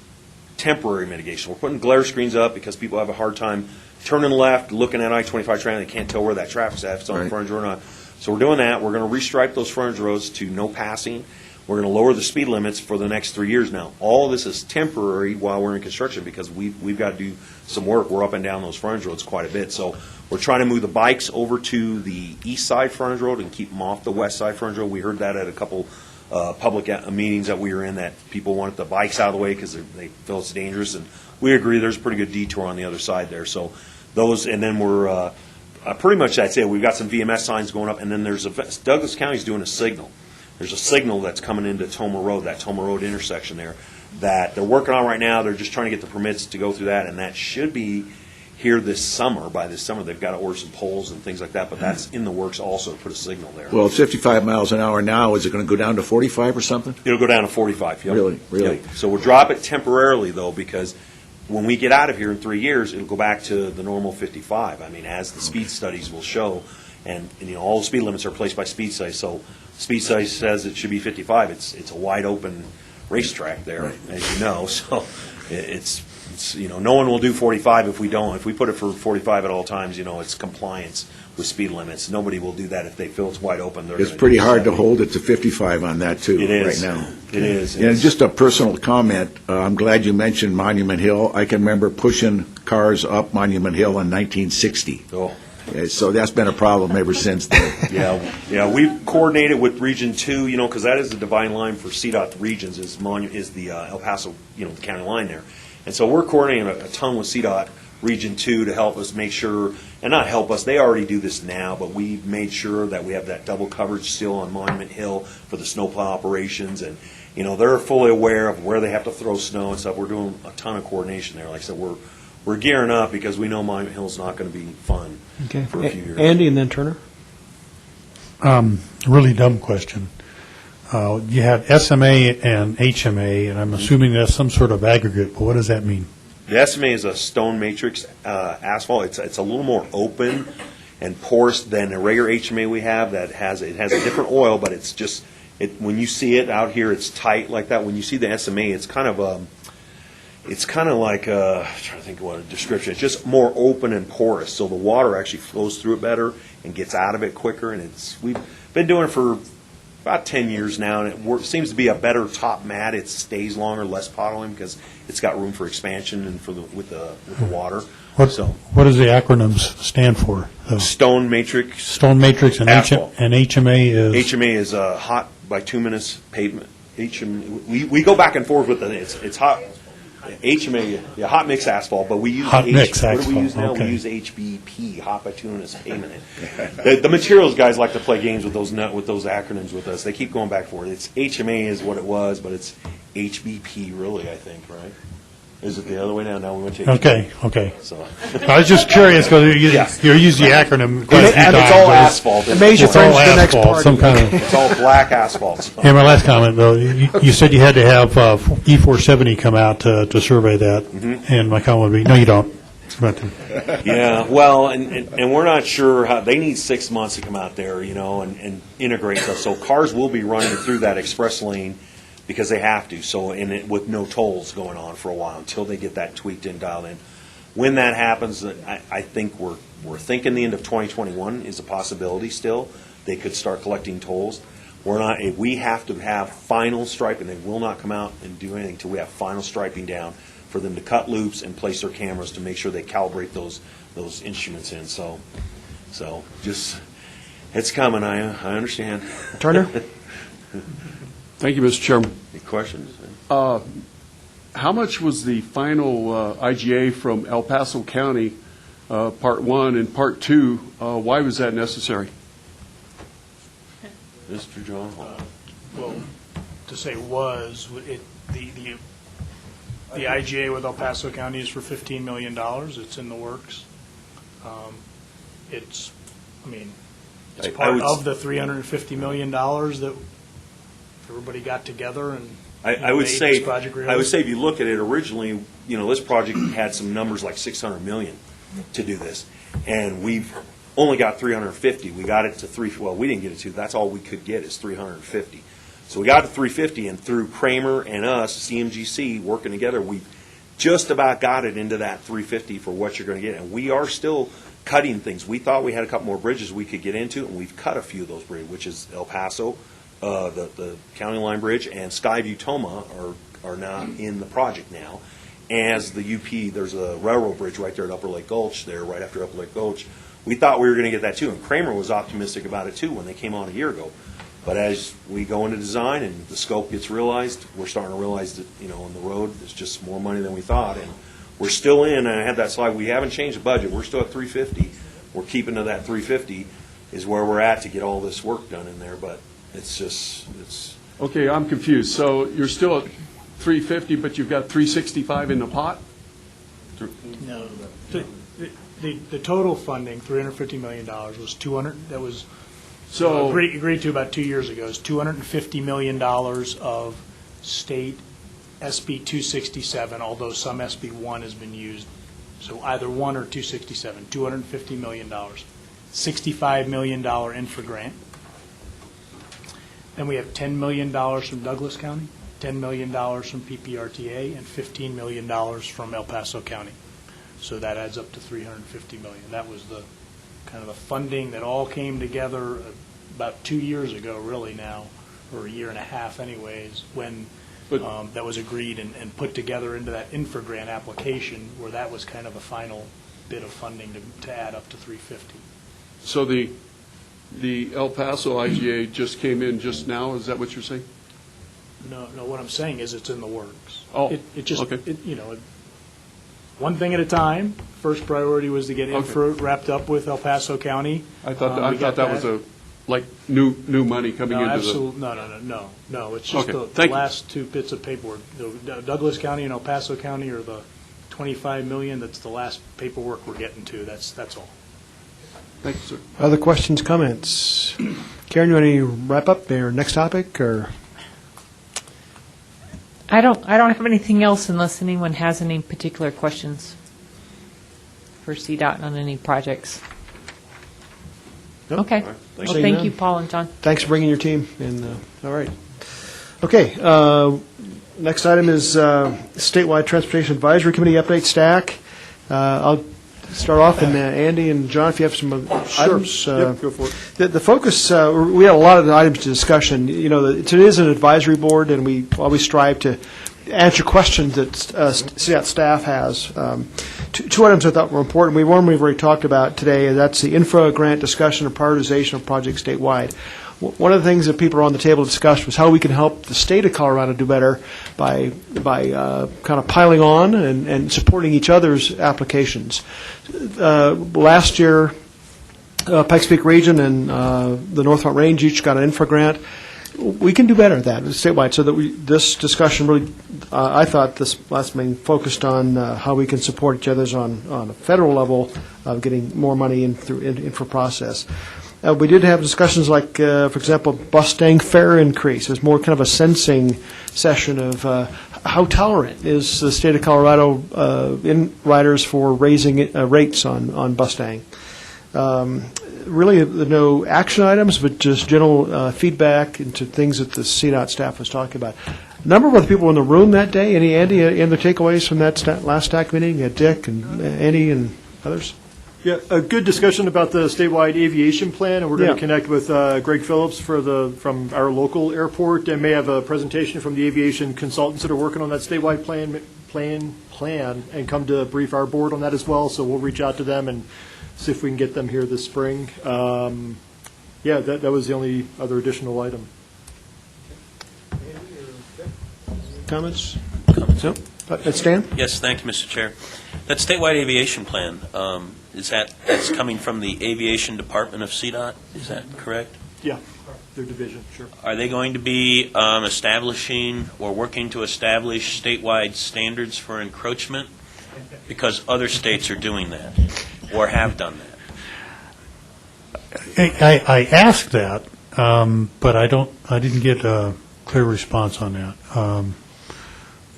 temporary mitigation. We're putting glare screens up because people have a hard time turning left, looking at I-25 traffic. They can't tell where that traffic's at, if it's on the frontage or not. So we're doing that. We're going to restripe those frontage roads to no passing. We're going to lower the speed limits for the next 3 years now. All this is temporary while we're in construction because we've got to do some work. We're up and down those frontage roads quite a bit. So we're trying to move the bikes over to the east side frontage road and keep them off the west side frontage road. We heard that at a couple public meetings that we were in, that people wanted the bikes out of the way because they feel it's dangerous. And we agree there's a pretty good detour on the other side there. So those, and then we're pretty much that's it. We've got some VMS signs going up, and then there's Douglas County's doing a signal. There's a signal that's coming into Tomah Road, that Tomah Road intersection there, that they're working on right now. They're just trying to get the permits to go through that, and that should be here this summer. By this summer, they've got to order some poles and things like that, but that's in the works also to put a signal there. Well, it's 55 miles an hour now. Is it going to go down to 45 or something? It'll go down to 45, yep. Really? Yep. So we'll drop it temporarily, though, because when we get out of here in 3 years, it'll go back to the normal 55. I mean, as the speed studies will show, and all the speed limits are placed by speed studies, so speed study says it should be 55. It's a wide open racetrack there, as you know. So it's no one will do 45 if we don't. If we put it for 45 at all times, it's compliance with speed limits. Nobody will do that if they feel it's wide open. It's pretty hard to hold it to 55 on that, too, it is. right now. It is. And just a personal comment, I'm glad you mentioned Monument Hill. I can remember pushing cars up Monument Hill in 1960. Oh. So that's been a problem ever since then. Yeah. We've coordinated with Region 2, because that is the dividing line for CDOT regions, is the El Paso, the county line there. And so we're coordinating a ton with CDOT Region 2 to help us make sure, and not help us, they already do this now, but we've made sure that we have that double coverage still on Monument Hill for the snowplow operations. And, they're fully aware of where they have to throw snow and stuff. We're doing a ton of coordination there. Like I said, we're gearing up because we know Monument Hill's not going to be fun for a few years. Andy and then Turner. Really dumb question. You have SMA and HMA, and I'm assuming that's some sort of aggregate, but what does that mean? The SMA is a stone matrix asphalt. It's a little more open and porous than the regular HMA we have. That has a different oil, but it's just when you see it out here, it's tight like that. When you see the SMA, it's kind of like I'm trying to think of what a description. It's just more open and porous, so the water actually flows through it better and gets out of it quicker. And we've been doing it for about 10 years now, and it seems to be a better top mat. It stays longer, less puddling because it's got room for expansion and with the water. What does the acronyms stand for? Stone matrix. Stone matrix and asphalt. And HMA is? HMA is hot bituminous pavement. We go back and forth with it. It's hot. HMA, hot mix asphalt, but we use hot mix asphalt. What do we use now? Okay. We use HBP, hot bituminous pavement. The materials guys like to play games with those acronyms with us. They keep going back and forth. It's HMA is what it was, but it's HBP really, I think, right? Is it the other way now? Now we went to HBP. Okay. So. I was just curious because you're using the acronym quite a few times. It's all asphalt. It made your friends the next party. Some kind of. It's all black asphalt. And my last comment, though, you said you had to have E470 come out to survey that, and my comment would be, no, you don't. Yeah, well, and we're not sure how, they need 6 months to come out there, and integrate stuff. So cars will be running through that express lane because they have to, with no tolls going on for a while until they get that tweaked and dialed in. When that happens, I think we're thinking the end of 2021 is a possibility still. They could start collecting tolls. We have to have final striping. They will not come out and do anything until we have final striping down for them to cut loops and place their cameras to make sure they calibrate those instruments in. So just, it's coming, I understand. Turner? Thank you, Mr. Chairman. Any questions? How much was the final IGA from El Paso County, Part 1 and Part 2? Why was that necessary? Mr. John Hall. Well, to say the IGA with El Paso County is for $15 million. It's in the works. It's part of the $350 million that everybody got together and I would say this project realistic. if you look at it originally, this project had some numbers like $600 million to do this, and we've only got 350. We got it to we didn't get it to. That's all we could get is 350. So we got to 350, and through Kramer and us, CMGC working together, we just about got it into that 350 for what you're going to get, and we are still cutting things. We thought we had a couple more bridges we could get into, and we've cut a few of those bridges, which is El Paso, the County Line Bridge, and Skyview Toma are not in the project now. As the UP, there's a railroad bridge right there at Upper Lake Gulch there, right after Upper Lake Gulch. We thought we were going to get that too, and Kramer was optimistic about it too when they came on a year ago. But as we go into design and the scope gets realized, we're starting to realize that, on the road, there's just more money than we thought. And we're still in, and I had that slide, we haven't changed the budget. We're still at 350. We're keeping to that 350 is where we're at to get all this work done in there, but it's Okay, I'm confused. So you're still at 350, but you've got 365 in the pot? No. The total funding, $350 million, was 200, that was agreed to about 2 years ago, is $250 million of state SB 267, although some SB 1 has been used. So either 1 or 267, $250 million. $65 million infra grant. Then we have $10 million from Douglas County, $10 million from PPRTA, and $15 million from El Paso County. So that adds up to $350 million. That was the kind of the funding that all came together about 2 years ago, really now, or a year and a half anyways, when that was agreed and put together into that infra grant application, where that was kind of a final bit of funding to add up to 350. So the El Paso IGA just came in just now, is that what you're saying? No, what I'm saying is it's in the works. Oh, it just, okay. One thing at a time. First priority was to get infra wrapped up with El Paso County. I thought that was new money coming into No. It's just the last two bits of paperwork. Douglas County and El Paso County are the $25 million. That's the last paperwork we're getting to. That's all. Thank you, sir. Other questions, comments? Karen, you want to wrap up or next topic or? I don't have anything else unless anyone has any particular questions for CDOT on any projects. Nope. Okay. Well, thank you, Paul and John. Thanks for bringing your team in. All right. Okay. Next item is statewide transportation advisory committee update stack. I'll start off, and Andy and John, if you have some items. Yep, go for it. The focus, we had a lot of items to discussion. It is an advisory board, and we always strive to answer questions that CDOT staff has. Two items I thought were important. One we've already talked about today, and that's the infra grant discussion and prioritization of projects statewide. One of the things that people are on the table to discuss was how we can help the state of Colorado do better by kind of piling on and supporting each other's applications. Last year, Pikes Peak Region and the North Front Range each got an infra grant. We can do better at that statewide, so that this discussion really, I thought this last meeting focused on how we can support each other's on a federal level of getting more money in through infra process. We did have discussions like, for example, Bustang fare increase. It was more kind of a sensing session of how tolerant is the state of Colorado in riders for raising rates on Bustang. Really, no action items, but just general feedback into things that the CDOT staff was talking about. A number of other people in the room that day. Andy, any other takeaways from that last stack meeting? Dick and Andy and others? Yeah, a good discussion about the statewide aviation plan, and we're going to connect with Greg Phillips from our local airport, and may have a presentation from the aviation consultants that are working on that statewide plan, and come to brief our board on that as well. So we'll reach out to them and see if we can get them here this spring. That was the only other additional item. Comments? No? Stan? Yes, thank you, Mr. Chair. That statewide aviation plan, that's coming from the aviation department of CDOT? Is that correct? Yeah, their division, sure. Are they going to be establishing or working to establish statewide standards for encroachment? Because other states are doing that or have done that. I asked that, but I didn't get a clear response on that.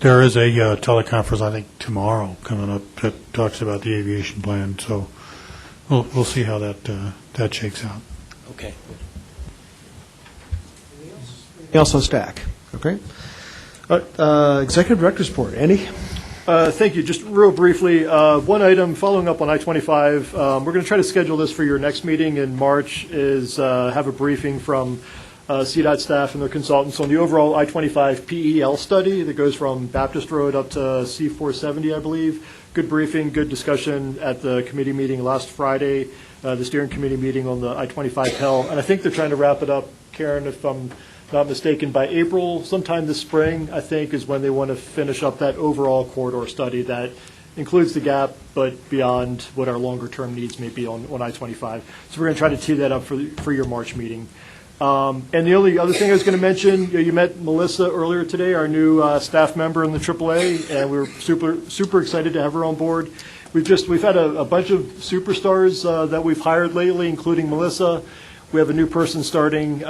There is a teleconference, I think, tomorrow coming up that talks about the aviation plan, so we'll see how that shakes out. Okay. Anything else on stack? Okay. Executive Director's Report. Andy? Thank you. Just real briefly, one item following up on I-25. We're going to try to schedule this for your next meeting in March, is have a briefing from CDOT staff and their consultants on the overall I-25 PEL study that goes from Baptist Road up to C-470, I believe. Good briefing, good discussion at the committee meeting last Friday, the steering committee meeting on the I-25 PEL. And I think they're trying to wrap it up, Karen, if I'm not mistaken, by April, sometime this spring, I think, is when they want to finish up that overall corridor study that includes the gap, but beyond what our longer-term needs may be on I-25. So we're going to try to tee that up for your March meeting. And the only other thing I was going to mention, you met Melissa earlier today, our new staff member in the AAA, and we were super excited to have her on board. We've had a bunch of superstars that we've hired lately, including Melissa. We have a new person starting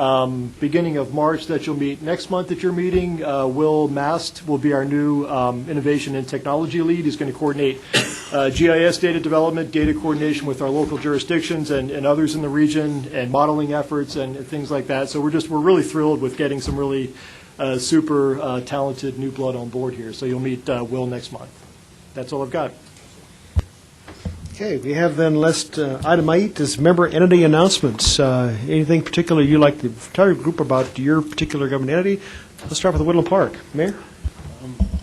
beginning of March that you'll meet next month at your meeting. Will Mast will be our new innovation and technology lead. He's going to coordinate GIS data development, data coordination with our local jurisdictions and others in the region, and modeling efforts and things like that. So we're really thrilled with getting some really super talented new blood on board here. So you'll meet Will next month. That's all I've got. Okay, we have then list item 8 is member entity announcements. Anything particular you like to tell your group about your particular government entity? Let's start with Woodland Park. Mayor?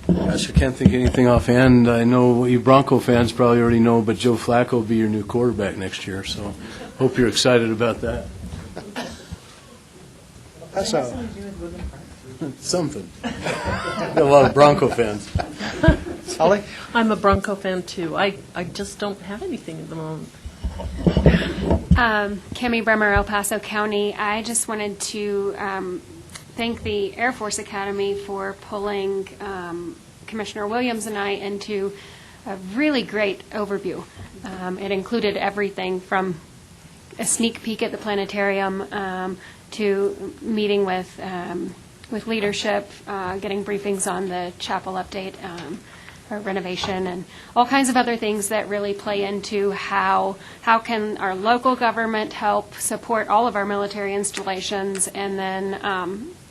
Gosh, I can't think of anything offhand. I know you Bronco fans probably already know, but Joe Flacco will be your new quarterback next year, so hope you're excited about that. That's something. Got a lot of Bronco fans. Holly? I'm a Bronco fan, too. I just don't have anything at the moment. Cammie Bremer, El Paso County. I just wanted to thank the Air Force Academy for pulling Commissioner Williams and I into a really great overview. It included everything from a sneak peek at the planetarium to meeting with leadership, getting briefings on the chapel update, or renovation, and all kinds of other things that really play into how can our local government help support all of our military installations, and then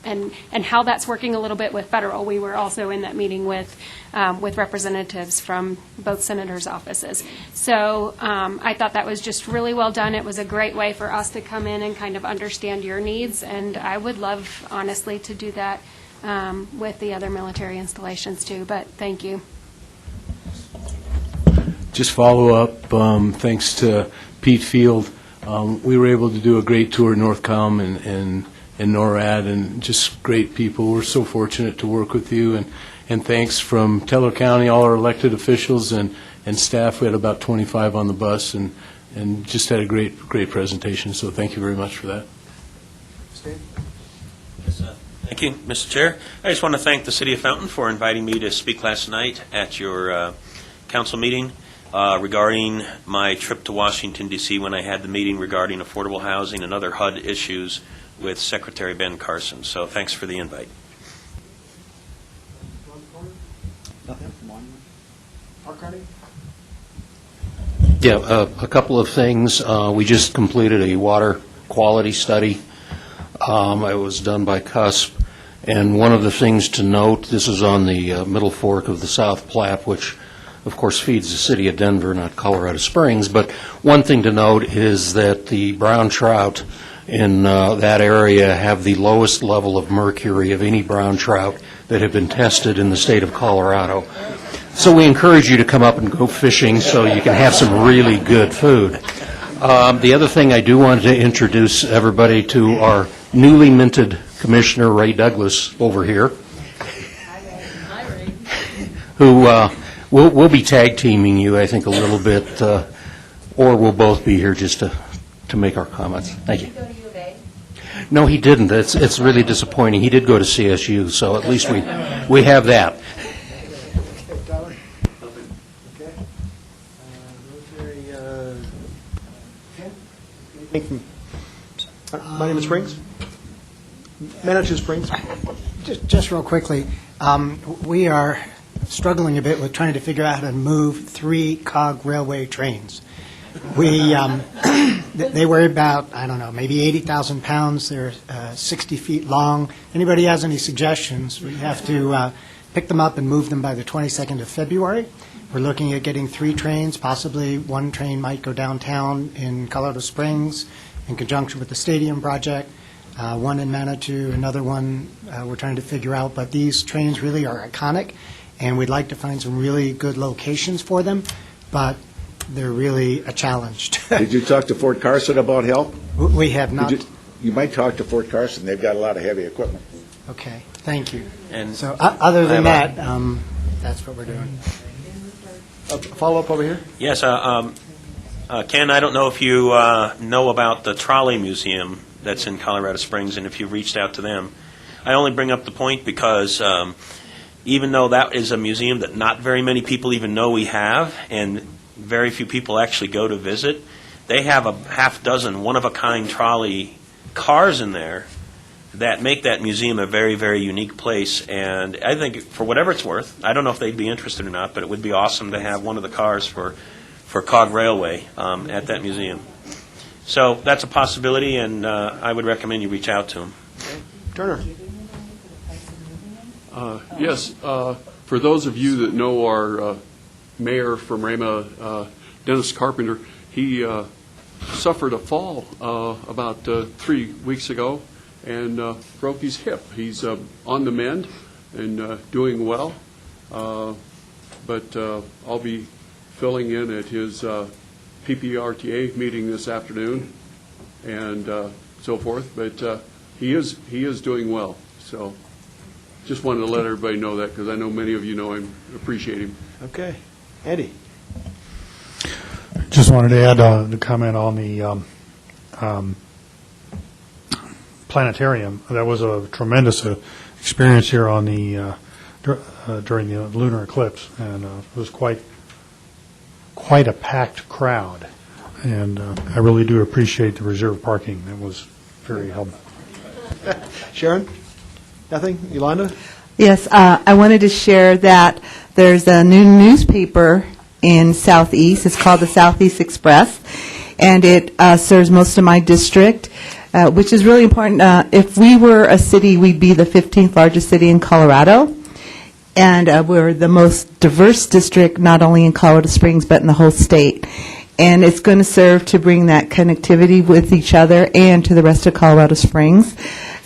and how that's working a little bit with federal. We were also in that meeting with representatives from both senators' offices. So I thought that was just really well done. It was a great way for us to come in and kind of understand your needs, and I would love, honestly, to do that with the other military installations too, but thank you. Just follow up, thanks to Pete Field, we were able to do a great tour of Northcom and NORAD, and just great people. We're so fortunate to work with you, and thanks from Teller County, all our elected officials and staff. We had about 25 on the bus, and just had a great presentation, so thank you very much for that. Thank you, Mr. Chair. I just want to thank the City of Fountain for inviting me to speak last night at your council meeting regarding my trip to Washington, D.C. when I had the meeting regarding affordable housing and other HUD issues with Secretary Ben Carson. So thanks for the invite. Yeah, a couple of things. We just completed a water quality study. It was done by CUSP. And one of the things to note, this is on the Middle Fork of the South Platte, which of course feeds the city of Denver, not Colorado Springs. But one thing to note is that the brown trout in that area have the lowest level of mercury of any brown trout that have been tested in the state of Colorado. So we encourage you to come up and go fishing so you can have some really good food. The other thing I do want to introduce everybody to our newly minted Commissioner Ray Douglas over here, who we'll be tag teaming you, I think, a little bit, or we'll both be here just to make our comments. Thank you. No, he didn't. It's really disappointing. He did go to CSU, so at least we have that. Monument Springs? Manitou Springs? Just real quickly, we are struggling a bit with trying to figure out how to move 3 cog railway trains. They weigh about, I don't know, maybe 80,000 pounds. They're 60 feet long. Anybody has any suggestions? We have to pick them up and move them by the 22nd of February. We're looking at getting 3 trains. Possibly one train might go downtown in Colorado Springs in conjunction with the stadium project. one in Manitou, another one we're trying to figure out, but these trains really are iconic, and we'd like to find some really good locations for them, but they're really a challenge. Did you talk to Fort Carson about help? We have not. You might talk to Fort Carson. They've got a lot of heavy equipment. Okay, thank you. And So other than that, that's what we're doing. Follow-up over here? Yes, Ken, I don't know if you know about the Trolley Museum that's in Colorado Springs and if you've reached out to them. I only bring up the point because even though that is a museum that not very many people even know we have, and very few people actually go to visit, they have a half dozen one-of-a-kind trolley cars in there that make that museum a very, very unique place. And I think for whatever it's worth, I don't know if they'd be interested or not, but it would be awesome to have one of the cars for Cog Railway at that museum. So that's a possibility, and I would recommend you reach out to them. Turner. Yes, for those of you that know our mayor from Rama, Dennis Carpenter, he suffered a fall about 3 weeks ago and broke his hip. He's on the mend and doing well, but I'll be filling in at his PPRTA meeting this afternoon and so forth, but he is doing well. So just wanted to let everybody know that because I know many of you know him, appreciate him. Okay. Andy. Just wanted to add a comment on the planetarium. That was a tremendous experience here on the during the lunar eclipse, and it was quite a packed crowd. And I really do appreciate the reserved parking. That was very helpful. Sharon? Nothing? Yolanda? Yes, I wanted to share that there's a new newspaper in Southeast. It's called the Southeast Express, and it serves most of my district, which is really important. If we were a city, we'd be the 15th largest city in Colorado, and we're the most diverse district, not only in Colorado Springs, but in the whole state. And it's going to serve to bring that connectivity with each other and to the rest of Colorado Springs.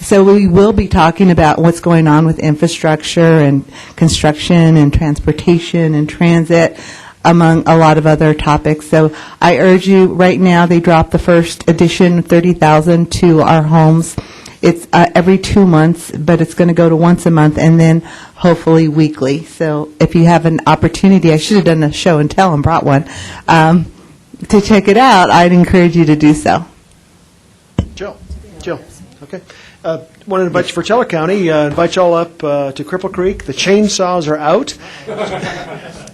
So we will be talking about what's going on with infrastructure and construction and transportation and transit, among a lot of other topics. So I urge you, right now they dropped the first edition, 30,000 to our homes. It's every 2 months, but it's going to go to once a month and then hopefully weekly. So if you have an opportunity, I should have done a show and tell and brought one, to check it out, I'd encourage you to do so. Jill. Okay. Want to invite you for Teller County, invite you all up to Cripple Creek. The chainsaws are out.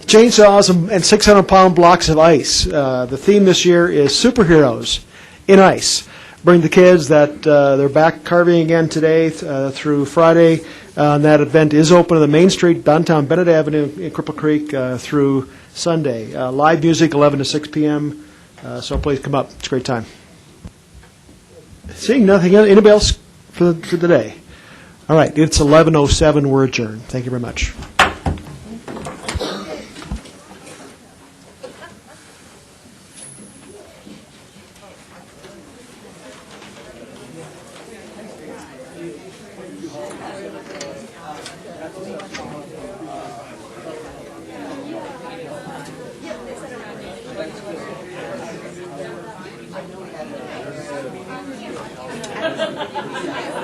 Chainsaws and 600-pound blocks of ice. The theme this year is superheroes in ice. Bring the kids. They're back carving again today through Friday. That event is open on the Main Street, downtown Bennett Avenue in Cripple Creek through Sunday. Live music, 11 to 6 p.m. So please come up. It's a great time. Seeing nothing else. Anybody else for the day? All right. It's 11:07. We're adjourned. Thank you very much. Thank you.